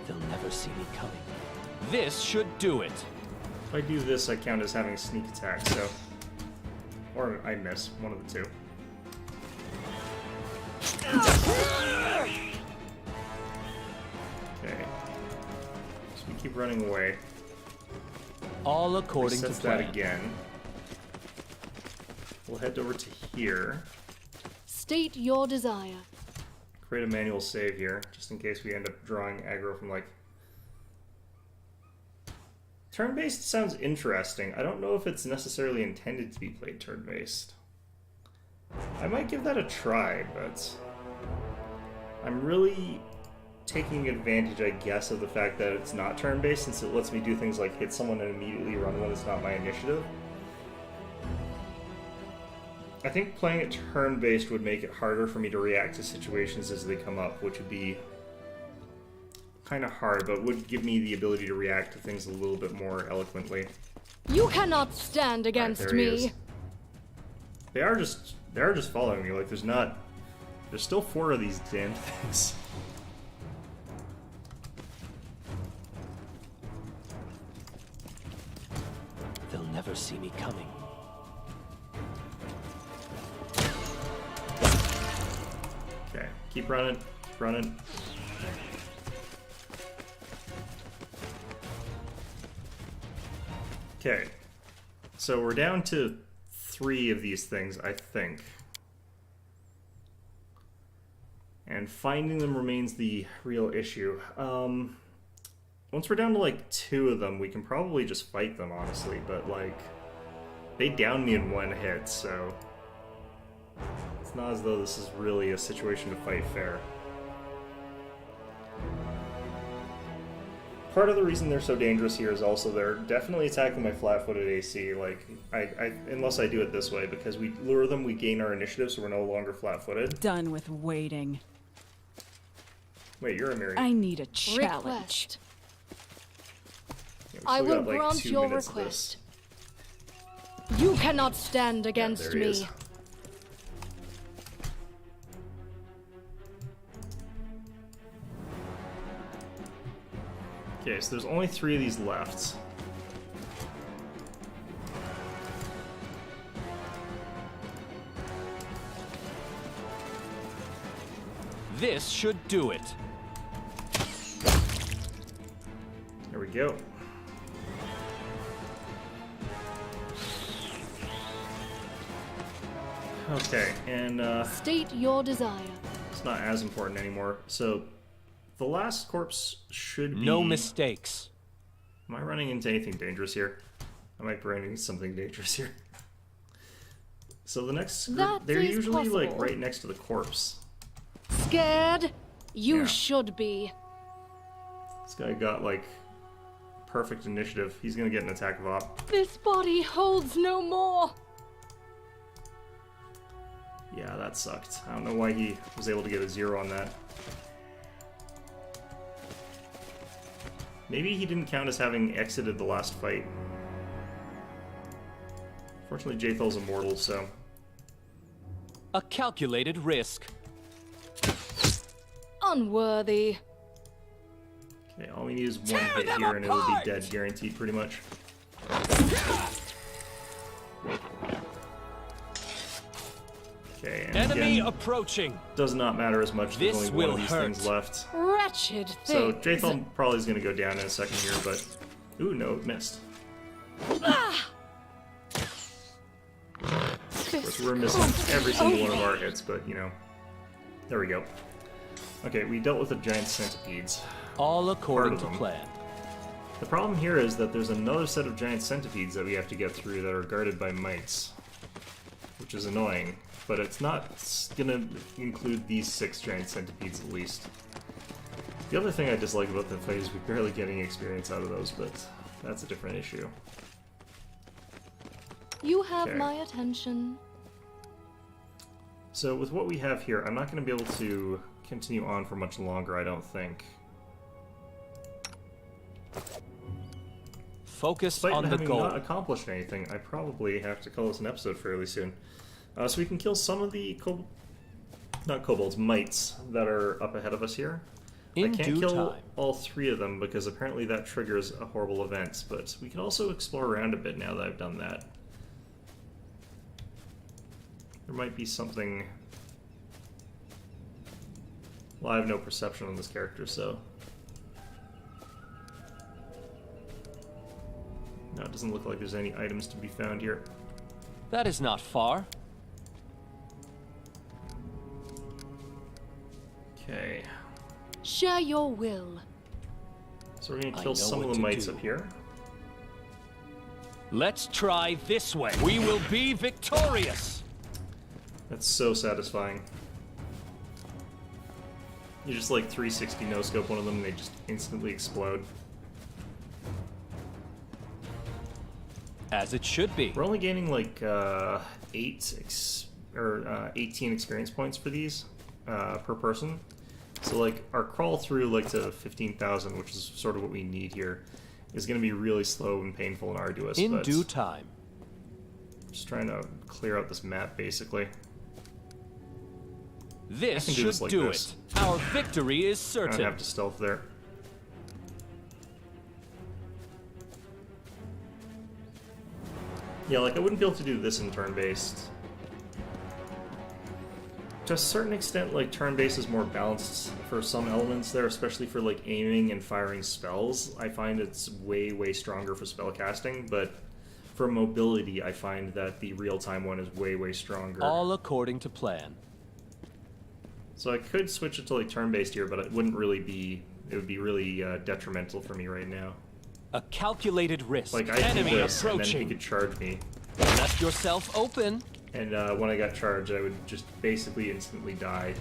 They'll never see me coming. This should do it. If I do this, I count as having a sneak attack, so... Or I miss, one of the two. Okay. So we keep running away. All according to Resets plan. that again. We'll head over to here. State your desire. Create a manual save here, just in case we end up drawing aggro from, like... Turn-based sounds interesting. I don't know if it's necessarily intended to be played turn-based. I might give that a try, but... I'm really taking advantage, I guess, of the fact that it's not turn-based, since it lets me do things like hit someone and immediately run when it's not my initiative. I think playing it turn-based would make it harder for me to react to situations as they come up, which would be kind of hard, but would give me the ability to react to things a little bit more eloquently. You cannot stand against me. They are just following me. Like, there's still 4 of these damn things. They'll never see me coming. Keep running. Keep running. Okay. So we're down to 3 of these things, I think. And finding them remains the real issue. Once we're down to like 2 of them, we can probably just fight them, honestly. But like, they downed me in 1 hit, so it's not as though this is really a situation to fight fair. Part of the reason they're so dangerous here is also they're definitely attacking my flat-footed AC. Like, unless I do it this way, because we lure them, we gain our initiative, so we're no longer flat-footed. Done with waiting. Wait, you're a Mary. I need a challenge. Request. Yeah, I will got, like, grant 2 your minutes of request. this. You cannot stand against there he me. is. Okay, so there's only 3 of these left. This should do it. There we go. Okay, and State your desire. it's not as important anymore. So, the last corpse should be... No mistakes. Am I running into anything dangerous here? I might be running into something dangerous here. So the next group, That they're is usually like possible. right next to the corpse. Scared? You Yeah. should be. This guy got like perfect initiative. He's gonna get an attack of op. This body holds no more. Yeah, that sucked. I don't know why he was able to get a 0 on that. Maybe he didn't count as having exited the last fight. Fortunately, Jathel's immortal, so... A calculated risk. Unworthy. Okay, all we need is 1 hit here and it'll be dead guaranteed, pretty much. Okay, and Enemy again, approaching. does not matter as much. There's This only 1 will of these hurt. things left. Wretched So things. Jathel probably is going to go down in a second here, but... Ooh, no, it missed. Of course, we're missing every single one of our hits, but, you know... There we go. Okay, we dealt with the giant centipedes. All according Part to of them. plan. The problem here is that there's another set of giant centipedes that we have to get through that are guarded by mites. Which is annoying, but it's not gonna include these 6 giant centipedes at least. The other thing I dislike about the fight is we're barely getting experience out of those, but that's a different issue. You have Okay. my attention. So with what we have here, I'm not going to be able to continue on for much longer, I don't think. Focus Despite on the having goal. not accomplished anything, I probably have to call this an episode fairly soon. So we can kill some of the not kobolds, mites that are up ahead of us here. In I can't due kill time. all 3 of them because apparently that triggers a horrible event, but we can also explore around a bit now that I've done that. There might be something... Well, I have no perception on this character, so... No, it doesn't look like there's any items to be found here. That is not far. Okay, Share your will. so we're gonna I kill know some of what the to mites do. up here. Let's try this way. We will be victorious. That's so satisfying. You just like 360 no-scope one of them and they just instantly explode. As it should be. We're only gaining like 18 experience points for these per person. So like our crawl through like to 15,000, which is sort of what we need here, is going to be really slow and painful and arduous. In but due time. just trying to clear out this map basically. This can do should this like do this. it. Our victory is I don't certain. have to stealth there. Yeah, like I wouldn't be able to do this in turn-based. to a certain extent, like, turn-based is more balanced for some elements there, especially for, like, aiming and firing spells. I find it's way, way stronger for spellcasting, but for mobility, I find that the real-time one is way, way stronger. All according to plan. So I could switch it to, like, turn-based here, but it wouldn't really be... It would be really detrimental for me right now. A calculated risk. Like, I do Enemy this, and then approaching. he could charge me. Left yourself open. And when I got charged, I would just basically instantly die.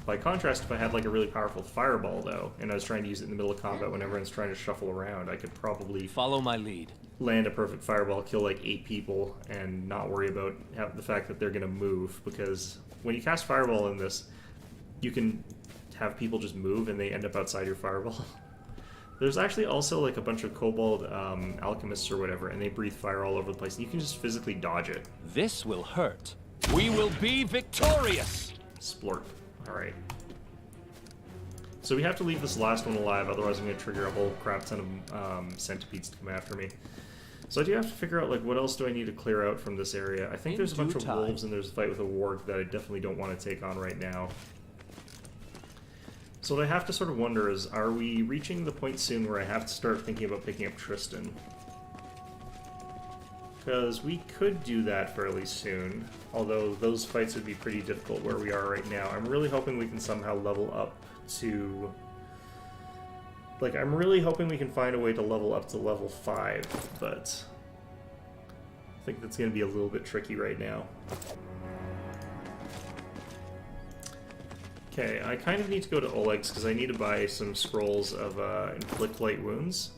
By contrast, if I had like a really powerful fireball, though, and I was trying to use it in the middle of combat when everyone's trying to shuffle around, I could probably Follow my lead. land a perfect fireball, kill like 8 people, and not worry about the fact that they're going to move. Because when you cast fireball in this, you can have people just move and they end up outside your fireball. There's actually also like a bunch of kobold alchemists or whatever, and they breathe fire all over the place. And you can just physically dodge it. This will hurt. We will be victorious. Splort. Alright. So we have to leave this last one alive, otherwise I'm going to trigger a whole crap ton of centipedes to come after me. So I do have to figure out, like, what else do I need to clear out from this area? I think there's a bunch of wolves and there's a fight with a warg that I definitely don't want to take on right now. So what I have to sort of wonder is, are we reaching the point soon where I have to start thinking about picking up Tristan? Because we could do that fairly soon, although those fights would be pretty difficult where we are right now. I'm really hoping we can somehow level up to... Like, I'm really hoping we can find a way to level up to level 5, but... I think that's going to be a little bit tricky right now. Okay, I kind of need to go to Oleg's because I need to buy some scrolls of inflict light wounds.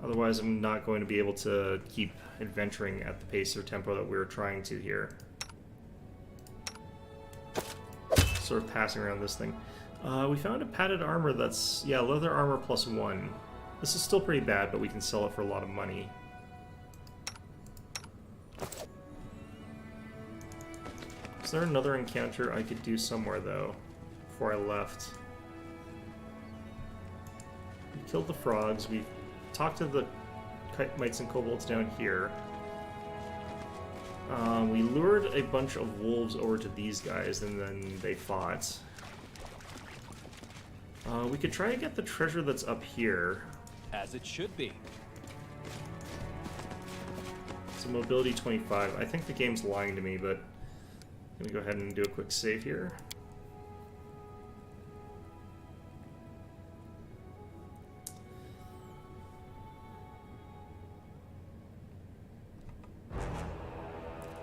Otherwise, I'm not going to be able to keep adventuring at the pace or tempo that we're trying to here. Sort of passing around this thing. We found a padded armor that's, yeah, leather armor +1. This is still pretty bad, but we can sell it for a lot of money. Is there another encounter I could do somewhere, though, before I left? We killed the frogs, we talked to the mites and kobolds down here. We lured a bunch of wolves over to these guys, and then they fought. We could try to get the treasure that's up here. As it should be. So mobility 25. I think the game's lying to me, but I'm gonna go ahead and do a quick save here.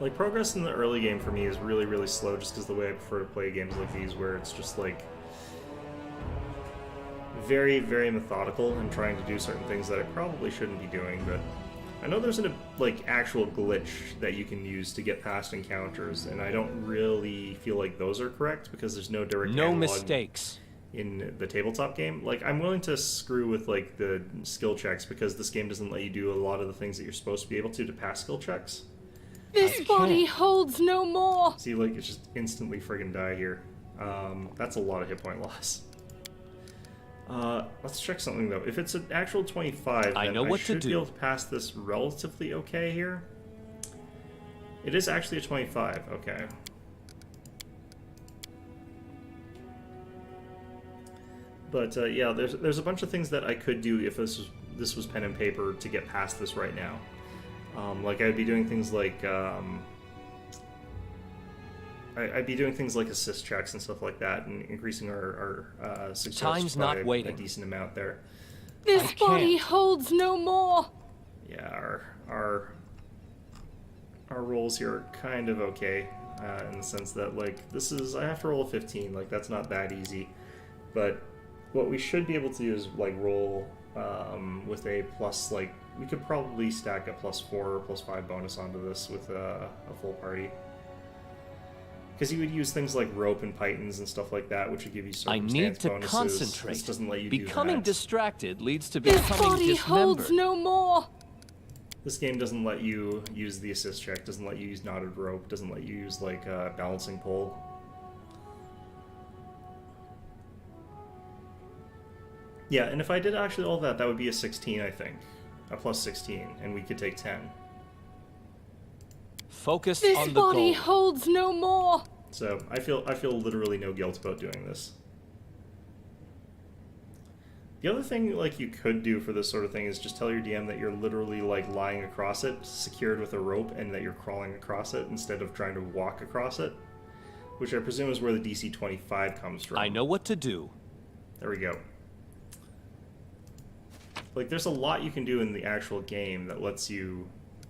Like, progress in the early game for me is really, really slow just because the way I prefer to play games like these, where it's just like very, very methodical and trying to do certain things that I probably shouldn't be doing, but I know there's an like actual glitch that you can use to get past encounters, and I don't really feel like those are correct because there's no direct No analog mistakes. in the tabletop game. Like, I'm willing to screw with like the skill checks because this game doesn't let you do a lot of the things that you're supposed to be able to pass skill checks. This body holds no more. See, like, it's just instantly friggin' die here. That's a lot of hit point loss. Let's check something, though. If it's an actual 25, I then know what I should to be do. able to pass this relatively okay here. It is actually a 25, okay. But, yeah, there's a bunch of things that I could do if this was pen and paper to get past this right now. Like, I'd be doing things like, I'd be doing things like assist checks and stuff like that, and increasing our success Time's by not waiting. a decent amount there. This body holds no more. Yeah, our rolls here are kind of okay, in the sense that, like, I have to roll a 15, like, that's not that easy. But what we should be able to do is, like, roll with a plus, like, we could probably stack a +4 or +5 bonus onto this with a full party. Because you would use things like rope and pythons and stuff like that, which would give you I circumstance need to bonuses. concentrate. This doesn't let you Becoming do that. distracted leads to This becoming body holds dismembered. no more. This game doesn't let you use the assist check, doesn't let you use knotted rope, doesn't let you use, like, a balancing pole. Yeah, and if I did actually all that, that would be a 16, I think. A +16, and we could take 10. Focus This on the body goal. holds no more. So I feel literally no guilt about doing this. The other thing like you could do for this sort of thing is just tell your DM that you're literally like lying across it, secured with a rope, and that you're crawling across it instead of trying to walk across it, which I presume is where the DC 25 comes from. I know what to do. There we go. Like, there's a lot you can do in the actual game that lets you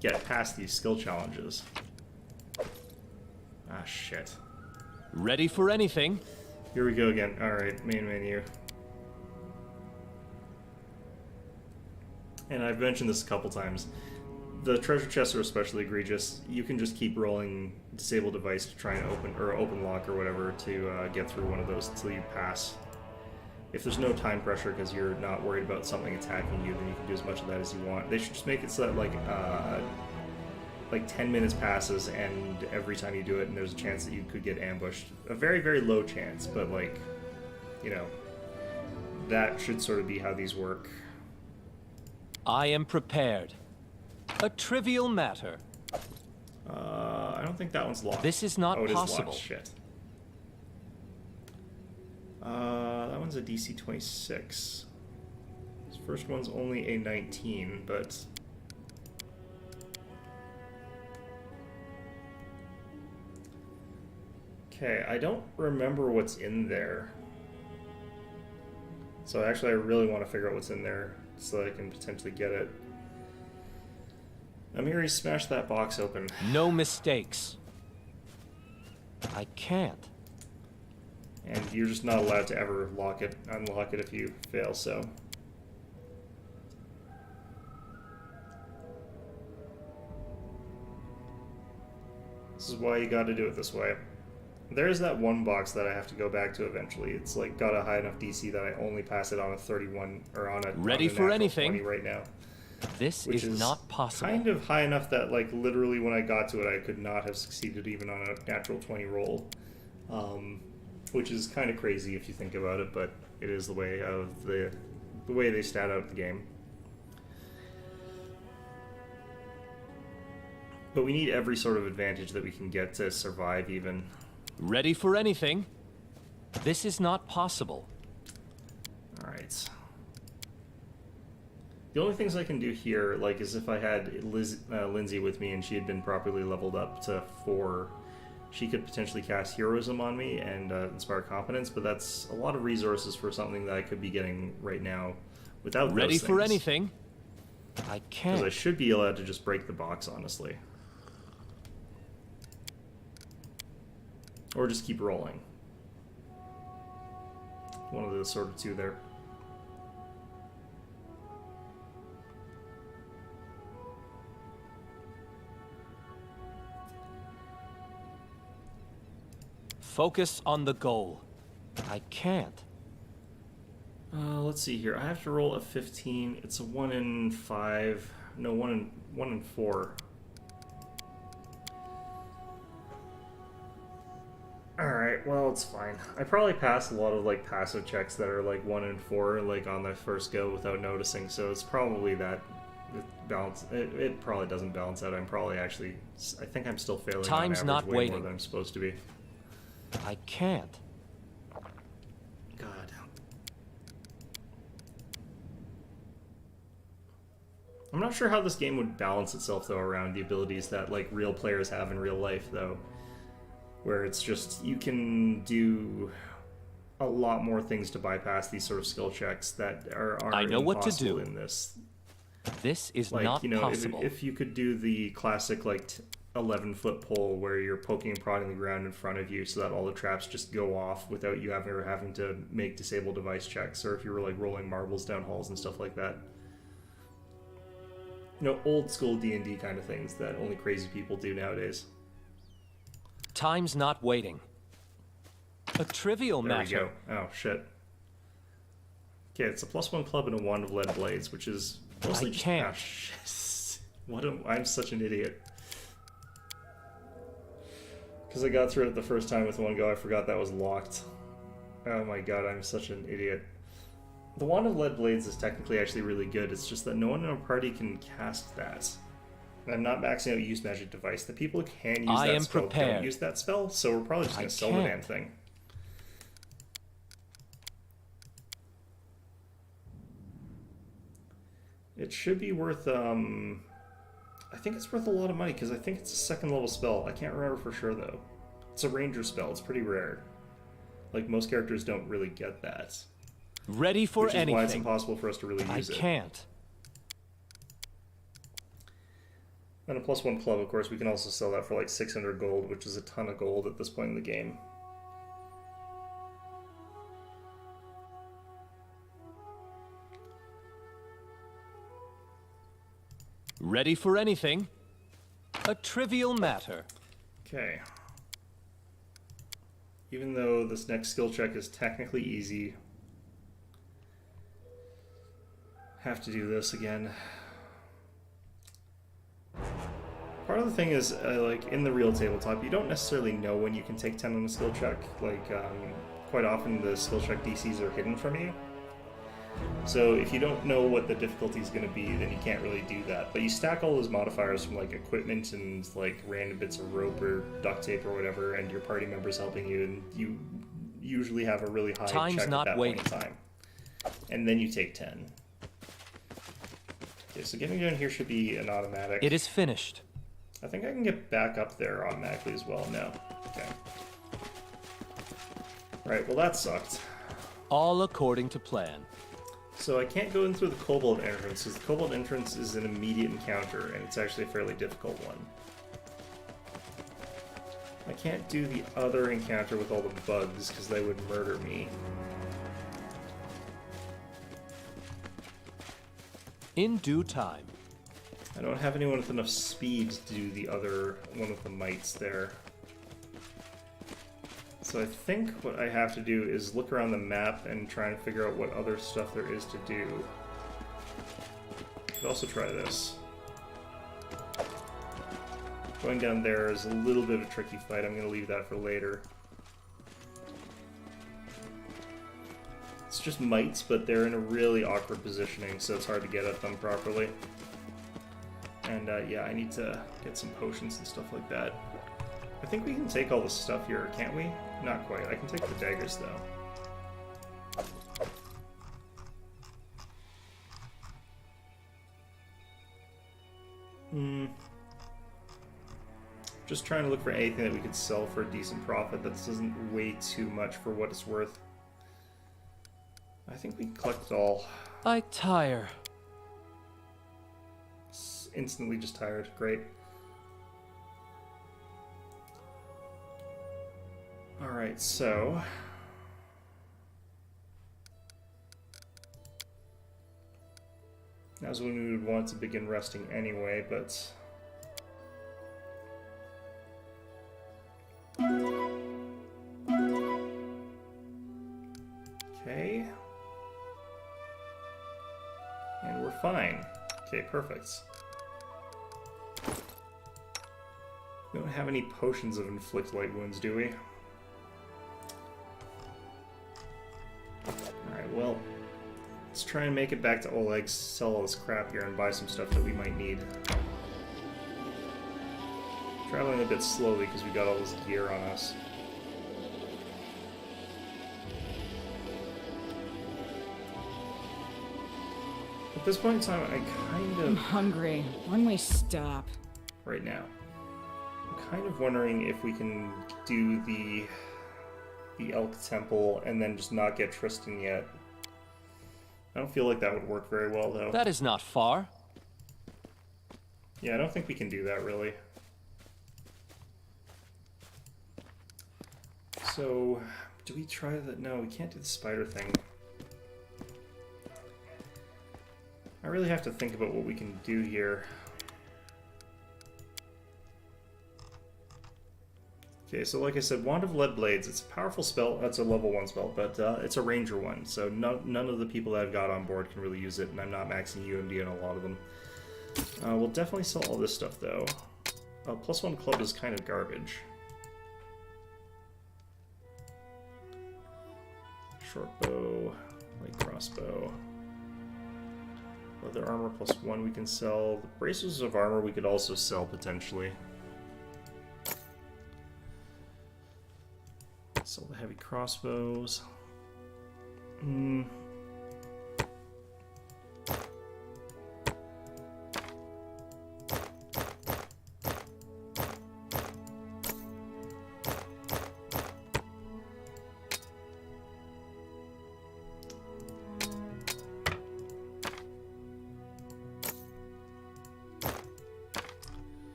get past these skill challenges. Ah, shit. Ready for anything. Here we go again. Alright, main menu. And I've mentioned this a couple times. The treasure chests are especially egregious. You can just keep rolling disable device to try and open lock or whatever to get through one of those until you pass. If there's no time pressure because you're not worried about something attacking you, then you can do as much of that as you want. They should just make it so that like 10 minutes passes and every time you do it and there's a chance that you could get ambushed. A very, very low chance, but like, you know, that should sort of be how these work. I am prepared. A trivial matter. I don't think that one's locked. This is not it possible. Is locked. Shit. That one's a DC 26. This first one's only a 19, but... Okay, I don't remember what's in there. So actually I really want to figure out what's in there so that I can potentially get it. Amiri, smash that box open. No mistakes. I can't. And you're just not allowed to ever unlock it if you fail, so. This is why you gotta do it this way. There's that one box that I have to go back to eventually. It's like got a high enough DC that I only pass it on a 31, or on a Ready on a for anything 20 right now. This Which is not possible. Kind of high enough that like literally when I got to it I could not have succeeded even on a natural 20 roll. Which is kind of crazy if you think about it, but it is the way of the way they stat out the game. But we need every sort of advantage that we can get to survive even. Ready for anything. This is not possible. Alright. The only things I can do here, like, is if I had Lindsay with me and she had been properly leveled up to 4, she could potentially cast Heroism on me and Inspire Competence, but that's a lot of resources for something that I could be getting right now without those Ready things. for anything. I can't. Because I should be allowed to just break the box, honestly. Or just keep rolling. One of the sort of two there. Focus on the goal. I can't. Let's see here. I have to roll a 15. It's a 1 in 5. No, 1 in 4. Alright, well, it's fine. I probably pass a lot of, like, passive checks that are, like, 1 in 4, like, on the first go without noticing, so it's probably that it probably doesn't balance out. I'm probably actually... I think I'm still failing Time's on average not way waiting. more than I'm supposed to be. I can't. God. I'm not sure how this game would balance itself, though, around the abilities that, like, real players have in real life, though. Where it's just, you can do a lot more things to bypass these sort of skill checks that are I know what to impossible do. in this. This is Like, not you know, possible. if you could do the classic, like, 11-foot pole where you're poking and prodding the ground in front of you so that all the traps just go off without you ever having to make disable device checks, or if you were, like, rolling marbles down halls and stuff like that. You know, old school D&D kind of things that only crazy people do nowadays. Time's not waiting. A trivial There matter. we go. Oh, shit. Okay, it's a +1 club and a wand of lead blades, which is mostly just... can't. Ah, shit. I'm such an idiot. Because I got through it the first time with one go, I forgot that was locked. Oh my god, I'm such an idiot. The wand of lead blades is technically actually really good, it's just that no one in our party can cast that. And I'm not maxing out use magic device. The people who can use I that am spell prepared. don't use that spell, so we're probably just going to sell the damn thing. It should be worth, I think it's worth a lot of money, because I think it's a second level spell. I can't remember for sure, though. It's a ranger spell. It's pretty rare. Like, most characters don't really get that. Ready for which is anything. why it's impossible for us to really use it. I can't. And a +1 club, of course, we can also sell that for like 600 gold, which is a ton of gold at this point in the game. Ready for anything. A trivial matter. Okay. Even though this next skill check is technically easy, have to do this again. Part of the thing is, like, in the real tabletop, you don't necessarily know when you can take 10 on a skill check. Like, quite often the skill check DCs are hidden from you. So if you don't know what the difficulty is going to be, then you can't really do that. But you stack all those modifiers from, like, equipment and, like, random bits of rope or duct tape or whatever, and your party members helping you, and you usually have a really high Time's check not at that waiting. point in time. And then you take 10. Okay, so getting down here should be an automatic. It is finished. I think I can get back up there automatically as well. No. Okay. Right, well that sucked. All according to plan. So I can't go in through the Kobold entrance, because the Kobold entrance is an immediate encounter, and it's actually a fairly difficult one. I can't do the other encounter with all the bugs, because they would murder me. In due time. I don't have anyone with enough speed to do the other one with the mites there. So I think what I have to do is look around the map and try and figure out what other stuff there is to do. Could also try this. Going down there is a little bit of a tricky fight. I'm going to leave that for later. It's just mites, but they're in a really awkward positioning, so it's hard to get at them properly. And yeah, I need to get some potions and stuff like that. I think we can take all the stuff here, can't we? Not quite. I can take the daggers, though. Just trying to look for anything that we could sell for a decent profit that isn't way too much for what it's worth. I think we can collect it all. I tire. Instantly just tired. Great. Alright, so... now's when we would want to begin resting anyway, but... okay. And we're fine. Okay, perfect. We don't have any potions of inflict light wounds, do we? Alright, well, let's try and make it back to Oleg's, sell all this crap here, and buy some stuff that we might need. Traveling a bit slowly because we got all this gear on us. At this point in time, I kind of... I'm hungry. When we stop? right now. I'm kind of wondering if we can do the Elk Temple and then just not get Tristan yet. I don't feel like that would work very well, though. That is not far. Yeah, I don't think we can do that, really. So, do we try the... no, we can't do the spider thing. I really have to think about what we can do here. Okay, so like I said, Wand of Lead Blades, it's a powerful spell. That's a level 1 spell, but it's a ranger one, so none of the people that I've got on board can really use it, and I'm not maxing UMD on a lot of them. We'll definitely sell all this stuff, though. +1 club is kind of garbage. Short bow, light crossbow. Leather armor +1 we can sell. The bracers of armor we could also sell potentially. Sell the heavy crossbows.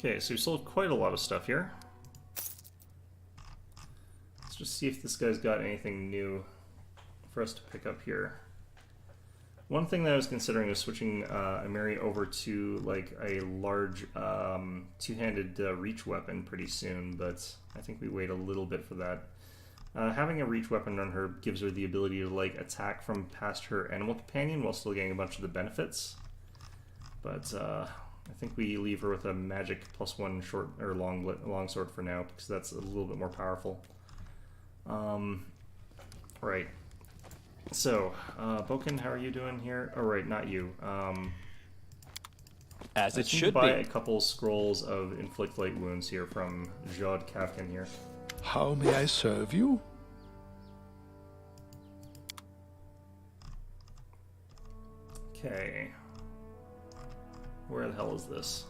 Okay, so we sold quite a lot of stuff here. Let's just see if this guy's got anything new for us to pick up here. One thing that I was considering was switching Amiri over to like a large two-handed reach weapon pretty soon, but I think we wait a little bit for that. Having a reach weapon on her gives her the ability to like attack from past her animal companion while still getting a bunch of the benefits. But I think we leave her with a magic +1 short or long sword for now because that's a little bit more powerful. Right. So, Boken, how are you doing here? Oh, right, not you. As it should buy be. a couple scrolls of inflict light wounds here from Jod Kafkin here. How may I serve you? Okay. Where the hell is this?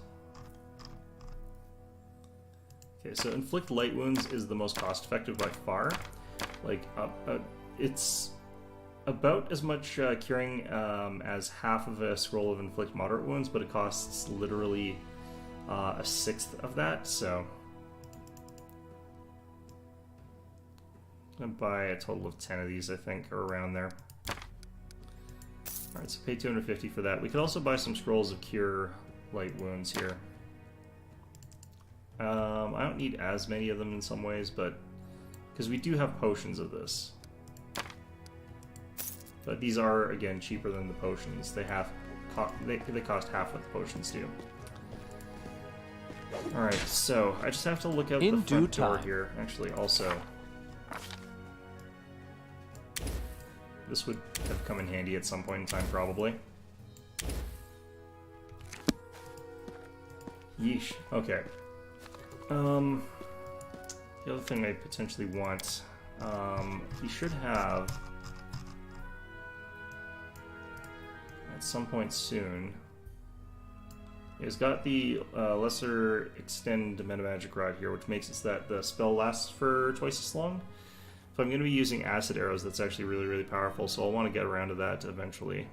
Okay, so inflict light wounds is the most cost effective by far. Like, it's about as much curing as half of a scroll of inflict moderate wounds, but it costs literally a sixth of that, so I'm gonna buy a total of 10 of these, I think, or around there. Alright, so pay 250 for that. We could also buy some scrolls of cure light wounds here. I don't need as many of them in some ways, but because we do have potions of this. But these are, again, cheaper than the potions. They cost half what the potions do. Alright, so I just have to look out the front door here. Actually, also, this would have come in handy at some point in time, probably. Yeesh. Okay. The other thing I potentially want, he should have at some point soon. He's got the lesser extend metamagic rod here, which makes it so that the spell lasts for twice as long. If I'm going to be using acid arrows, that's actually really, really powerful, so I'll want to get around to that eventually.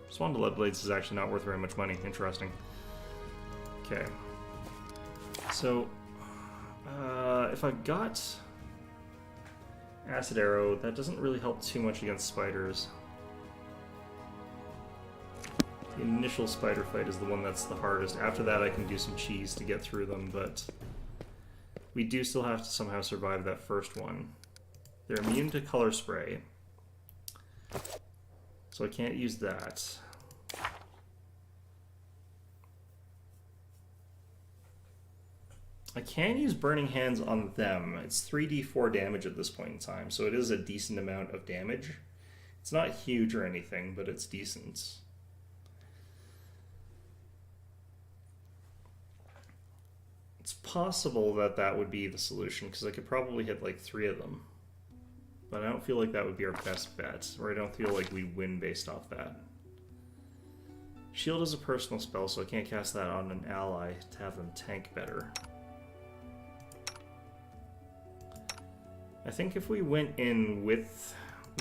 Swan to Lead Blades is actually not worth very much money. Interesting. Okay. So, if I've got acid arrow, that doesn't really help too much against spiders. The initial spider fight is the one that's the hardest. After that, I can do some cheese to get through them, but we do still have to somehow survive that first one. They're immune to color spray, so I can't use that. I can use Burning Hands on them. It's 3d4 damage at this point in time, so it is a decent amount of damage. It's not huge or anything, but it's decent. It's possible that that would be the solution, because I could probably hit like 3 of them. But I don't feel like that would be our best bet, or I don't feel like we'd win based off that. Shield is a personal spell, so I can't cast that on an ally to have them tank better. I think if we went in with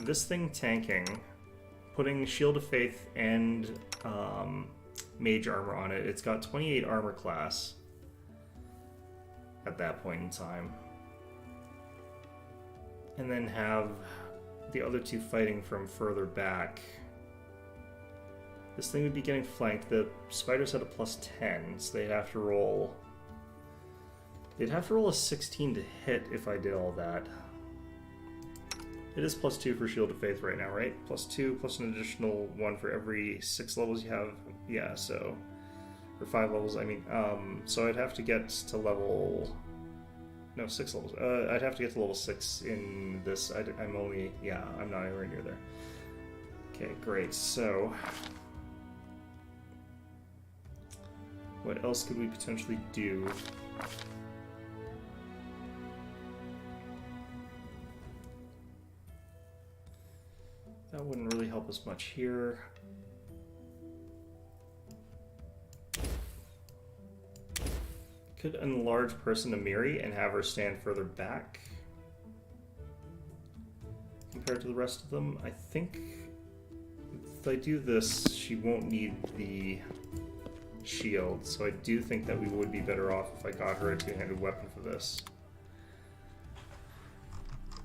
this thing tanking, putting Shield of Faith and Mage Armor on it, it's got 28 armor class at that point in time. And then have the other two fighting from further back. This thing would be getting flanked. The spiders had a +10, so they'd have to roll... They'd have to roll a 16 to hit if I did all that. It is +2 for Shield of Faith right now, right? +2 plus an additional 1 for every 6 levels you have. Yeah, so... For 5 levels, I mean, so I'd have to get to level... No, 6 levels. I'd have to get to level 6 in this. I'm only... Yeah, I'm not anywhere near there. Okay, great. So, What else could we potentially do? That wouldn't really help us much here. Could enlarge person to Miri and have her stand further back compared to the rest of them. I think if I do this, she won't need the shield, so I do think that we would be better off if I got her a two-handed weapon for this.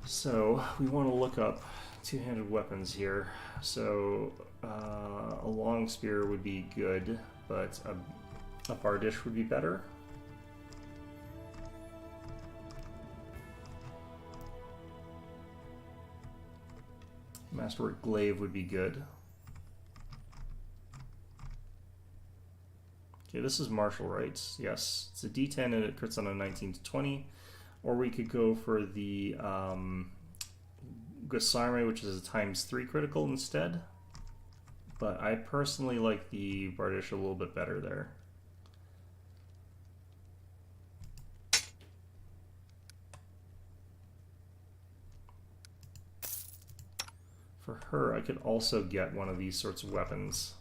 So we want to look up two-handed weapons here. So a long spear would be good, but a bardish would be better. Masterwork glaive would be good. Okay, this is martial rights. Yes, it's a D10 and it crits on a 19 to 20. Or we could go for the Gusarme, which is a ×3 critical instead. But I personally like the bardish a little bit better there. For her, I could also get one of these sorts of weapons.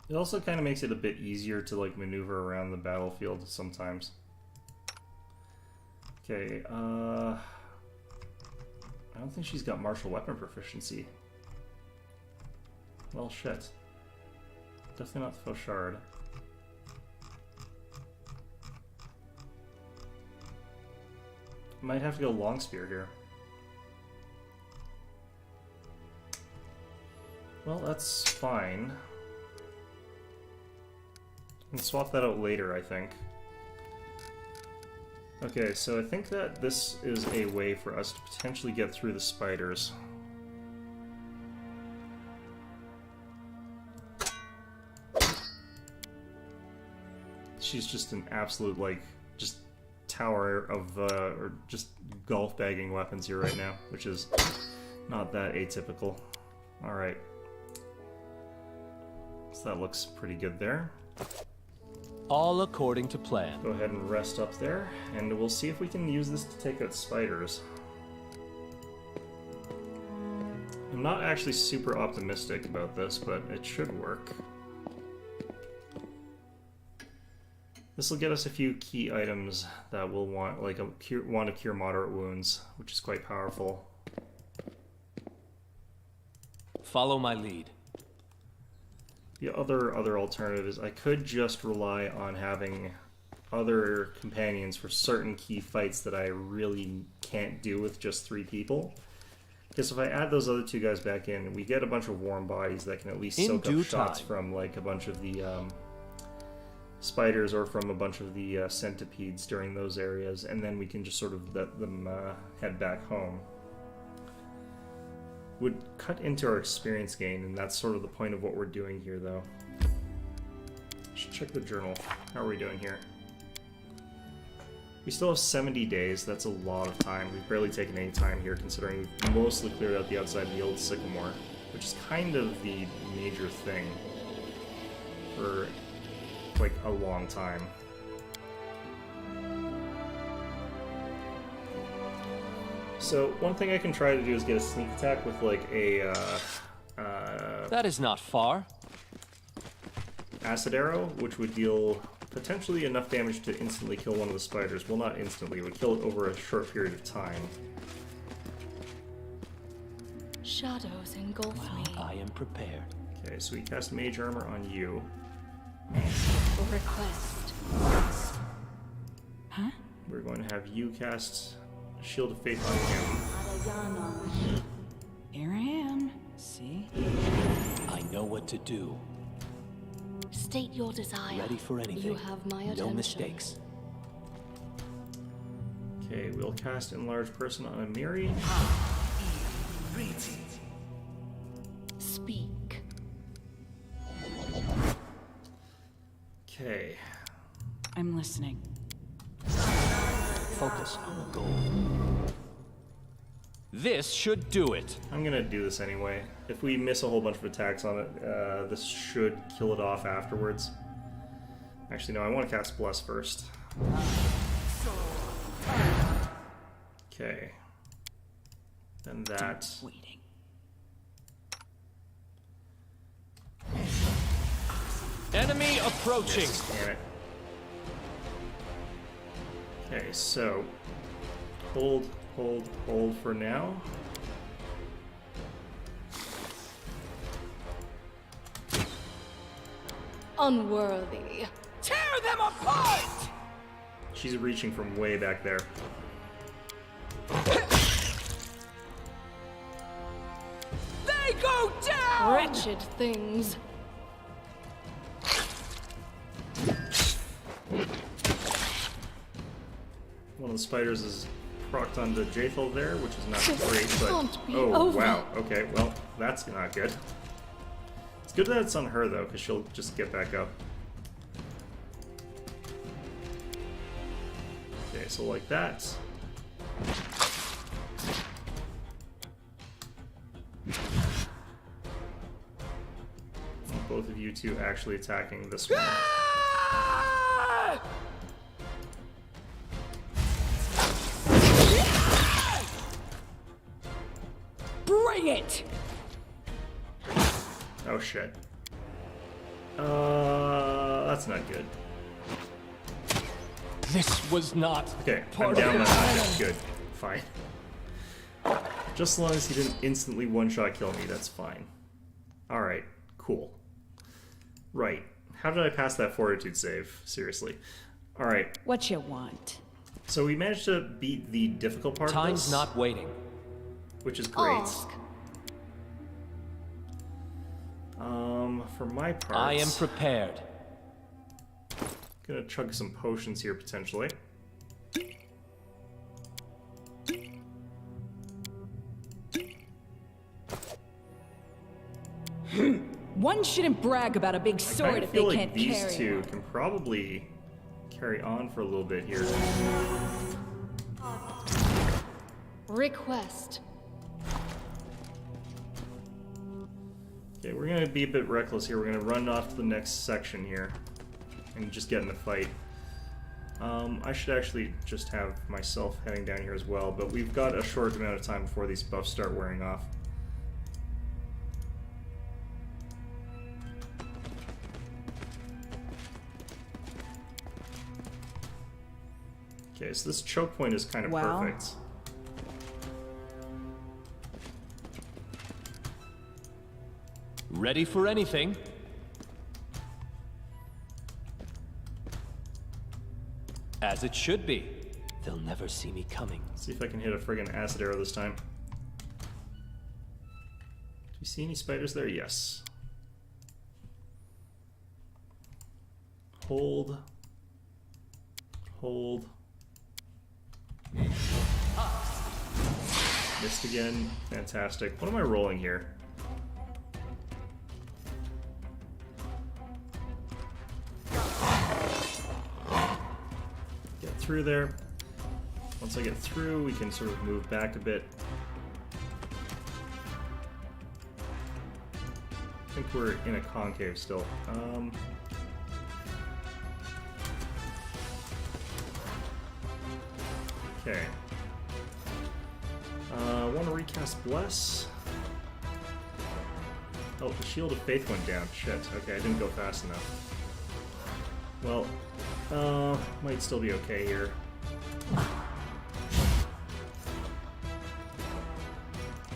It also kind of makes it a bit easier to like maneuver around the battlefield sometimes. Okay, I don't think she's got martial weapon proficiency. Well, shit. Definitely not the Fauchard. Might have to go long spear here. Well, that's fine. We can swap that out later, I think. Okay, so I think that this is a way for us to potentially get through the spiders. She's just an absolute, like, just tower of, or just golf bagging weapons here right now, which is not that atypical. Alright. So that looks pretty good there. All according to plan. Go ahead and rest up there, and we'll see if we can use this to take out spiders. I'm not actually super optimistic about this, but it should work. This will get us a few key items that we'll want, like want to cure moderate wounds, which is quite powerful. Follow my lead. The other alternative is I could just rely on having other companions for certain key fights that I really can't do with just 3 people. Because if I add those other 2 guys back in, we get a bunch of warm bodies that can at least soak up shots from like a bunch of the spiders or from a bunch of the centipedes during those areas, and then we can just sort of let them head back home. Would cut into our experience gain, and that's sort of the point of what we're doing here, though. Should check the journal. How are we doing here? We still have 70 days. That's a lot of time. We've barely taken any time here, considering we've mostly cleared out the outside of the old sycamore, which is kind of the major thing for like a long time. So one thing I can try to do is get a sneak attack with like a That is not far. acid arrow, which would deal potentially enough damage to instantly kill one of the spiders. Well, not instantly, it would kill it over a short period of time. Shadows engulf me. I am prepared. Okay, so we cast Mage Armor on you. Request. Huh? We're going to have you cast Shield of Faith on him. Here I am. See? I know what to do. State your desire. Ready for anything. You have my attention. No mistakes. Okay, we'll cast Enlarge Person on Amiri. Speak. Okay. I'm listening. Focus on the goal. This should do it. I'm gonna do this anyway. If we miss a whole bunch of attacks on it, this should kill it off afterwards. Actually, no, I want to cast Bless first. Okay. Then that. Waiting. Enemy approaching. Damn it. Okay, so hold for now. Unworthy. Tear them apart! She's reaching from way back there. They go down! Wretched things. One of the spiders is procced onto Jathel there, which is not great, but Can't be oh over. wow, okay, well that's not good. It's good that it's on her though, because she'll just get back up. Okay, so like that. Both of you two actually attacking this one. Bring it! Oh shit. That's not good. This was not. Okay, I'm part down of my the plan. knockdown. Good. Fine. Just as long as he didn't instantly one-shot kill me, that's fine. Alright, cool. Right. How did I pass that fortitude save? Seriously. Alright, What you want? so we managed to beat the difficult part of Time's this, not waiting. which is great. Ask. For my part, I am prepared. gonna chug some potions here, potentially. One shouldn't brag about a big I sword kind of if they feel like can't these carry two one. can probably carry on for a little bit here. Request. Okay, we're gonna be a bit reckless here. We're gonna run off to the next section here and just get in the fight. I should actually just have myself heading down here as well, but we've got a short amount of time before these buffs start wearing off. Okay, so this choke point is kind of Well. perfect. Ready for anything? As it should be. They'll never see me coming. See if I can hit a friggin' acid arrow this time. Do you see any spiders there? Yes. Hold. Hold. Missed again. Fantastic. What am I rolling here? Get through there. Once I get through, we can sort of move back a bit. I think we're in a concave still. Okay. I want to recast Bless. Oh, the Shield of Faith went down. Shit. Okay, I didn't go fast enough. Well, might still be okay here.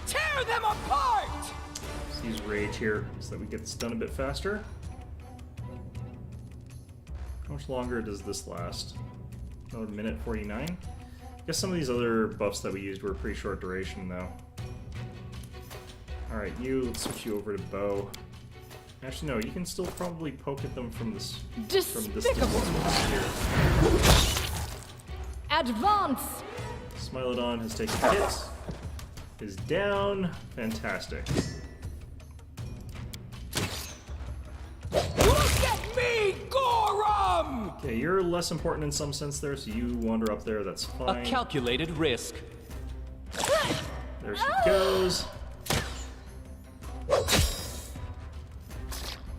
Tear them apart! Let's use Rage here so that we get this done a bit faster. How much longer does this last? Another minute 49? I guess some of these other buffs that we used were pretty short duration though. Alright, let's switch you over to bow. Actually no, you can still probably poke at them from this Despicable. here. Advance. Smilodon has taken a hit. Is down. Fantastic. Look at me, Gorum! Okay, you're less important in some sense there, so you wander up there, that's A fine. calculated risk. There There she goes.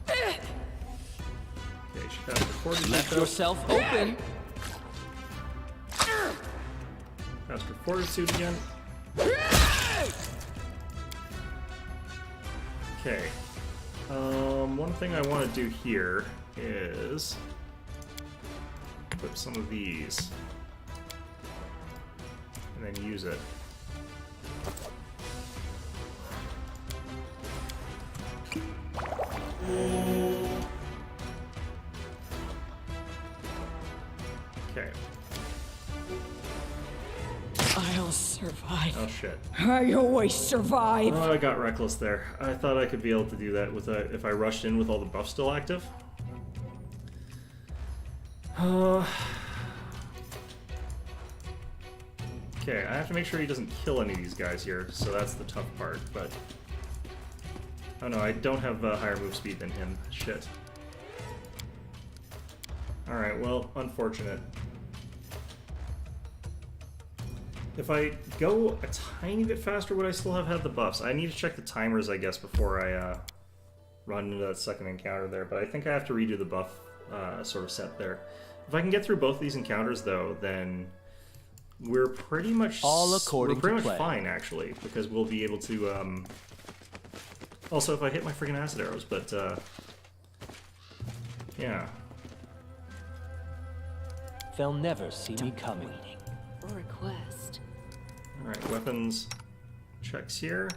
Okay, she got the fortitude. Left yourself open. Passed her fortitude again. Okay. One thing I want to do here is equip some of these and then use it. Okay. I'll survive. Oh shit. I always survive. Oh, I got reckless there. I thought I could be able to do that with if I rushed in with all the buffs still active. Okay, I have to make sure he doesn't kill any of these guys here, so that's the tough part, but... Oh no, I don't have higher move speed than him. Shit. Alright, well, unfortunate. If I go a tiny bit faster, would I still have had the buffs? I need to check the timers, I guess, before I run into that second encounter there, but I think I have to redo the buff sort of set there. If I can get through both these encounters, though, then we're pretty much fine, actually, because we'll be able to. Also, if I hit my freaking acid arrows, but yeah. They'll never see me coming. Request. All right, weapons checks here.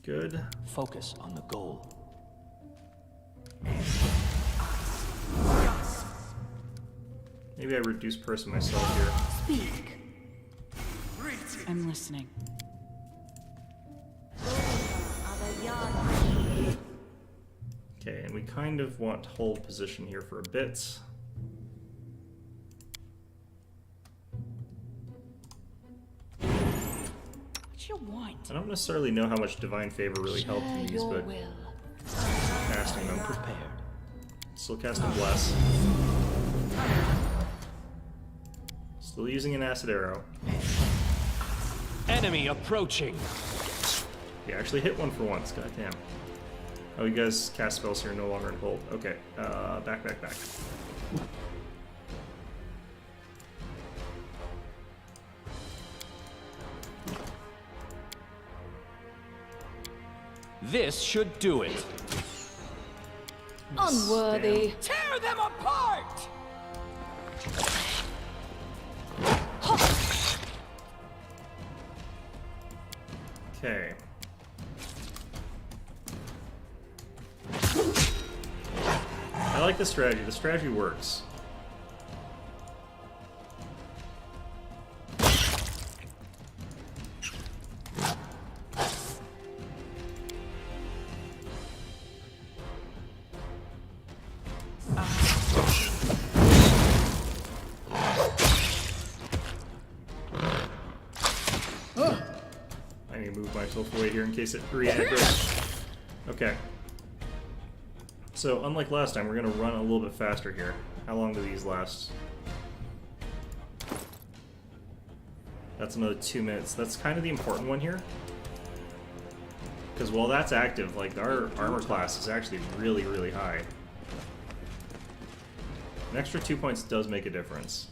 Good. Focus on the goal. Maybe I reduce person myself here. Speak. I'm listening. Okay, and we kind of want to hold position here for a bit. What you want? I don't necessarily know how much Divine Favor really helped Share these, your but will. casting them. Prepared. Still casting Bless. Still using an acid arrow. Enemy approaching. You actually hit one for once, goddamn. Oh, you guys cast spells here, no longer in hold. Okay, back. This should do it. Unworthy. Tear them apart! Okay. I like the strategy. The strategy works. I need to move myself away here in case it re-aggroes. Okay. So, unlike last time, we're going to run a little bit faster here. How long do these last? That's another 2 minutes. That's kind of the important one here. Because while that's active, like, our armor class is actually really, really high. An extra 2 points does make a difference.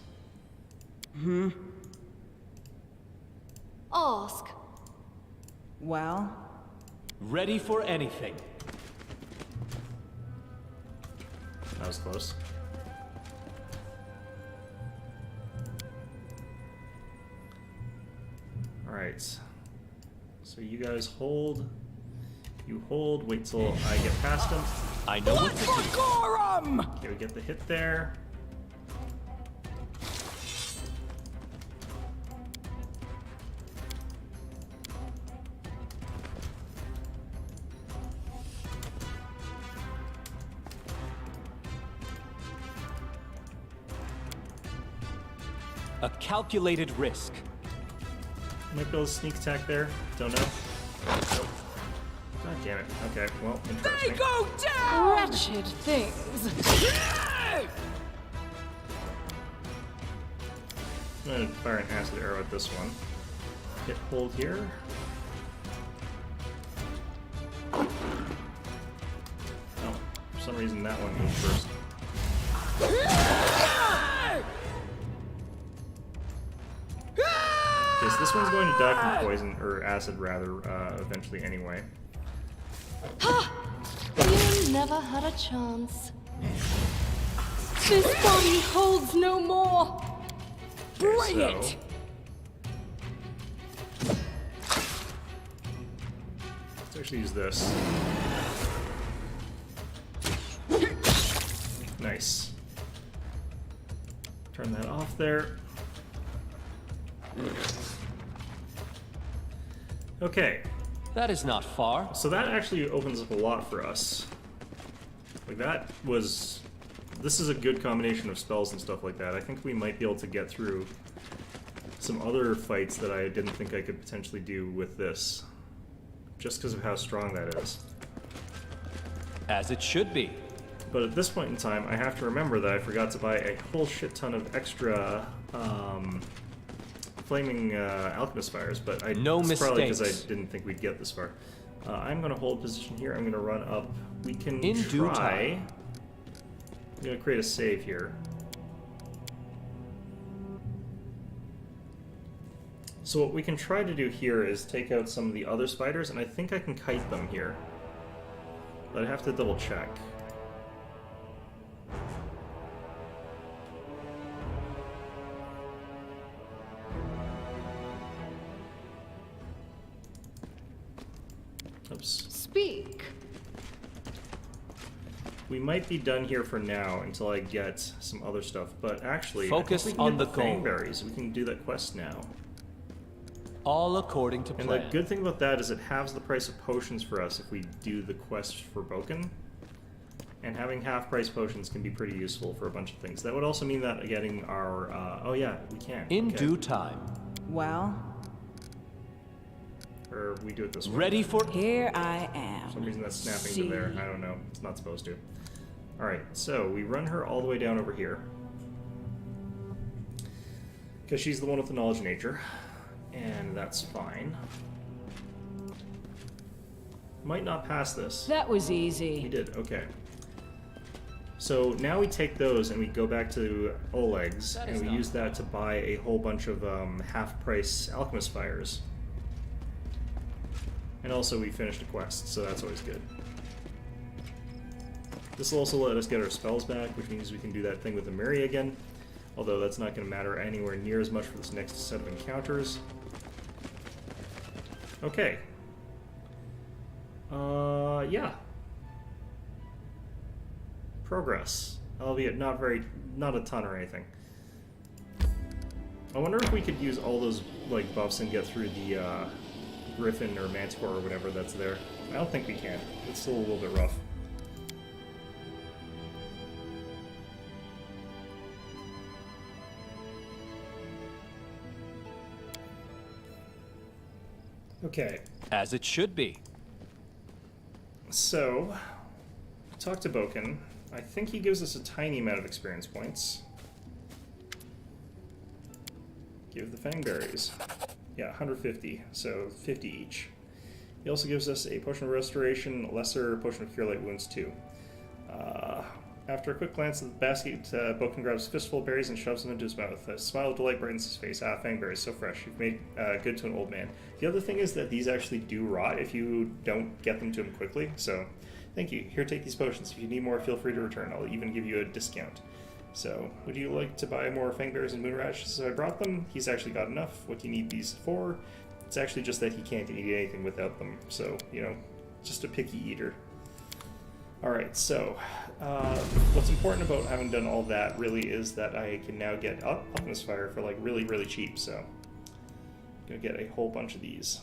Ask. Well, Ready for anything. That was close. Alright. So you guys hold. You hold. Wait till I get past him. I know what to do. Gorum! Okay, we get the hit there. A calculated risk. Might be able to sneak attack there. Don't know. Nope. God damn it. Okay, well, interesting. They go down! Wretched things. I'm gonna fire an acid arrow at this one. Hit hold here. Oh, for some reason that one goes first. Okay, so this one's going to die from poison, or acid rather, eventually anyway. You never had a chance. This body holds no more. Bring Okay, it. Let's actually use this. Nice. Turn that off there. Okay, That is not far. so that actually opens up a lot for us. Like that was... This is a good combination of spells and stuff like that. I think we might be able to get through some other fights that I didn't think I could potentially do with this. Just because of how strong that is. As it should be. But at this point in time, I have to remember that I forgot to buy a whole shit ton of extra flaming alchemist fires, but No it's probably because mistakes. I didn't think we'd get this far. I'm going to hold position here. I'm going to run up. We can In due try... time. I'm going to create a save here. So what we can try to do here is take out some of the other spiders, and I think I can kite them here. But I have to double check. Oops. Speak. We might be done here for now until I get some other stuff, but actually, Focus I think we can on get the goal. Fangberries. We can do that quest now. All according to And plan. the good thing about that is it halves the price of potions for us if we do the quest for Boken. And having half-price potions can be pretty useful for a bunch of things. That would also mean that getting our... oh yeah, we can. In Okay. due time. Well, Or we do it this way. Ready for... here I am. For some reason that's snapping to there. I don't know. It's not supposed to. Alright, so we run her all the way down over here. Because she's the one with the knowledge of nature. And that's fine. Might not pass this. That was We easy. did, okay. So now we take those and we go back to Oleg's, That and is we not use that to buy a whole bunch of half-price alchemist fires. And also we finished a quest, so that's always good. This will also let us get our spells back, which means we can do that thing with the Miri again. Although that's not going to matter anywhere near as much for this next set of encounters. Okay. Yeah. Progress. Albeit not a ton or anything. I wonder if we could use all those, like, buffs and get through the, Griffin or Manticore or whatever that's there. I don't think we can. It's still a little bit rough. Okay, As it should be. so talk to Boken. I think he gives us a tiny amount of experience points. Give the Fangberries. Yeah, 150, so 50 each. He also gives us a Potion of Restoration, lesser Potion of Cure Light Wounds too. After a quick glance at the basket, Boken grabs a fistful of berries and shoves them into his mouth. A smile of delight brightens his face. Ah, Fangberries, so fresh. You've made good to an old man. The other thing is that these actually do rot if you don't get them to him quickly, so thank you. Here, take these potions. If you need more, feel free to return. I'll even give you a discount. So, would you like to buy more Fangberries and Moonrash? So I brought them. He's actually got enough. What do you need these for? It's actually just that he can't eat anything without them. So, you know, just a picky eater. Alright, so, what's important about having done all that really is that I can now get Alchemist Fire for, like, really, really cheap, so I'm gonna get a whole bunch of these.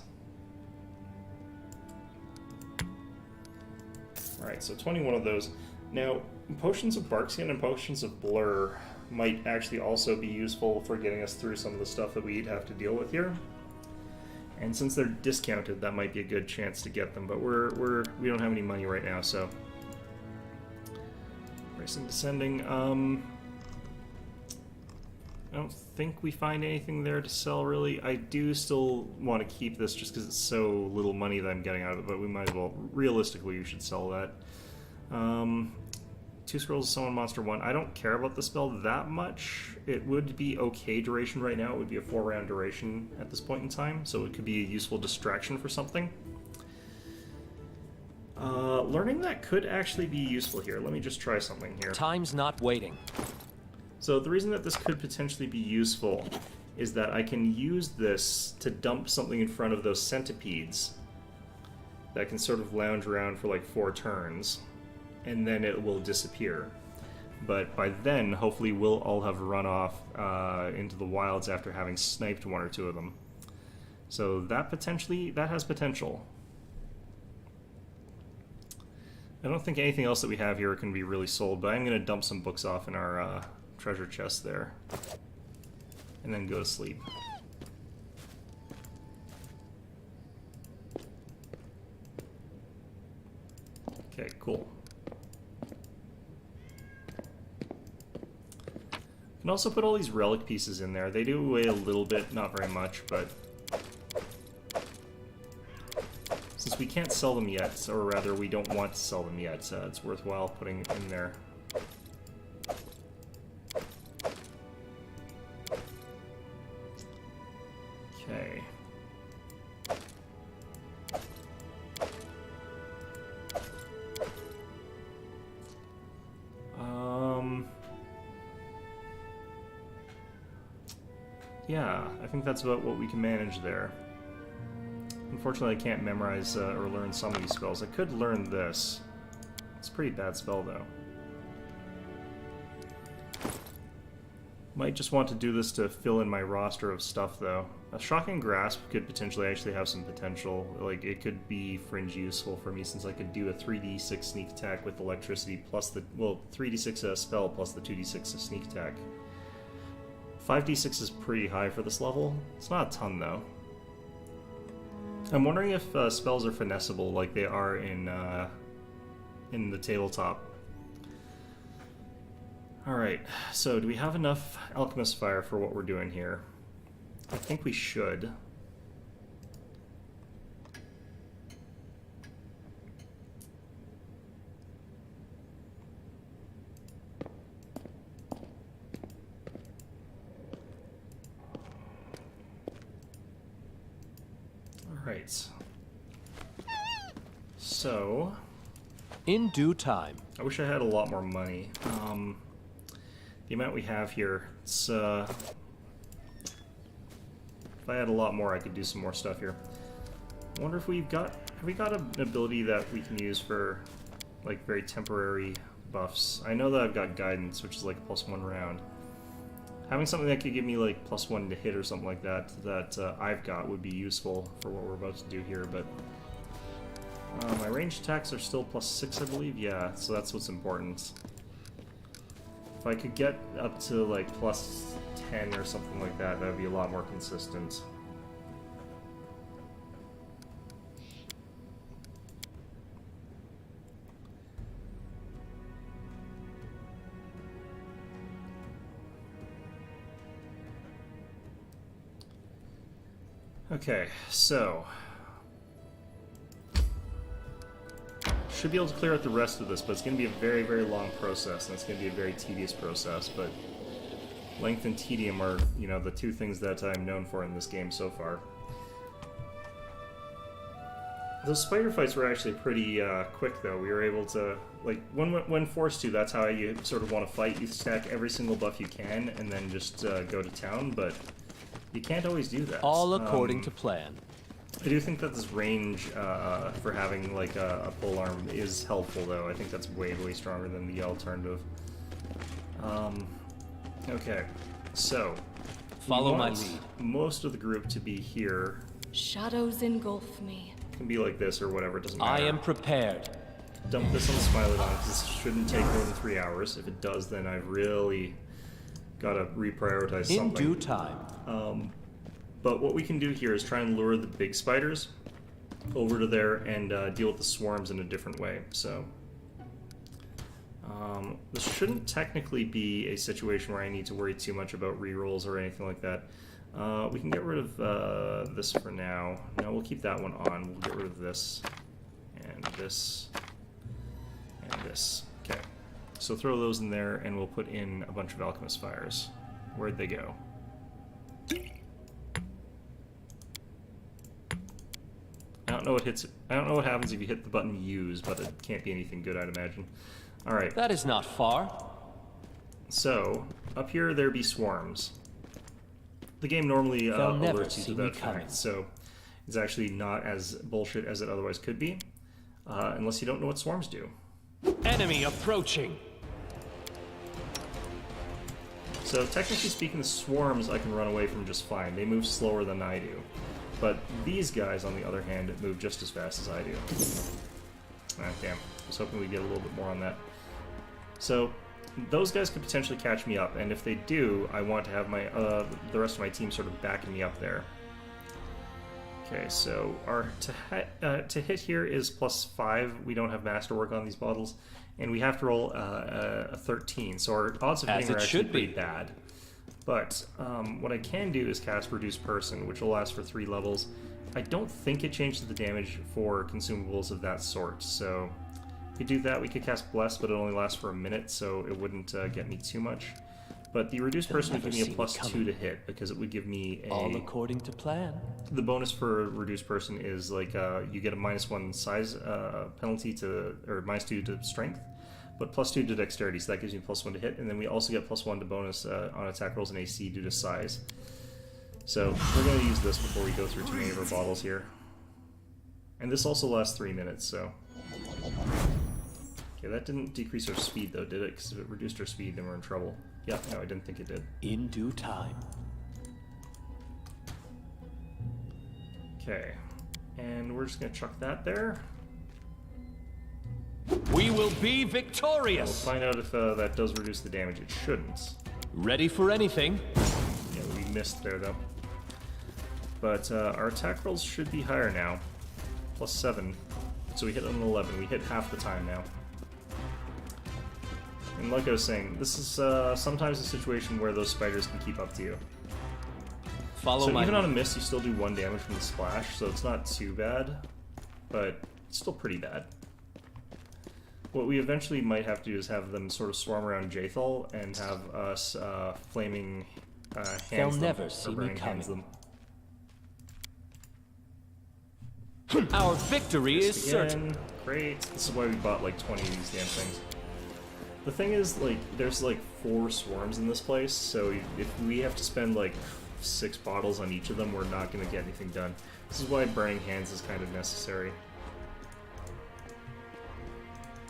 Alright, so 21 of those. Now, Potions of Barkskin and Potions of Blur might actually also be useful for getting us through some of the stuff that we'd have to deal with here. And since they're discounted, that might be a good chance to get them, but we don't have any money right now, so... Racing Descending, I don't think we find anything there to sell, really. I do still want to keep this just because it's so little money that I'm getting out of it, but we might as well. Realistically, we should sell that. 2 scrolls of Summon Monster 1. I don't care about the spell that much. It would be okay duration right now. It would be a 4-round duration at this point in time, so it could be a useful distraction for something. Learning that could actually be useful here. Let me just try something here. Time's not waiting. So the reason that this could potentially be useful is that I can use this to dump something in front of those centipedes that can sort of lounge around for like 4 turns, and then it will disappear. But by then, hopefully we'll all have run off into the wilds after having sniped 1 or 2 of them. So that has potential. I don't think anything else that we have here can be really sold, but I'm going to dump some books off in our treasure chest there. And then go to sleep. Okay, cool. Can also put all these relic pieces in there. They do weigh a little bit, not very much, but since we can't sell them yet, or rather we don't want to sell them yet, it's worthwhile putting in there. Okay. Yeah, I think that's about what we can manage there. Unfortunately, I can't memorize or learn some of these spells. I could learn this. It's a pretty bad spell, though. Might just want to do this to fill in my roster of stuff, though. A Shocking Grasp could potentially actually have some potential. Like, it could be fringe useful for me, since I could do a 3d6 sneak attack with electricity plus the, well, 3d6 spell plus the 2d6 sneak attack. 5d6 is pretty high for this level. It's not a ton, though. I'm wondering if spells are finessable like they are in the tabletop. Alright, so do we have enough Alchemist Fire for what we're doing here? I think we should. Alright. So, In due time. I wish I had a lot more money. The amount we have here, it's, if I had a lot more, I could do some more stuff here. I wonder if have we got an ability that we can use for, like, very temporary buffs? I know that I've got Guidance, which is like a +1 round. Having something that could give me, like, +1 to hit or something like that, I've got would be useful for what we're about to do here, but my ranged attacks are still +6, I believe? Yeah, so that's what's important. If I could get up to, like, +10 or something like that, that would be a lot more consistent. Okay, so should be able to clear out the rest of this, but it's going to be a very, very long process, and it's going to be a very tedious process, but length and tedium are, you know, the two things that I'm known for in this game so far. Those spider fights were actually pretty quick, though. We were able to, like, when forced to, that's how you sort of want to fight. You stack every single buff you can, and then just go to town, but you can't always do that. All according to plan. I do think that this range for having like a polearm is helpful, though. I think that's way, way stronger than the alternative. Okay, so Follow my lead. Most of the group to be here. Shadows engulf me. It can be like this or whatever, it doesn't matter. I am prepared. Dump this on the Smilodon, because this shouldn't take more than 3 hours. If it does, then I've really got to reprioritize something. In due time. But what we can do here is try and lure the big spiders over to there and deal with the swarms in a different way. So, This shouldn't technically be a situation where I need to worry too much about rerolls or anything like that. We can get rid of this for now. No, we'll keep that one on. We'll get rid of this, and this, and this. Okay. So throw those in there, and we'll put in a bunch of Alchemist Fires. Where'd they go? I don't know what hits. I don't know what happens if you hit the button use, but it can't be anything good, I'd imagine. All right. That is not far. So up here there be swarms. The game normally alerts you to that fact, so it's actually not as bullshit as it otherwise could be, unless you don't know what swarms do. Enemy approaching. So technically speaking, the swarms I can run away from just fine. They move slower than I do. But these guys, on the other hand, move just as fast as I do. Ah, damn. I was hoping we'd get a little bit more on that. So those guys could potentially catch me up, and if they do, I want to have my the rest of my team sort of backing me up there. Okay, so our to hit here is +5. We don't have masterwork on these bottles, and we have to roll a 13. So our odds of hitting are actually pretty bad. But what I can do is cast Reduce Person, which will last for 3 levels. I don't think it changes the damage for consumables of that sort, so if we do that, we could cast Bless, but it only lasts for a minute, so it wouldn't get me too much. But the Reduce Person would give me a +2 to hit, because it would give me a... All according to plan. The bonus for Reduce Person is, like, you get a -1 size penalty to... or -2 to Strength, but +2 to Dexterity, so that gives you +1 to hit, and then we also get +1 to bonus on attack rolls and AC due to size. So we're going to use this before we go through too many of our bottles here. And this also lasts 3 minutes, so... Okay, that didn't decrease our speed though, did it? Because if it reduced our speed, then we're in trouble. Yeah, no, I didn't think it did. In due time. Okay, and we're just going to chuck that there. We will be We'll victorious. find out if that does reduce the damage. It shouldn't. Ready for anything. Yeah, we missed there though. But our attack rolls should be higher now. +7. So we hit an 11. We hit half the time now. And like I was saying, this is sometimes a situation where those spiders can keep up to you. Follow So my even on a miss, you still do 1 damage from the splash, so it's not too bad, but it's still pretty bad. What we eventually might have to do is have them sort of swarm around Jathal and have us flaming hands They'll them, never or see me burning hands coming. them. Our victory is certain. Again, great. This is why we bought like 20 of these damn things. The thing is, like, there's like 4 swarms in this place, so if we have to spend like 6 bottles on each of them, we're not going to get anything done. This is why burning hands is kind of necessary.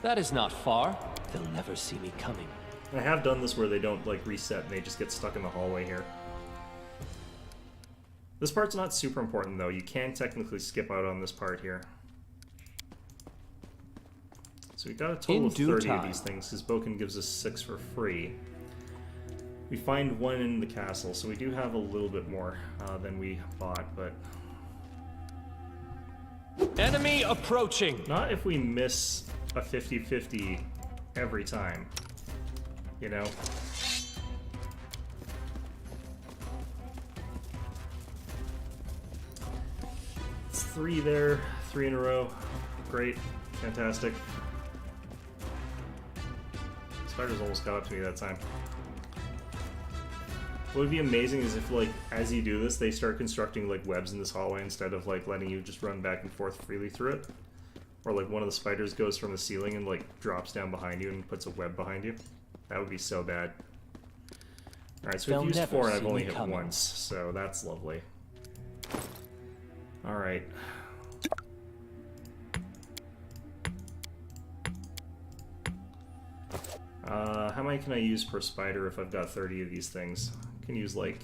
That is not far. They'll never see me coming. I have done this where they don't like reset and they just get stuck in the hallway here. This part's not super important though. You can technically skip out on this part here. So we got a total of 30 of these things because Boken gives us 6 for free. We find 1 in the castle, so we do have a little bit more than we bought, but Enemy approaching. not if we miss a 50-50 every time, you know? It's 3 there, 3 in a row. Great, fantastic. Spiders almost got up to me that time. What would be amazing is if, like, as you do this, they start constructing, like, webs in this hallway instead of, like, letting you just run back and forth freely through it. Or, like, one of the spiders goes from the ceiling and, like, drops down behind you and puts a web behind you. That would be so bad. Alright, so we've used 4 and I've only hit once, so that's lovely. Alright. How many can I use per spider if I've got 30 of these things? I can use like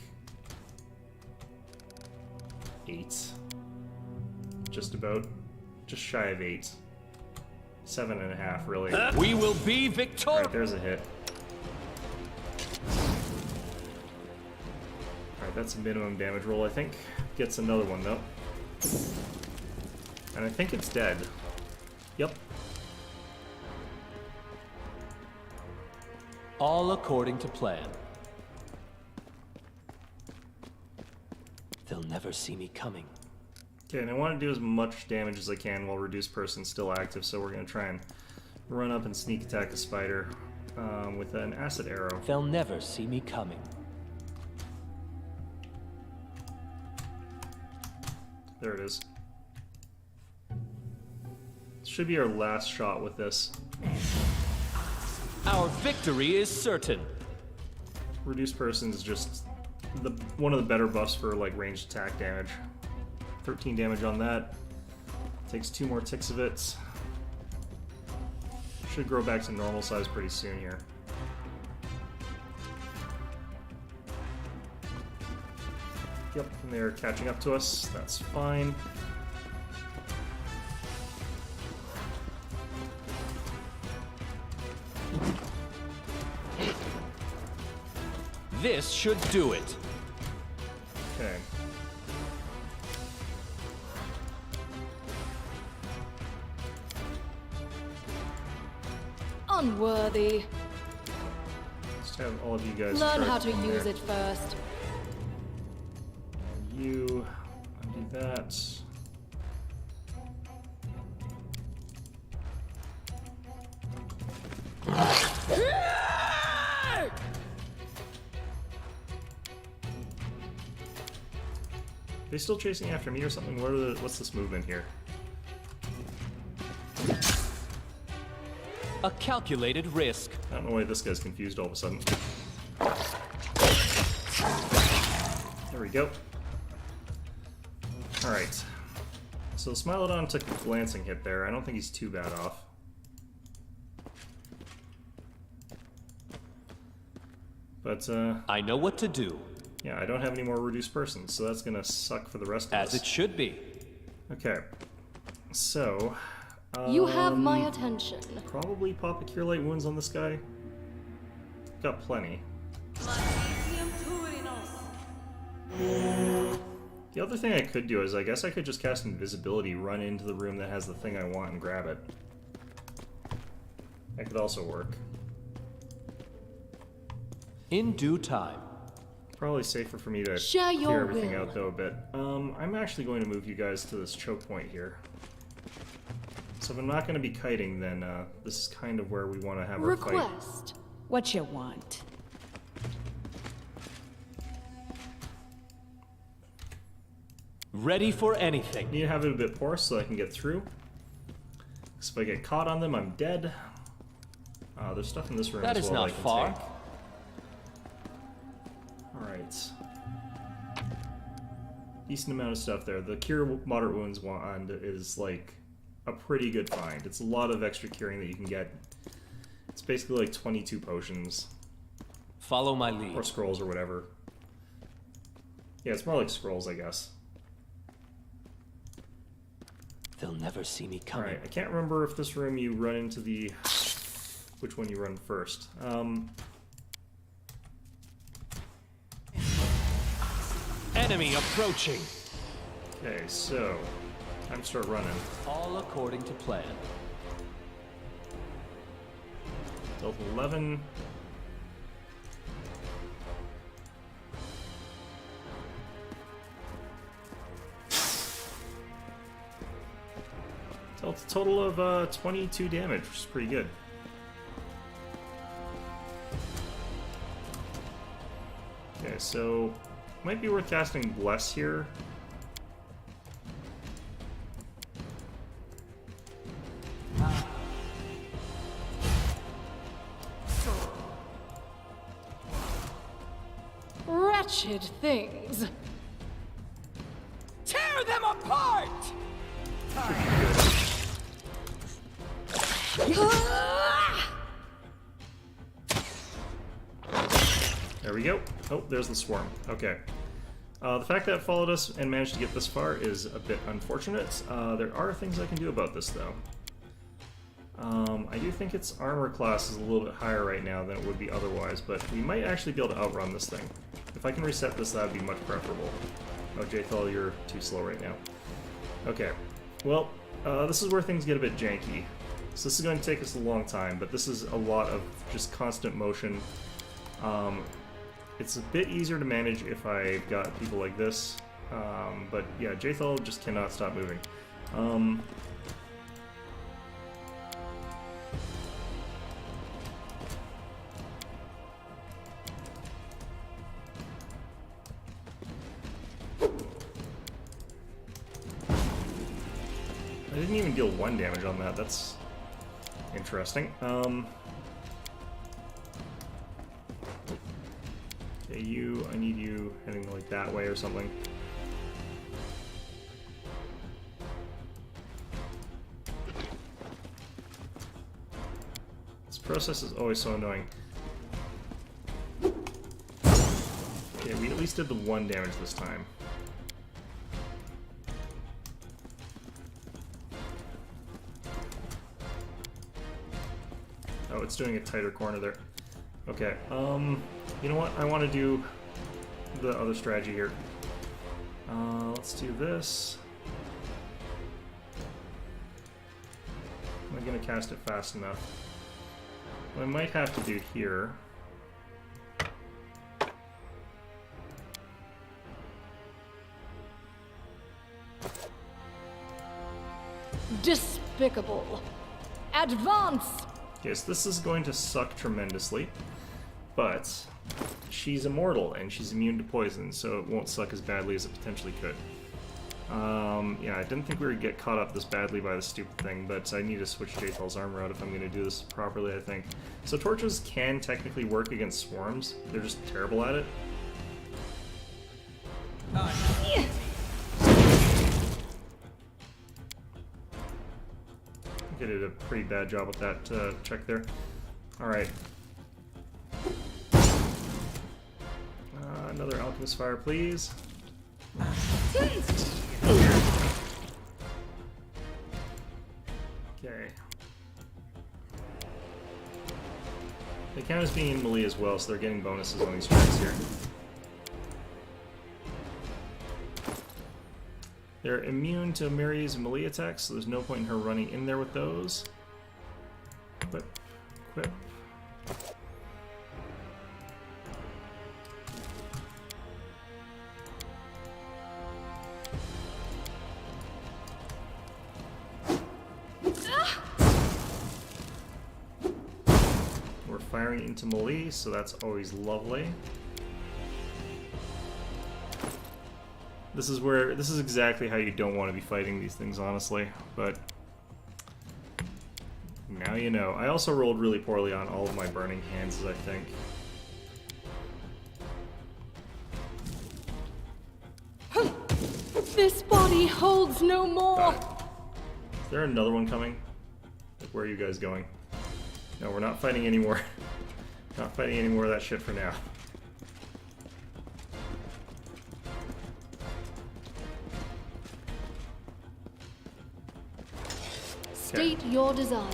8. Just about. Just shy of 8. 7.5, really. We will be victorious. Alright, there's a hit. Alright, that's a minimum damage roll, I think. Gets another one, though. And I think it's dead. Yep. All according to plan. They'll never see me coming. Okay, and I want to do as much damage as I can while Reduced Person's still active, so we're going to try and run up and sneak attack the spider with an acid arrow. They'll never see me coming. There it is. This should be our last shot with this. Our victory is certain. Reduced Person is just one of the better buffs for like ranged attack damage. 13 damage on that. Takes 2 more ticks of it. Should grow back to normal size pretty soon here. Yep, and they're catching up to us. That's fine. This should do it. Okay. Unworthy. Just have all of you guys Learn start how to from use there. it first. You undo that. Are they still chasing after me or something? What's this movement here? A calculated risk. I don't know why this guy's confused all of a sudden. There we go. Alright. So Smilodon took a glancing hit there. I don't think he's too bad off. But, I know what to do. yeah, I don't have any more Reduced Persons, so that's gonna suck for the rest of As us. it should be. Okay. So... You have my attention. probably pop a Cure Light Wounds on this guy. Got plenty. The other thing I could do is I guess I could just cast Invisibility, run into the room that has the thing I want and grab it. That could also work. In due time. Probably safer for me to Share clear your everything will. out though a bit. I'm actually going to move you guys to this choke point here. So if I'm not going to be kiting, then this is kind of where we want to have our fight. Request. What you want? Ready for anything. Need to have it a bit porous so I can get through. Because if I get caught on them, I'm dead. There's stuff in this room That as is well not I can far. take. Alright. Decent amount of stuff there. The Cure Moderate Wounds wand is like a pretty good find. It's a lot of extra curing that you can get. It's basically like 22 potions. Follow my lead. Or scrolls or whatever. Yeah, it's more like scrolls, I guess. They'll never see me coming. Alright, I can't remember if this room you run into the... which one you run first. Enemy approaching. Okay, so... time to start running. All according to plan. Dealt 11. Dealt a total of 22 damage, which is pretty good. Okay, so might be worth casting Bless here. Wretched things. Tear them apart! There we go. Oh, there's the swarm. Okay. The fact that it followed us and managed to get this far is a bit unfortunate. There are things I can do about this, though. I do think its armor class is a little bit higher right now than it would be otherwise, but we might actually be able to outrun this thing. If I can reset this, that would be much preferable. Oh, Jthal, you're too slow right now. Okay. Well, this is where things get a bit janky. So this is going to take us a long time, but this is a lot of just constant motion. It's a bit easier to manage if I've got people like this. But yeah, Jathal just cannot stop moving. I didn't even deal 1 damage on that. That's interesting. Okay, I need you heading like that way or something. This process is always so annoying. Okay, we at least did the 1 damage this time. Oh, it's doing a tighter corner there. Okay, you know what? I want to do the other strategy here. Let's do this. Am I going to cast it fast enough? What I might have to do here... Despicable. Advance! Yes, this is going to suck tremendously, but she's immortal and she's immune to poison, so it won't suck as badly as it potentially could. Yeah, I didn't think we would get caught up this badly by the stupid thing, but I need to switch Jathal's armor out if I'm going to do this properly, I think. So torches can technically work against swarms, they're just terrible at it. I did a pretty bad job with that check there. Alright. Another Alchemist Fire, please. Okay. They count as being in melee as well, so they're getting bonuses on these strikes here. They're immune to Mary's melee attacks, so there's no point in her running in there with those. Equip. Equip. We're firing into melee, so that's always lovely. This is exactly how you don't want to be fighting these things, honestly, but now you know. I also rolled really poorly on all of my burning hands, I think. This body holds no more! Is there another one coming? Like, where are you guys going? No, we're not fighting anymore. Not fighting any more of that shit for now. State your desire.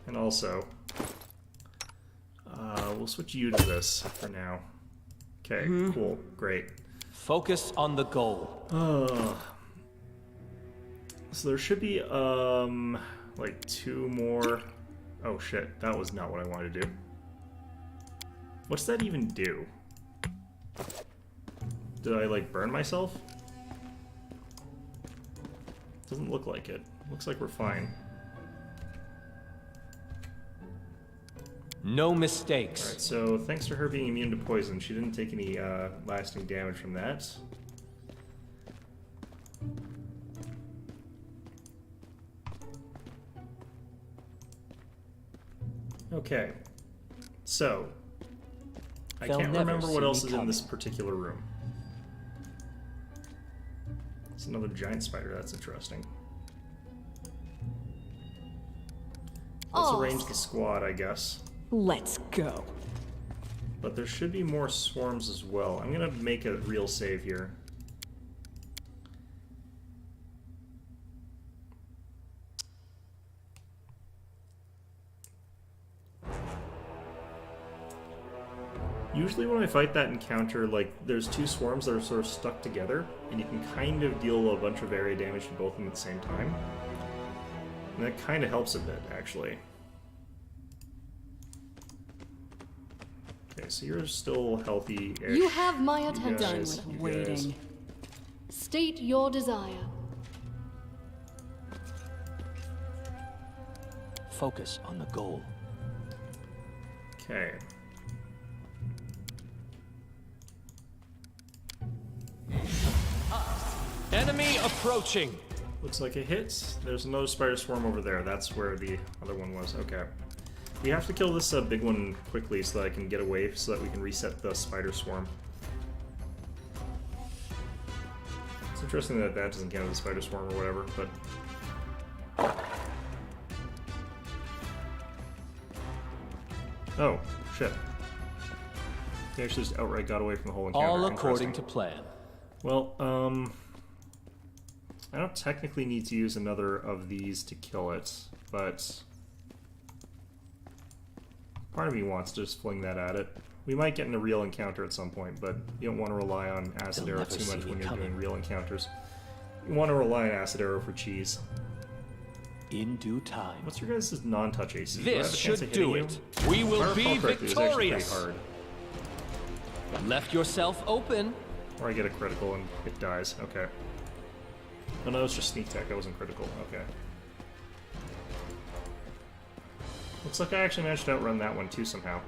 And also, we'll switch you to this for now. Okay, cool, great. Focus on the goal. So there should be, like 2 more... Oh shit, that was not what I wanted to do. What's that even do? Did I, like, burn myself? Doesn't look like it. Looks like we're fine. No mistakes. Alright, so thanks to her being immune to poison, she didn't take any lasting damage from that. Okay. So, I They'll can't never remember see what me else is in coming. this particular room. It's another giant spider, that's interesting. Let's Oh. arrange the squad, I guess. Let's go. But there should be more swarms as well. I'm gonna make a real save here. Usually when I fight that encounter, like, there's two swarms that are sort of stuck together, and you can kind of deal a bunch of area damage to both of them at the same time. And that kind of helps a bit, actually. Okay, so you're still healthy-ish. You have my attention. guys, Done with you guys. waiting. State your desire. Focus on the goal. Okay. Enemy approaching. Looks like a hit. There's another spider swarm over there. That's where the other one was. Okay. We have to kill this big one quickly so that I can get away, so that we can reset the spider swarm. It's interesting that that doesn't count as a spider swarm or whatever, but... Oh, shit. They actually just outright got away from the whole encounter. All according to Interesting. plan. Well, I don't technically need to use another of these to kill it, but part of me wants to just fling that at it. We might get in a real encounter at some point, but you don't want to rely on acid They'll arrow never too see much me when you're coming. doing real encounters. You want to rely on acid arrow for cheese. In due time. What's your guys' non-touch AC? Do I have a This chance should of hitting do you? it. We If I will recall be correctly, it was actually pretty victorious. hard. Left yourself open. Or I get a critical and it dies. Okay. Oh no, it was just sneak attack. That wasn't critical. Okay. Looks like I actually managed to outrun that one too somehow.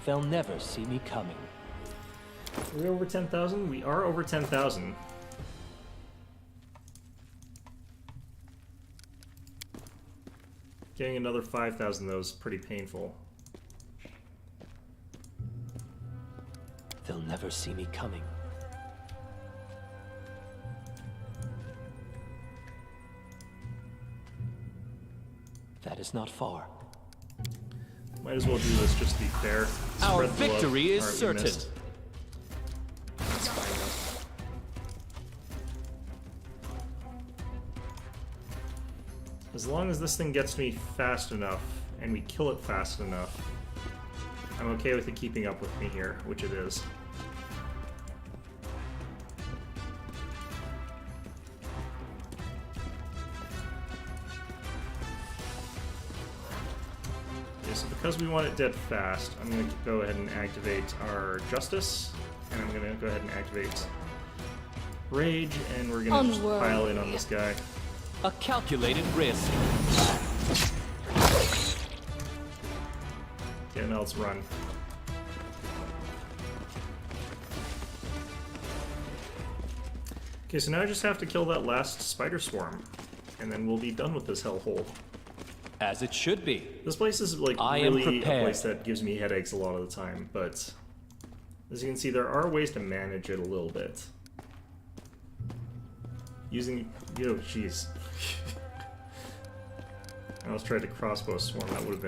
They'll never see me coming. Are we over 10,000? We are over 10,000. Getting another 5,000 though is pretty painful. They'll never see me coming. That is not far. Might as well do this just to be fair. Our Spread the love. victory is Alright, we certain. missed. That's fine though. As long as this thing gets me fast enough, and we kill it fast enough, I'm okay with it keeping up with me here, which it is. Okay, so because we want it dead fast, I'm going to go ahead and activate our Justice, and I'm going to go ahead and activate Rage, and we're going to just Unworthy. pile in on this guy. A calculated risk. Okay, now let's run. Okay, so now I just have to kill that last spider swarm, and then we'll be done with this hellhole. As it should be. This place is like I am really a prepared. place that gives me headaches a lot of the time, but as you can see, there are ways to manage it a little bit. Using, jeez. I almost tried to crossbow swarm. That would have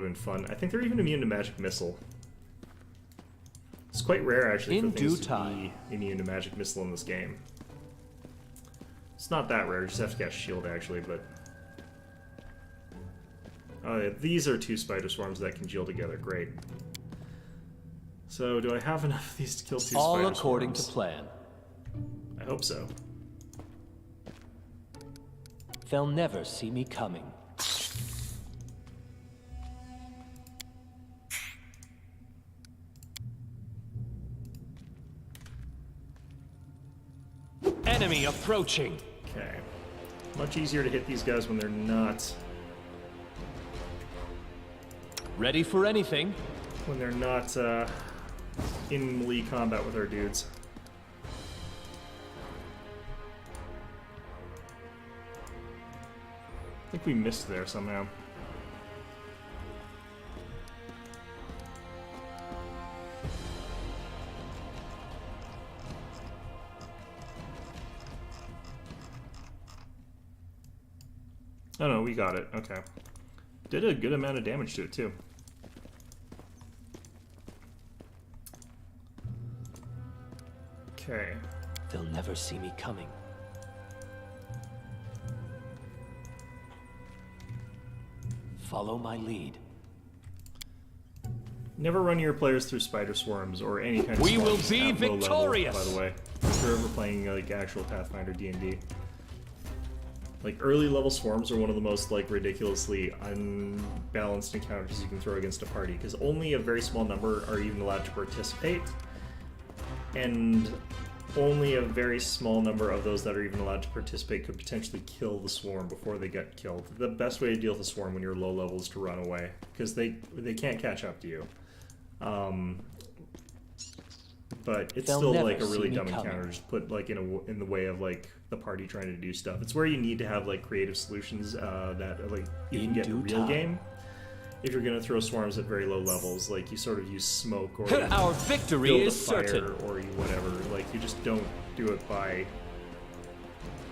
been fun. I think they're even immune to magic missile. It's quite rare actually In for things due to time. be immune to magic missile in this game. It's not that rare. You just have to get shield actually, but oh yeah, these are two spider swarms that can gel together. Great. So do I have enough of these to kill two All spider according swarms? to plan. I hope so. They'll never see me coming. Enemy approaching. Okay. Much easier to hit these guys when they're not Ready for anything. in melee combat with our dudes. I think we missed there somehow. Oh no, we got it. Okay. Did a good amount of damage to it too. Okay. They'll never see me coming. Follow my lead. Never run your players through spider swarms or any kind of We will swarms be at low victorious! level, by the way. If you're ever playing like actual Pathfinder D&D. Like early level swarms are one of the most like ridiculously unbalanced encounters you can throw against a party because only a very small number are even allowed to participate, and only a very small number of those that are even allowed to participate could potentially kill the swarm before they get killed. The best way to deal with a swarm when you're low level is to run away because they can't catch up to you. But it's They'll still never like a really see me dumb coming. encounter, just put like in the way of like the party trying to do stuff. It's where you need to have like creative solutions that like you can In get in due real time. game. If you're gonna throw swarms at very low levels, like you sort of use smoke or Our victory build a is fire certain. or you whatever. Like you just don't do it by.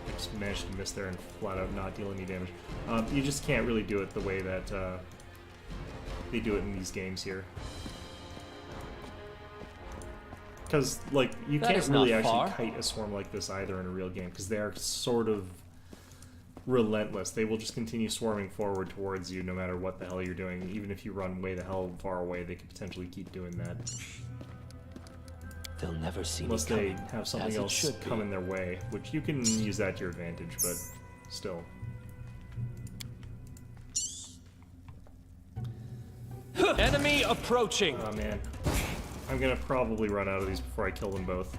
I just managed to miss there and flat out not deal any damage. You just can't really do it the way that they do it in these games here. Because, like, you That can't is really not actually far. kite a swarm like this either in a real game, because they are sort of relentless. They will just continue swarming forward towards you no matter what the hell you're doing. Even if you run way the hell far away, they could potentially keep doing that. They'll never see Unless me they coming, have something as it else should come be. in their way, which you can use that to your advantage, but still. Enemy approaching. Oh man. I'm gonna probably run out of these before I kill them both.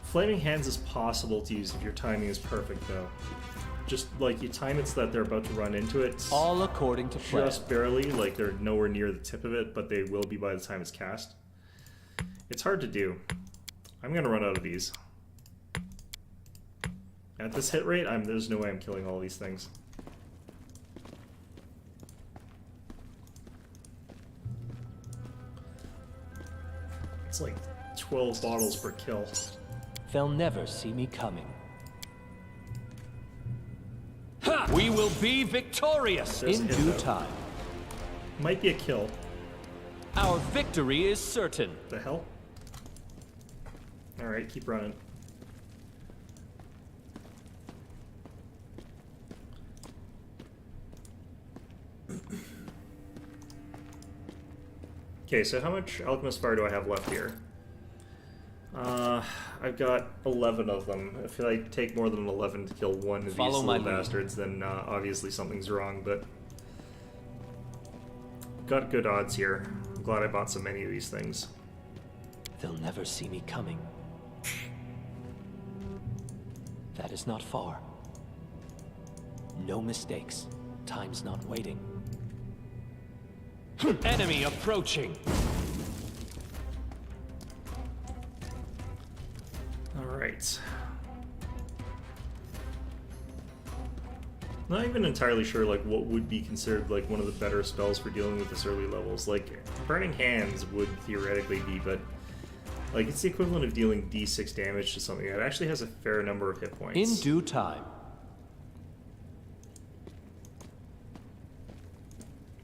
Flaming Hands is possible to use if your timing is perfect, though. Just like you time it so that they're about to run into it. All according to plan. Just barely, like they're nowhere near the tip of it, but they will be by the time it's cast. It's hard to do. I'm gonna run out of these. At this hit rate, there's no way I'm killing all these things. It's like 12 bottles per kill. They'll never see me coming. Ha! We will be victorious There's in a hit, due though. time. Might be a kill. Our victory is certain. The hell? Alright, keep running. Okay, so how much Alchemist Fire do I have left here? I've got 11 of them. If I take more than 11 to kill one of these Follow my little lead. bastards, then obviously something's wrong, but... Got good odds here. I'm glad I bought so many of these things. They'll never see me coming. That is not far. No mistakes. Time's not waiting. Enemy approaching. Alright. Not even entirely sure like what would be considered like one of the better spells for dealing with this early levels. Like Burning Hands would theoretically be, but like it's the equivalent of dealing D6 damage to something that actually has a fair number of hit points. In due time.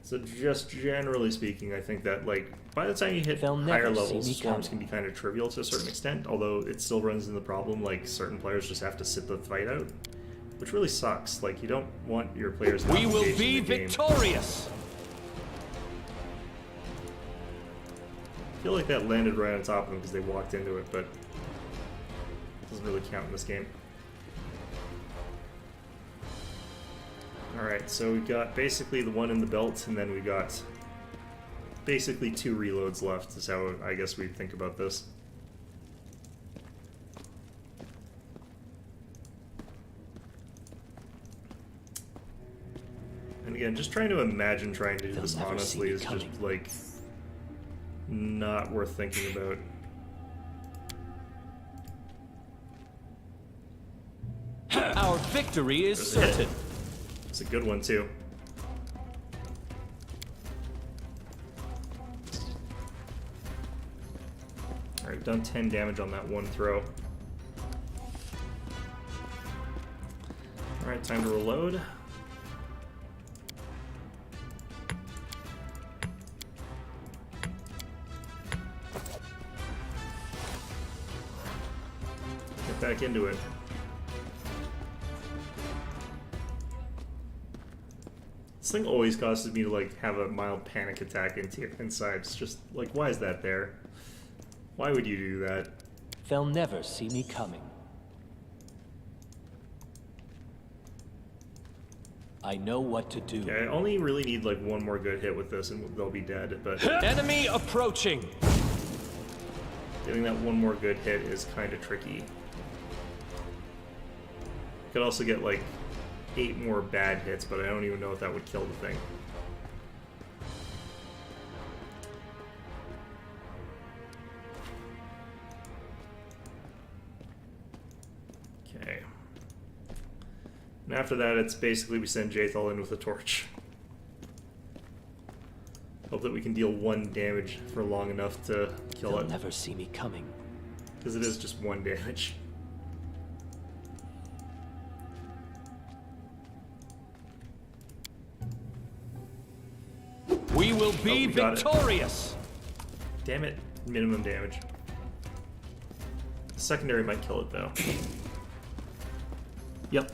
So just generally speaking, I think that like by the time you hit They'll higher never see levels, me swarms coming. can be kind of trivial to a certain extent, although it still runs into the problem like certain players just have to sit the fight out, which really sucks. Like you don't want your players not We will engaged be in the game. victorious. I feel like that landed right on top of them because they walked into it, but it doesn't really count in this game. Alright, so we got basically the one in the belt, and then we got basically 2 reloads left, is how I guess we think about this. And again, just trying to imagine trying to do They'll this never see honestly me is just coming. like not worth thinking about. Our victory is There's a hit. certain. It's a good one too. Alright, done 10 damage on that one throw. Alright, time to reload. Get back into it. thing always causes me to like have a mild panic attack inside. It's just like, why is that there? Why would you do that? They'll never see me coming. I know what to do. Okay, I only really need like one more good hit with this and they'll be dead, but Enemy approaching! getting that one more good hit is kind of tricky. Could also get like 8 more bad hits, but I don't even know if that would kill the thing. Okay. And after that, it's basically we send Jathal in with a torch. Hope that we can deal 1 damage for long enough to kill They'll it. never see me coming. Because it is just 1 damage. We will be we got it. victorious! Damn it, minimum damage. Secondary might kill it though. Yep.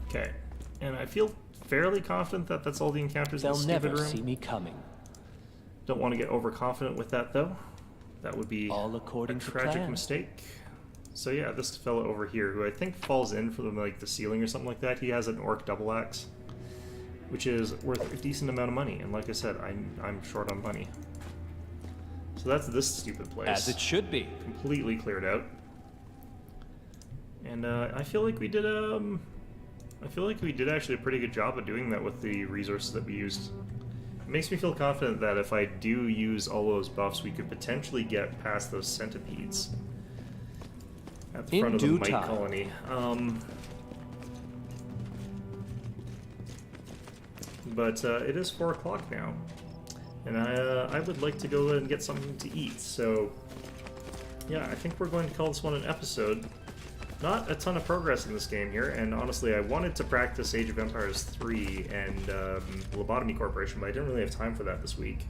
Okay, and I feel fairly confident that that's all the encounters in They'll the stupid never room. see me coming. Don't want to get overconfident with that though. That would be All according a to tragic plan. mistake. So yeah, this fellow over here, who I think falls in from like the ceiling or something like that, he has an orc double axe, which is worth a decent amount of money. And like I said, I'm short on money. So that's this stupid place. As it should be. Completely cleared out. And I feel like we did actually a pretty good job of doing that with the resources that we used. It makes me feel confident that if I do use all those buffs, we could potentially get past those centipedes at the front of the due mite time. colony. But it is 4 o'clock now, and I would like to go and get something to eat. So yeah, I think we're going to call this one an episode. Not a ton of progress in this game here, and honestly, I wanted to practice Age of Empires 3 and Lobotomy Corporation, but I didn't really have time for that this week.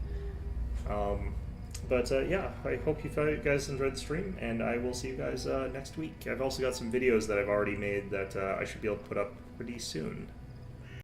But yeah, I hope you guys enjoyed the stream, and I will see you guys next week. I've also got some videos that I've already made that I should be able to put up pretty soon.